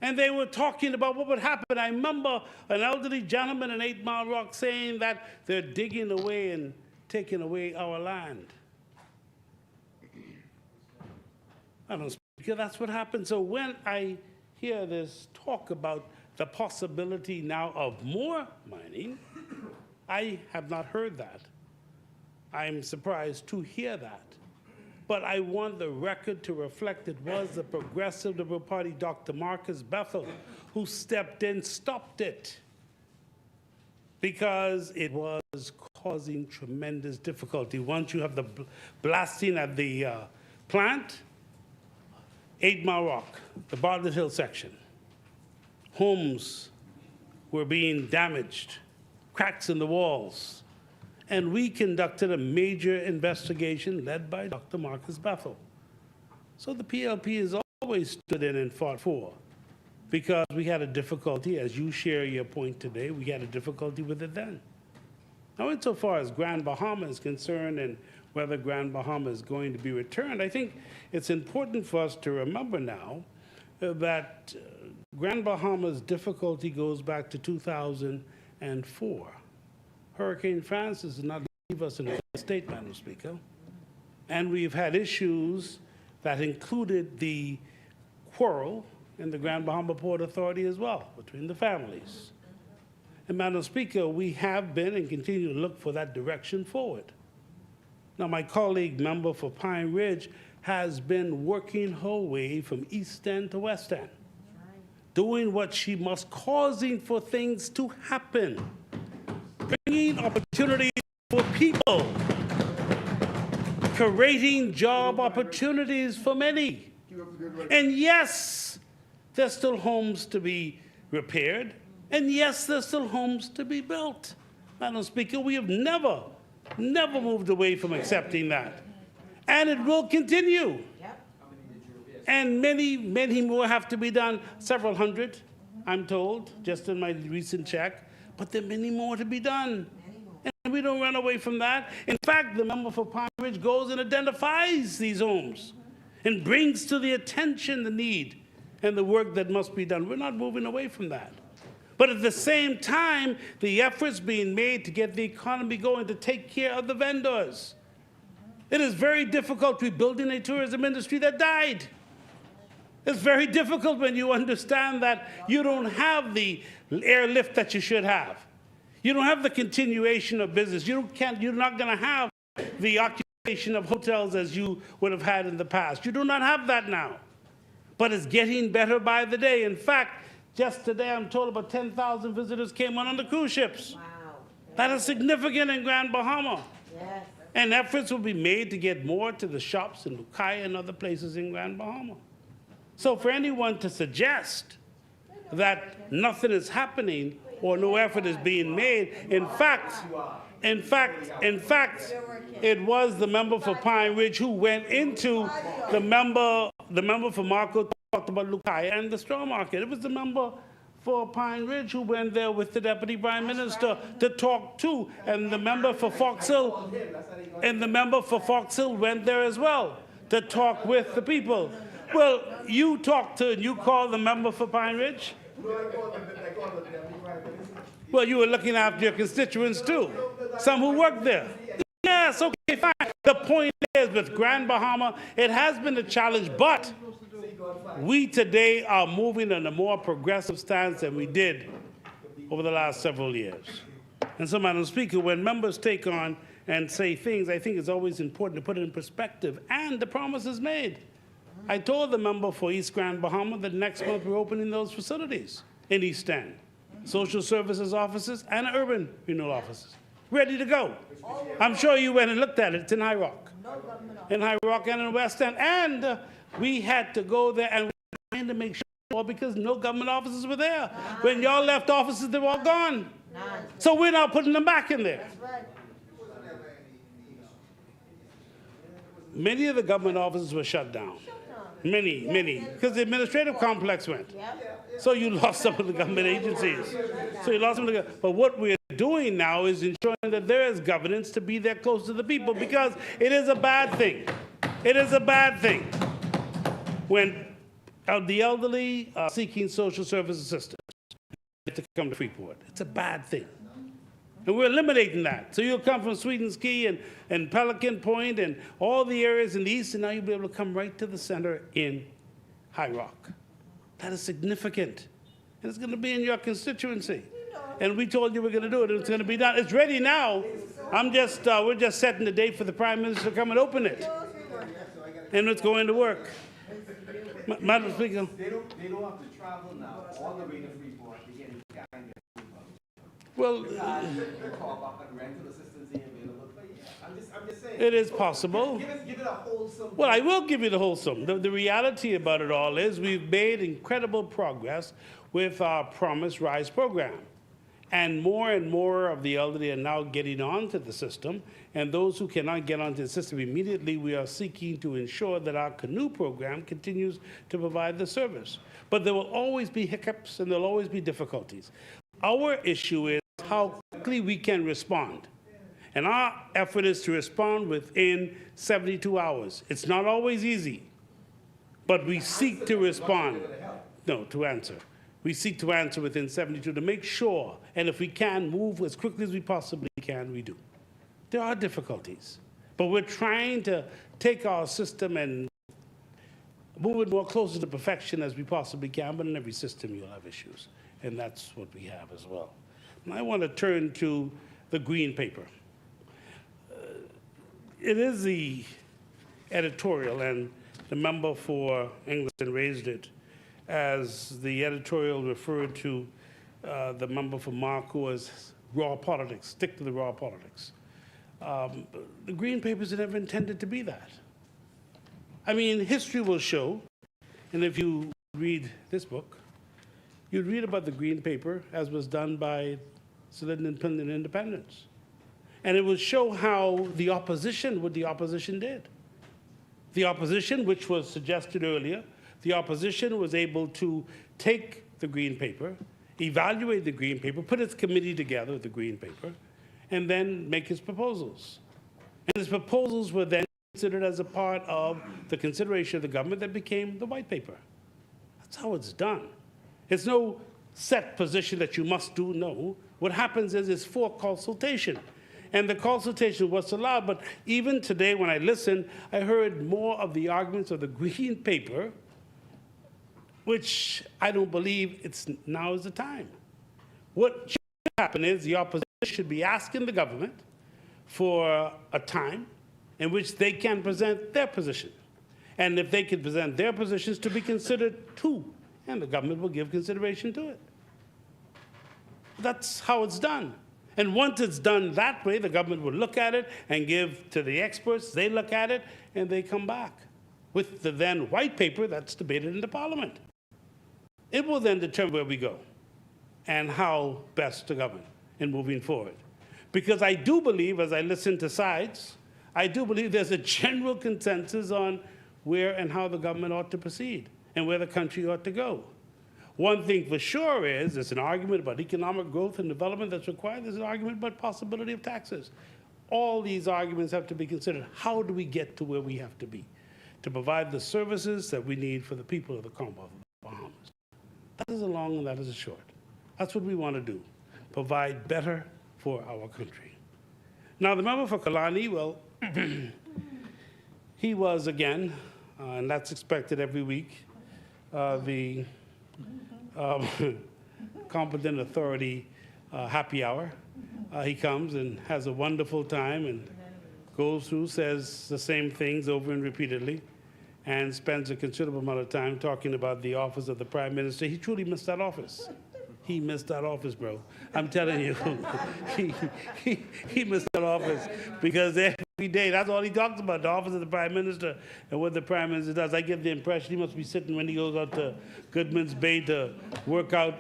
And they were talking about what would happen. I remember an elderly gentleman in 8 Mile Rock saying that they're digging away and taking away our land. Madam Speaker, that's what happened. So when I hear this talk about the possibility now of more mining, I have not heard that. I'm surprised to hear that. But I want the record to reflect it was the Progressive Liberal Party, Dr. Marcus Bethel, who stepped in, stopped it, because it was causing tremendous difficulty. Once you have the blasting at the plant, 8 Mile Rock, the Bartlett Hill section, homes were being damaged, cracks in the walls. And we conducted a major investigation led by Dr. Marcus Bethel. So the PLP has always stood in and fought for, because we had a difficulty, as you share your point today, we had a difficulty with it then. Now, insofar as Grand Bahama is concerned and whether Grand Bahama is going to be returned, I think it's important for us to remember now that Grand Bahama's difficulty goes back to 2004. Hurricane Francis did not leave us in a state, Madam Speaker. And we've had issues that included the quarrel in the Grand Bahama Port Authority as well, between the families. And Madam Speaker, we have been and continue to look for that direction forward. Now, my colleague, member for Pine Ridge, has been working her way from East End to West End, doing what she must, causing for things to happen, bringing opportunities for people, creating job opportunities for many. And yes, there's still homes to be repaired, and yes, there's still homes to be built. Madam Speaker, we have never moved away from accepting that. And it will continue. And many more have to be done, several hundred, I'm told, just in my recent check. But there are many more to be done. And we don't run away from that. In fact, the member for Pine Ridge goes and identifies these homes and brings to the attention the need and the work that must be done. We're not moving away from that. But at the same time, the efforts being made to get the economy going, to take care of the vendors. It is very difficult rebuilding a tourism industry that died. It's very difficult when you understand that you don't have the airlift that you should have. You don't have the continuation of business. You're not going to have the occupation of hotels as you would have had in the past. You do not have that now. But it's getting better by the day. In fact, just today I'm told about 10,000 visitors came on the cruise ships. Wow. That is significant in Grand Bahama. Yes. And efforts will be made to get more to the shops in Lucaya and other places in Grand Bahama. So for anyone to suggest that nothing is happening or no effort is being made, in fact, it was the member for Pine Ridge who went into the member for Marco talked about Lucaya and the straw market. It was the member for Pine Ridge who went there with the Deputy Prime Minister to talk to, and the member for Fox Hill, went there as well to talk with the people. Well, you talked to and you called the member for Pine Ridge? Well, you were looking after your constituents too, some who work there. Yes, okay, fine. The point is, with Grand Bahama, it has been a challenge, but we today are moving in a more progressive stance than we did over the last several years. And so, Madam Speaker, when members take on and say things, I think it's always important to put it in perspective, and the promise is made. I told the member for East Grand Bahama that next month we're opening those facilities in East End. Social services offices and urban renewal offices. Ready to go. I'm sure you went and looked at it. It's in High Rock. In High Rock and in West End. And we had to go there and we were trying to make sure because no government offices were there. When y'all left offices, they were all gone. So we're now putting them back in there. Many of the government offices were shut down. Many, because the administrative complex went. So you lost some of the government agencies. But what we're doing now is ensuring that there is governance to be there close to the people, because it is a bad thing. It is a bad thing when the elderly are seeking social service assistance to come to Freeport. It's a bad thing. And we're eliminating that. So you'll come from Sweetens Key and Pelican Point and all the areas in the east, and now you'll be able to come right to the center in High Rock. That is significant. And it's going to be in your constituency. And we told you we're going to do it, and it's going to be done. It's ready now. We're just setting the date for the Prime Minister to come and open it. And it's going to work. Madam Speaker. They don't have to travel now all the way to Freeport to get in. Well, it is possible. Give it a wholesome. Well, I will give you the wholesome. The reality about it all is we've made incredible progress with our Promise Rise program. And more of the elderly are now getting onto the system. And those who cannot get onto the system immediately, we are seeking to ensure that our canoe program continues to provide the service. But there will always be hiccups and there will always be difficulties. Our issue is how quickly we can respond. And our effort is to respond within 72 hours. It's not always easy, but we seek to respond. No, to answer. We seek to answer within 72 to make sure, and if we can move as quickly as we possibly can, we do. There are difficulties, but we're trying to take our system and move it more closer to perfection as we possibly can, but in every system you'll have issues, and that's what we have as well. And I want to turn to the green paper. It is the editorial, and the member for Engleton raised it as the editorial referred to the member for Marco as raw politics, stick to the raw politics. The green papers are never intended to be that. I mean, history will show, and if you read this book, you'd read about the Green Paper as was done by Sir Lyndon Pinson Independence. And it would show how the opposition, what the opposition did. The opposition, which was suggested earlier, the opposition was able to take the Green Paper, evaluate the Green Paper, put its committee together, the Green Paper, and then make its proposals. And his proposals were then considered as a part of the consideration of the government that became the White Paper. That's how it's done. It's no set position that you must do, no. What happens is it's for consultation. And the consultation was allowed, but even today when I listened, I heard more of the arguments of the Green Paper, which I don't believe now is the time. What should happen is the opposition should be asking the government for a time in which they can present their position. And if they can present their positions to be considered too, and the government will give consideration to it. That's how it's done. And once it's done that way, the government will look at it and give to the experts, they look at it, and they come back with the then White Paper that's debated in the Parliament. It will then determine where we go and how best to govern in moving forward. Because I do believe, as I listen to sides, I do believe there's a general consensus on where and how the government ought to proceed and where the country ought to go. One thing for sure is there's an argument about economic growth and development that's required. There's an argument about possibility of taxes. All these arguments have to be considered. How do we get to where we have to be to provide the services that we need for the people of the Commonwealth of the Bahamas? That is a long and that is a short. That's what we want to do, provide better for our country. Now, the member for Kalani, well, he was again, and that's expected every week, the competent authority happy hour. He comes and has a wonderful time and goes through, says the same things over and repeatedly, and spends a considerable amount of time talking about the office of the Prime Minister. He truly missed that office. He missed that office, bro. I'm telling you, he missed that office because every day, that's all he talks about, the office of the Prime Minister and what the Prime Minister does. I get the impression he must be sitting when he goes out to Goodman's Bay to work out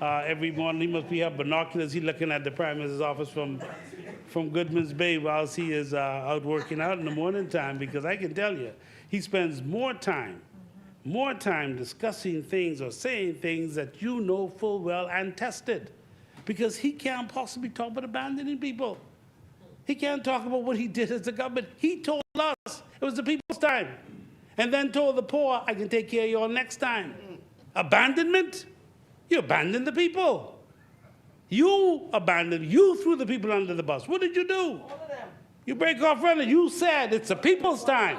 every morning. He must be have binoculars. He's looking at the Prime Minister's office from Goodman's Bay whilst he is out working out in the morning time, because I can tell you, he spends more time discussing things or saying things that you know full well and tested, because he can't possibly talk about abandoning people. He can't talk about what he did as a government. He told us it was the people's time, and then told the poor, I can take care of you all next time. Abandonment? You abandoned the people. You threw the people under the bus. What did you do? All of them. You break off running. You said it's the people's time.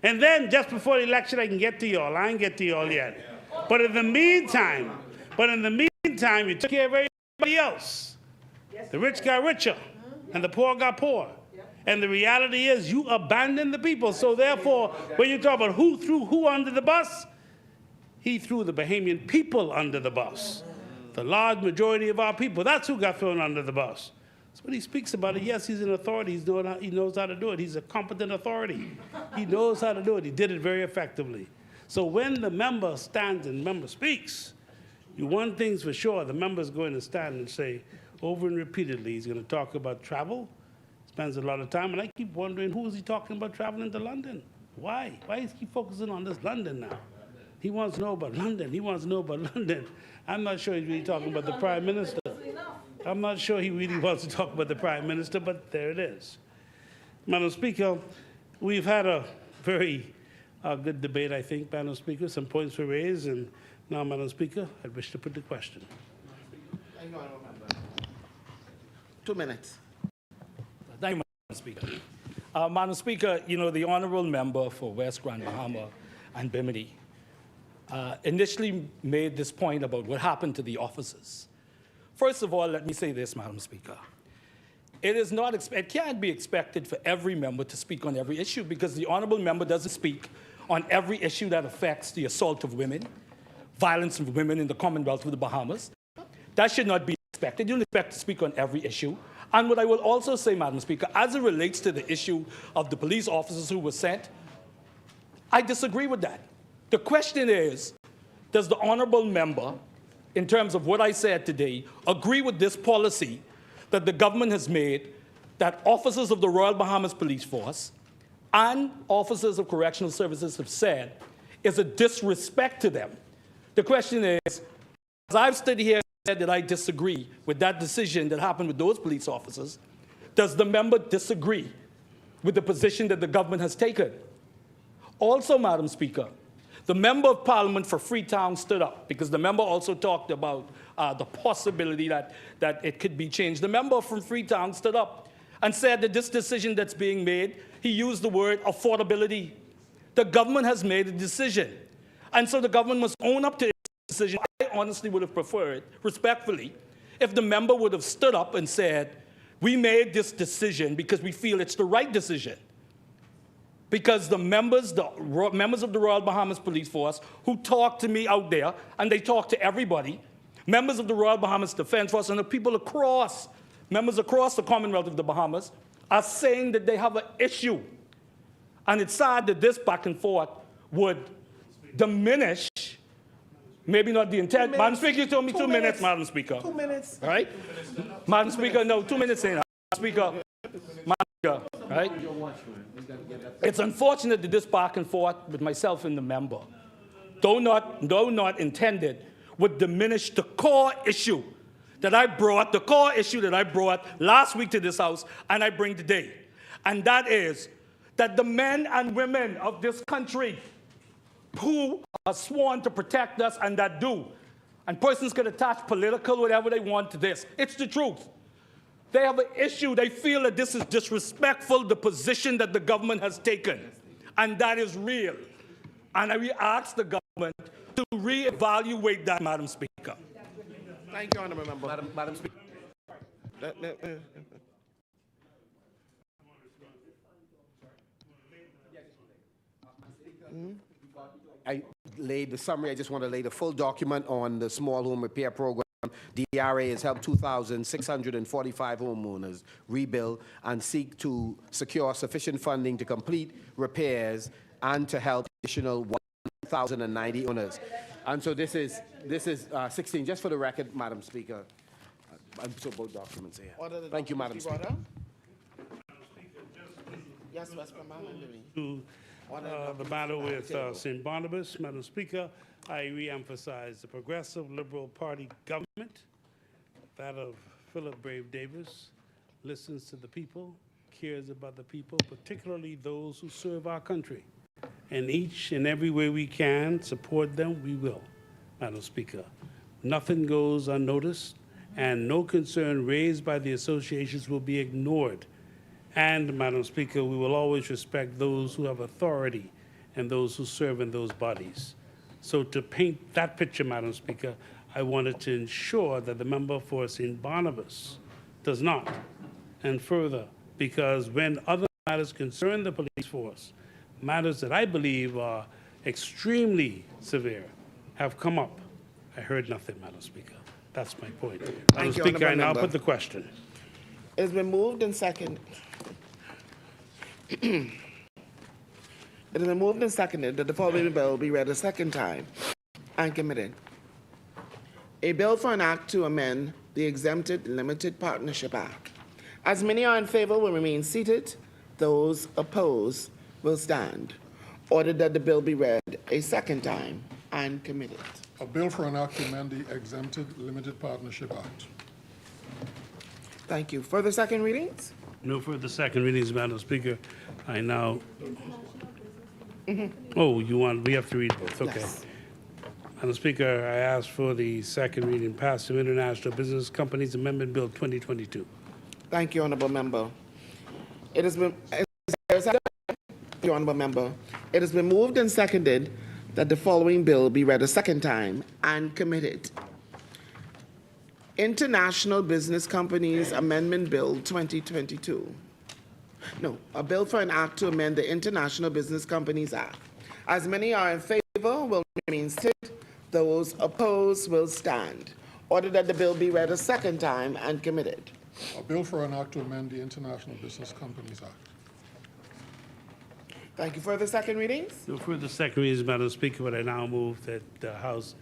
And then just before the election, I can get to y'all. I ain't get to y'all yet. But in the meantime, you took care of everybody else. The rich got richer, and the poor got poor. And the reality is you abandoned the people. So therefore, when you talk about who threw who under the bus, he threw the Bahamian people under the bus. The large majority of our people, that's who got thrown under the bus. That's what he speaks about it. Yes, he's an authority. He knows how to do it. He's a competent authority. He knows how to do it. He did it very effectively. So when the member stands and the member speaks, one thing's for sure, the member's going to stand and say over and repeatedly, he's going to talk about travel, spends a lot of time, and I keep wondering, who is he talking about traveling to London? Why? Why is he focusing on this London now? He wants to know about London. He wants to know about London. I'm not sure he's really talking about the Prime Minister. I'm not sure he really wants to talk about the Prime Minister, but there it is. Madam Speaker, we've had a very good debate, I think, Madam Speaker. Some points were raised, and now, Madam Speaker, I wish to put the question. 2 minutes. Thank you, Madam Speaker. Madam Speaker, the honourable member for West Grand Bahama and Bimini initially made this point about what happened to the officers. First of all, let me say this, Madam Speaker. It can't be expected for every member to speak on every issue, because the honourable member doesn't speak on every issue that affects the assault of women, violence of women in the Commonwealth of the Bahamas. That should not be expected. You don't expect to speak on every issue. And what I will also say, Madam Speaker, as it relates to the issue of the police officers who were sent, I disagree with that. The question is, does the honorable member, in terms of what I said today, agree with this policy that the government has made, that officers of the Royal Bahamas Police Force and officers of correctional services have said is a disrespect to them? The question is, as I've stood here and said that I disagree with that decision that happened with those police officers, does the member disagree with the position that the government has taken? Also, Madam Speaker, the member of Parliament for Freetown stood up because the member also talked about the possibility that it could be changed. The member from Freetown stood up and said that this decision that's being made, he used the word affordability. The government has made a decision. And so the government must own up to its decision. I honestly would have preferred, respectfully, if the member would have stood up and said, we made this decision because we feel it's the right decision. Because the members of the Royal Bahamas Police Force who talk to me out there, and they talk to everybody, members of the Royal Bahamas Defense Force and the people across, members across the Commonwealth of the Bahamas, are saying that they have an issue. And it's sad that this back and forth would diminish, maybe not the intent. Madam Speaker, you told me 2 minutes, Madam Speaker. 2 minutes. Right? Madam Speaker, no, 2 minutes in. Madam Speaker, right? It's unfortunate that this back and forth with myself and the member, though not intended, would diminish the core issue that I brought, last week to this House, and I bring today. And that is that the men and women of this country who are sworn to protect us and that do, and persons can attach political, whatever they want to this, it's the truth. They have an issue. They feel that this is disrespectful, the position that the government has taken. And that is real. And we ask the government to reevaluate that, Madam Speaker. Thank you, Honourable Member. Madam Speaker. I laid the summary. I just want to lay the full document on the small home repair program. DRA has helped 2,645 homeowners rebuild and seek to secure sufficient funding to complete repairs and to help additional 1,090 owners. And so this is 16, just for the record, Madam Speaker. So both documents here. Thank you, Madam Speaker. Yes, Westmoreland. To the matter with St. Barnabas, Madam Speaker, I re-emphasize the Progressive Liberal Party government, that of Philip Brave Davis, listens to the people, cares about the people, particularly those who serve our country. And each and every way we can support them, we will, Madam Speaker. Nothing goes unnoticed, and no concern raised by the associations will be ignored. And, Madam Speaker, we will always respect those who have authority and those who serve in those bodies. So to paint that picture, Madam Speaker, I wanted to ensure that the member for St. Barnabas does not. And further, because when other matters concern the police force, matters that I believe are extremely severe, have come up, I heard nothing, Madam Speaker. That's my point. Madam Speaker, I now put the question. It has been moved and seconded. It has been moved and seconded that the following bill be read a second time and committed. A bill for an act to amend the Exempted Limited Partnership Act. As many are in favor will remain seated. Those opposed will stand. Ordered that the bill be read a second time and committed. A bill for an act to amend the Exempted Limited Partnership Act. Thank you. Further second readings? No further second readings, Madam Speaker. I now... Oh, we have to read both, okay. Yes. Madam Speaker, I ask for the second reading, pass to International Business Companies Amendment Bill 2022. Thank you, Honourable Member. It has been... Thank you, Honourable Member. It has been moved and seconded that the following bill be read a second time and committed. International Business Companies Amendment Bill 2022. No, a bill for an act to amend the International Business Companies Act. As many are in favor will remain seated. Those opposed will stand. Order that the bill be read a second time and committed. A bill for an act to amend the International Business Companies Act. Thank you. Further second readings? No further second readings, Madam Speaker, but I now move that the House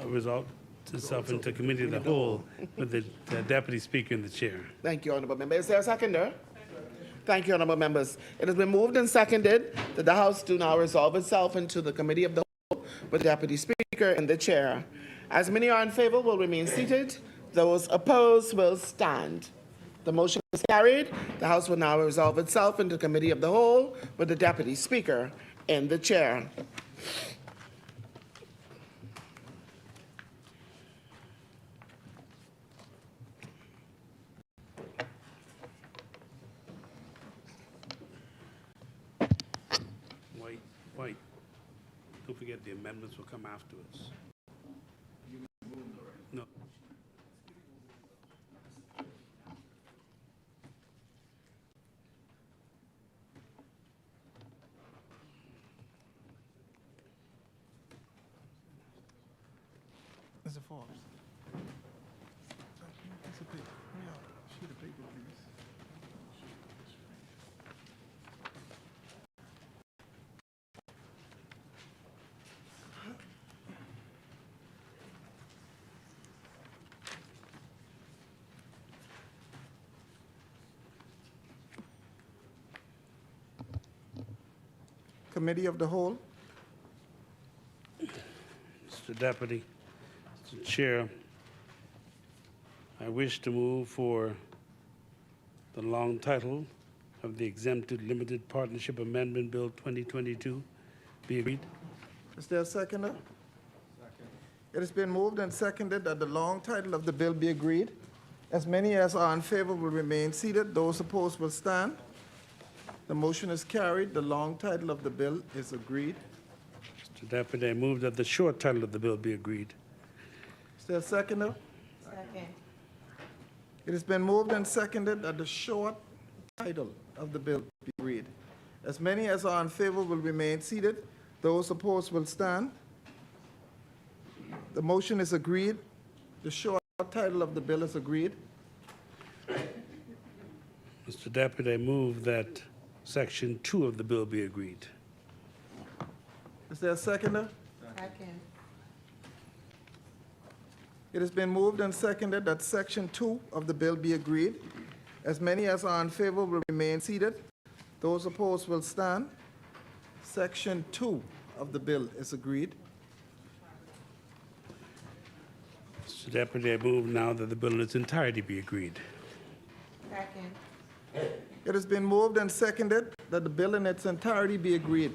resolve itself into committee of the whole with the Deputy Speaker and the Chair. Thank you, Honorable Member. Is there a seconder? Thank you, Honorable Members. It has been moved and seconded that the House do now resolve itself into the committee of the whole with the Deputy Speaker and the Chair. As many are in favor will remain seated. Those opposed will stand. The motion is carried. The House will now resolve itself into committee of the whole with the Deputy Speaker and the Chair. Wait. Don't forget the amendments will come afterwards. No. Mr. Forbes. Piece of paper. Sheet of paper, please. Committee of the Whole. Mr. Deputy, Mr. Chair, I wish to move for the long title of the Exempted Limited Partnership Amendment Bill 2022 be agreed. Is there a seconder? It has been moved and seconded that the long title of the bill be agreed. As many as are in favor will remain seated. Those opposed will stand. The motion is carried. The long title of the bill is agreed. Mr. Deputy, I move that the short title of the bill be agreed. Is there a seconder? Second. It has been moved and seconded that the short title of the bill be agreed. As many as are in favor will remain seated. Those opposed will stand. The motion is agreed. The short title of the bill is agreed. Mr. Deputy, I move that Section 2 of the bill be agreed. Is there a seconder? Second. It has been moved and seconded that Section 2 of the bill be agreed. As many as are in favor will remain seated. Those opposed will stand. Section 2 of the bill is agreed. Mr. Deputy, I move now that the bill in its entirety be agreed. Second. It has been moved and seconded that the bill in its entirety be agreed.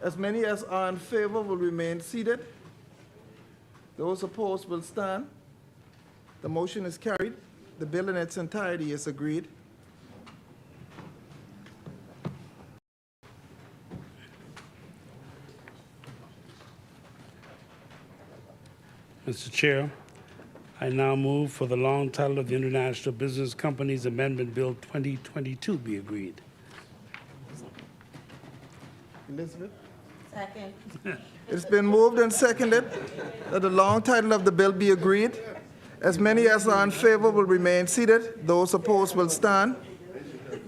As many as are in favor will remain seated. Those opposed will stand. The motion is carried. The bill in its entirety is agreed. Mr. Chair, I now move for the long title of the International Business Companies Amendment Bill 2022 be agreed. Elizabeth? Second. It's been moved and seconded that the long title of the bill be agreed. As many as are in favor will remain seated. Those opposed will stand.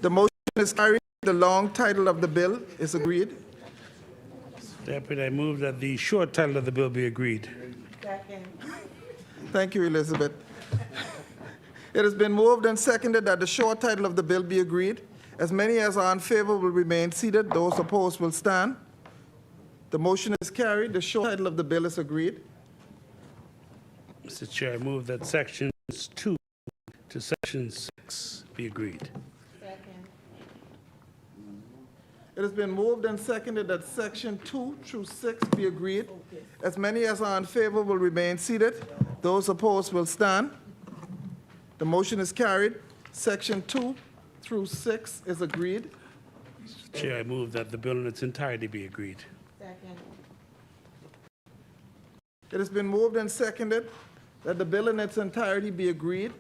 The motion is carried. The long title of the bill is agreed. Deputy, I move that the short title of the bill be agreed. Second. Thank you, Elizabeth. It has been moved and seconded that the short title of the bill be agreed. As many as are in favor will remain seated. Those opposed will stand. The motion is carried. The short title of the bill is agreed. Mr. Chair, I move that Sections 2 to Section 6 be agreed. Second. It has been moved and seconded that Section 2 through 6 be agreed. As many as are in favor will remain seated. Those opposed will stand. The motion is carried. Section 2 through 6 is agreed. Mr. Chair, I move that the bill in its entirety be agreed. Second. It has been moved and seconded that the bill in its entirety be agreed.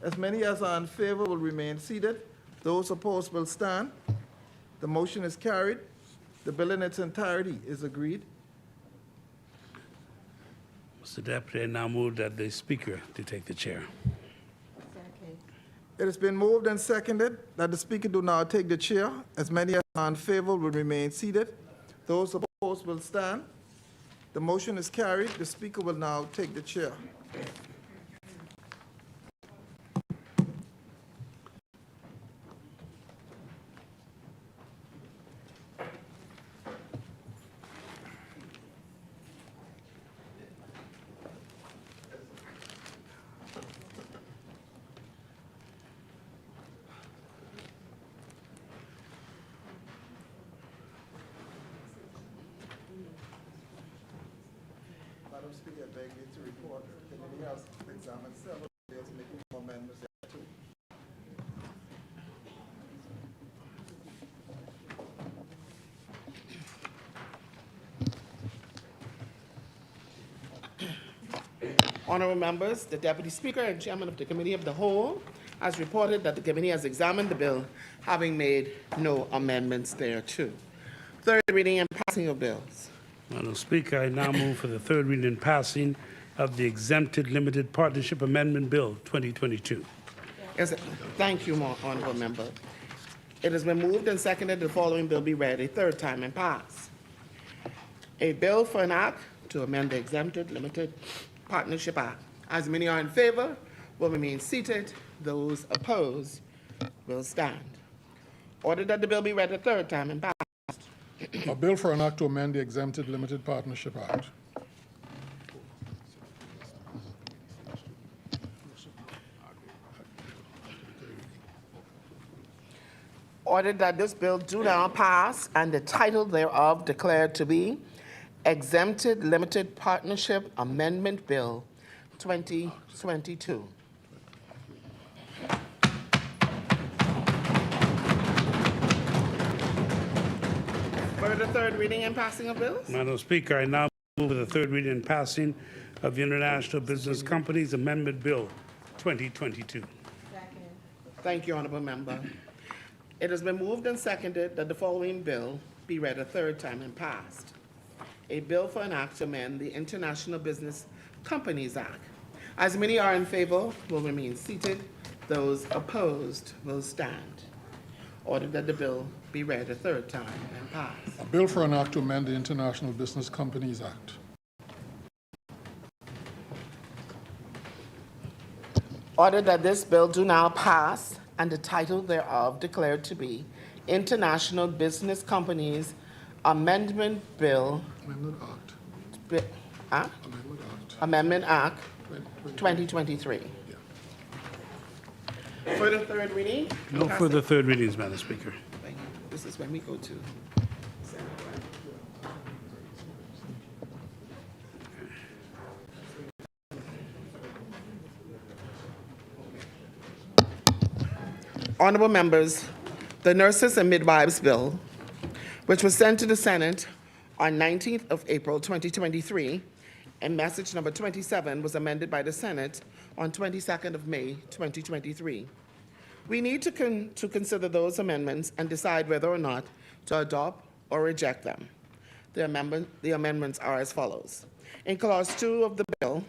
As many as are in favor will remain seated. Those opposed will stand. The motion is carried. The bill in its entirety is agreed. Mr. Deputy, I now move that the Speaker to take the chair. Second. It has been moved and seconded that the Speaker do now take the chair. As many as are in favor will remain seated. Those opposed will stand. The motion is carried. The Speaker will now take the chair. Madam Speaker, I beg you to report. The committee has examined several bills making amendments thereto. Honorable members, the Deputy Speaker and Chairman of the Committee of the Whole has reported that the committee has examined the bill, having made no amendments thereto. Third reading and passing of bills. Madam Speaker, I now move for the third reading and passing of the Exempted Limited Partnership Amendment Bill 2022. Thank you, Honorable Member. It has been moved and seconded that the following bill be read a third time and passed. A bill for an act to amend the Exempted Limited Partnership Act. As many are in favor, will remain seated. Those opposed will stand. Order that the bill be read a third time and passed. A bill for an act to amend the Exempted Limited Partnership Act. Ordered that this bill do now pass and the title thereof declared to be Exempted Limited Partnership Amendment Bill 2022. Further third reading and passing of bills? Madam Speaker, I now move for the third reading and passing of the International Business Companies Amendment Bill 2022. Thank you, Honorable Member. It has been moved and seconded that the following bill be read a third time and passed. A bill for an act to amend the International Business Companies Act. As many are in favor, will remain seated. Those opposed will stand. Ordered that the bill be read a third time and passed. A bill for an act to amend the International Business Companies Act. Ordered that this bill do now pass and the title thereof declared to be International Business Companies Amendment Bill. Amendment Act. Amendment Act. Amendment Act 2023. Further third reading? No further third readings, Madam Speaker. Thank you. This is when we go to. Honorable members, the Nurses and Midwives Bill, which was sent to the Senate on 19th of April 2023, and message number 27 was amended by the Senate on 22nd of May 2023. We need to consider those amendments and decide whether or not to adopt or reject them. The amendments are as follows. In Clause 2 of the bill,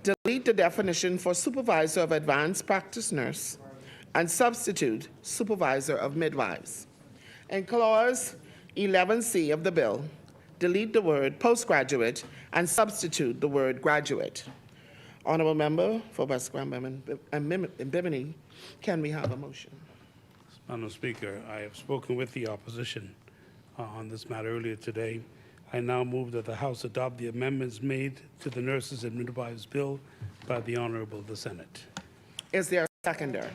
delete the definition for supervisor of advanced practice nurse and substitute supervisor of midwives. In Clause 11C of the bill, delete the word postgraduate and substitute the word graduate. Honorable Member for West Grantham and Bimini, can we have a motion? Madam Speaker, I have spoken with the opposition on this matter earlier today. I now move that the House adopt the amendments made to the Nurses and Midwives Bill by the Honorable the Senate. Is there a seconder?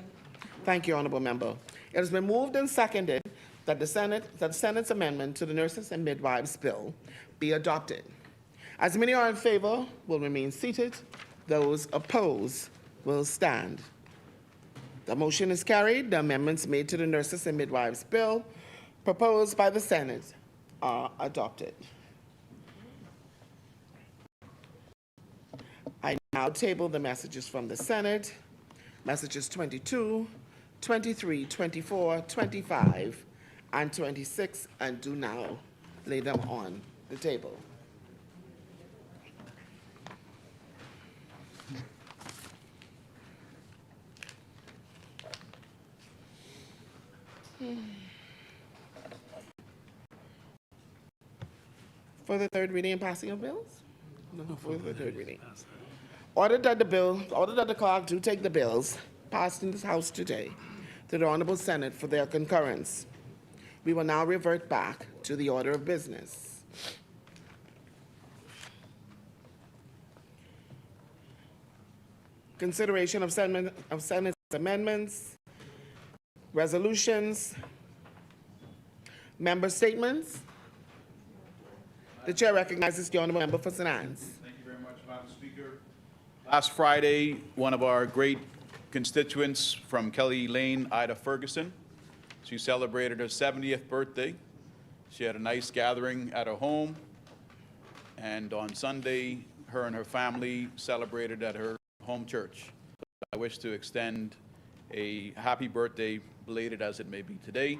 Thank you, Honorable Member. It has been moved and seconded that the Senate's amendment to the Nurses and Midwives Bill be adopted. As many are in favor, will remain seated. Those opposed will stand. The motion is carried. The amendments made to the Nurses and Midwives Bill proposed by the Senate are adopted. I now table the messages from the Senate, messages 22, 23, 24, 25, and 26, and do now lay them on the table. For the third reading and passing of bills? No, for the third reading. Ordered that the clerk do take the bills passed in this House today to the Honorable Senate for their concurrence. We will now revert back to the order of business. Consideration of Senate amendments, resolutions, member statements. The chair recognizes the honorable member for St. Anne's. Thank you very much, Madam Speaker. Last Friday, one of our great constituents from Kelly Lane, Ida Ferguson, she celebrated her 70th birthday. She had a nice gathering at her home, and on Sunday, her and her family celebrated at her home church. I wish to extend a happy birthday, belated as it may be today,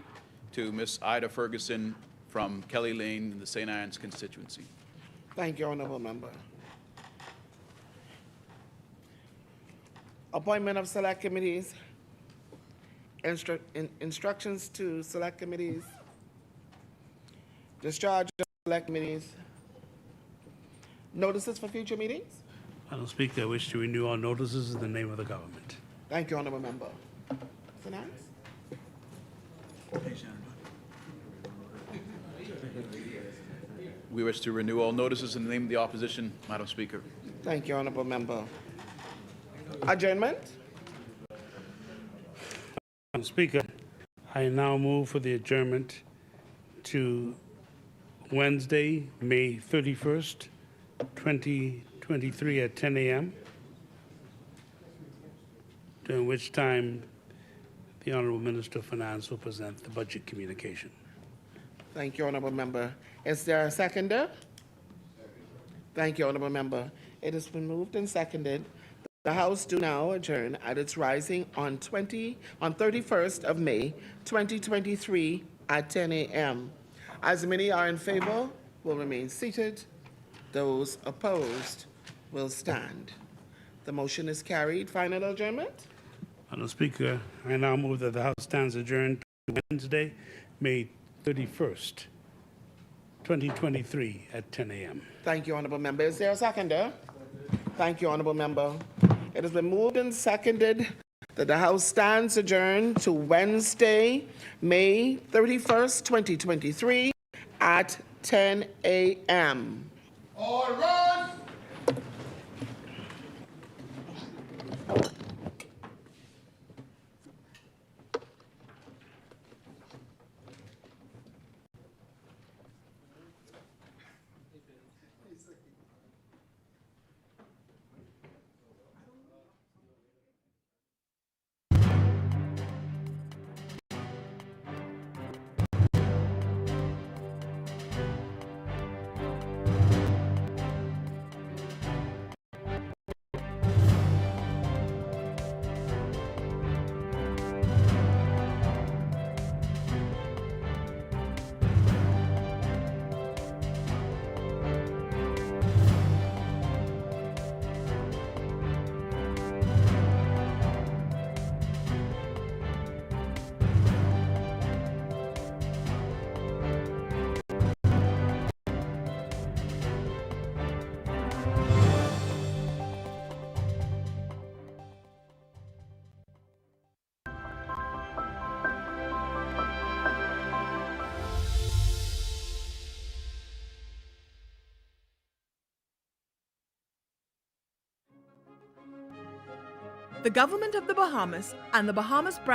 to Miss Ida Ferguson from Kelly Lane in the St. Anne's constituency. Thank you, honorable member. Appointment of select committees. Instructions to select committees. Discharge of select committees. Notices for future meetings. Madam Speaker, I wish to renew all notices in the name of the government. Thank you, honorable member. St. Anne's? We wish to renew all notices in the name of the opposition, Madam Speaker. Thank you, honorable member. Adjournment? Madam Speaker, I now move for the adjournment to Wednesday, May 31st, 2023 at 10 a.m., during which time the Honorable Minister of Finance will present the budget communication. Thank you, honorable member. Is there a seconder? Thank you, honorable member. It has been moved and seconded. The House do now adjourn at its rising on 31st of May, 2023 at 10 a.m. As many are in favor, will remain seated. Those opposed will stand. The motion is carried. Final adjournment? Madam Speaker, I now move that the House stands adjourned to Wednesday, May 31st, 2023 at 10 a.m. Thank you, honorable member. Is there a seconder? Thank you, honorable member. It has been moved and seconded that the House stands adjourned to Wednesday, May 31st, 2023 at 10 a.m. All rise! The government of the Bahamas and the Bahamas Branch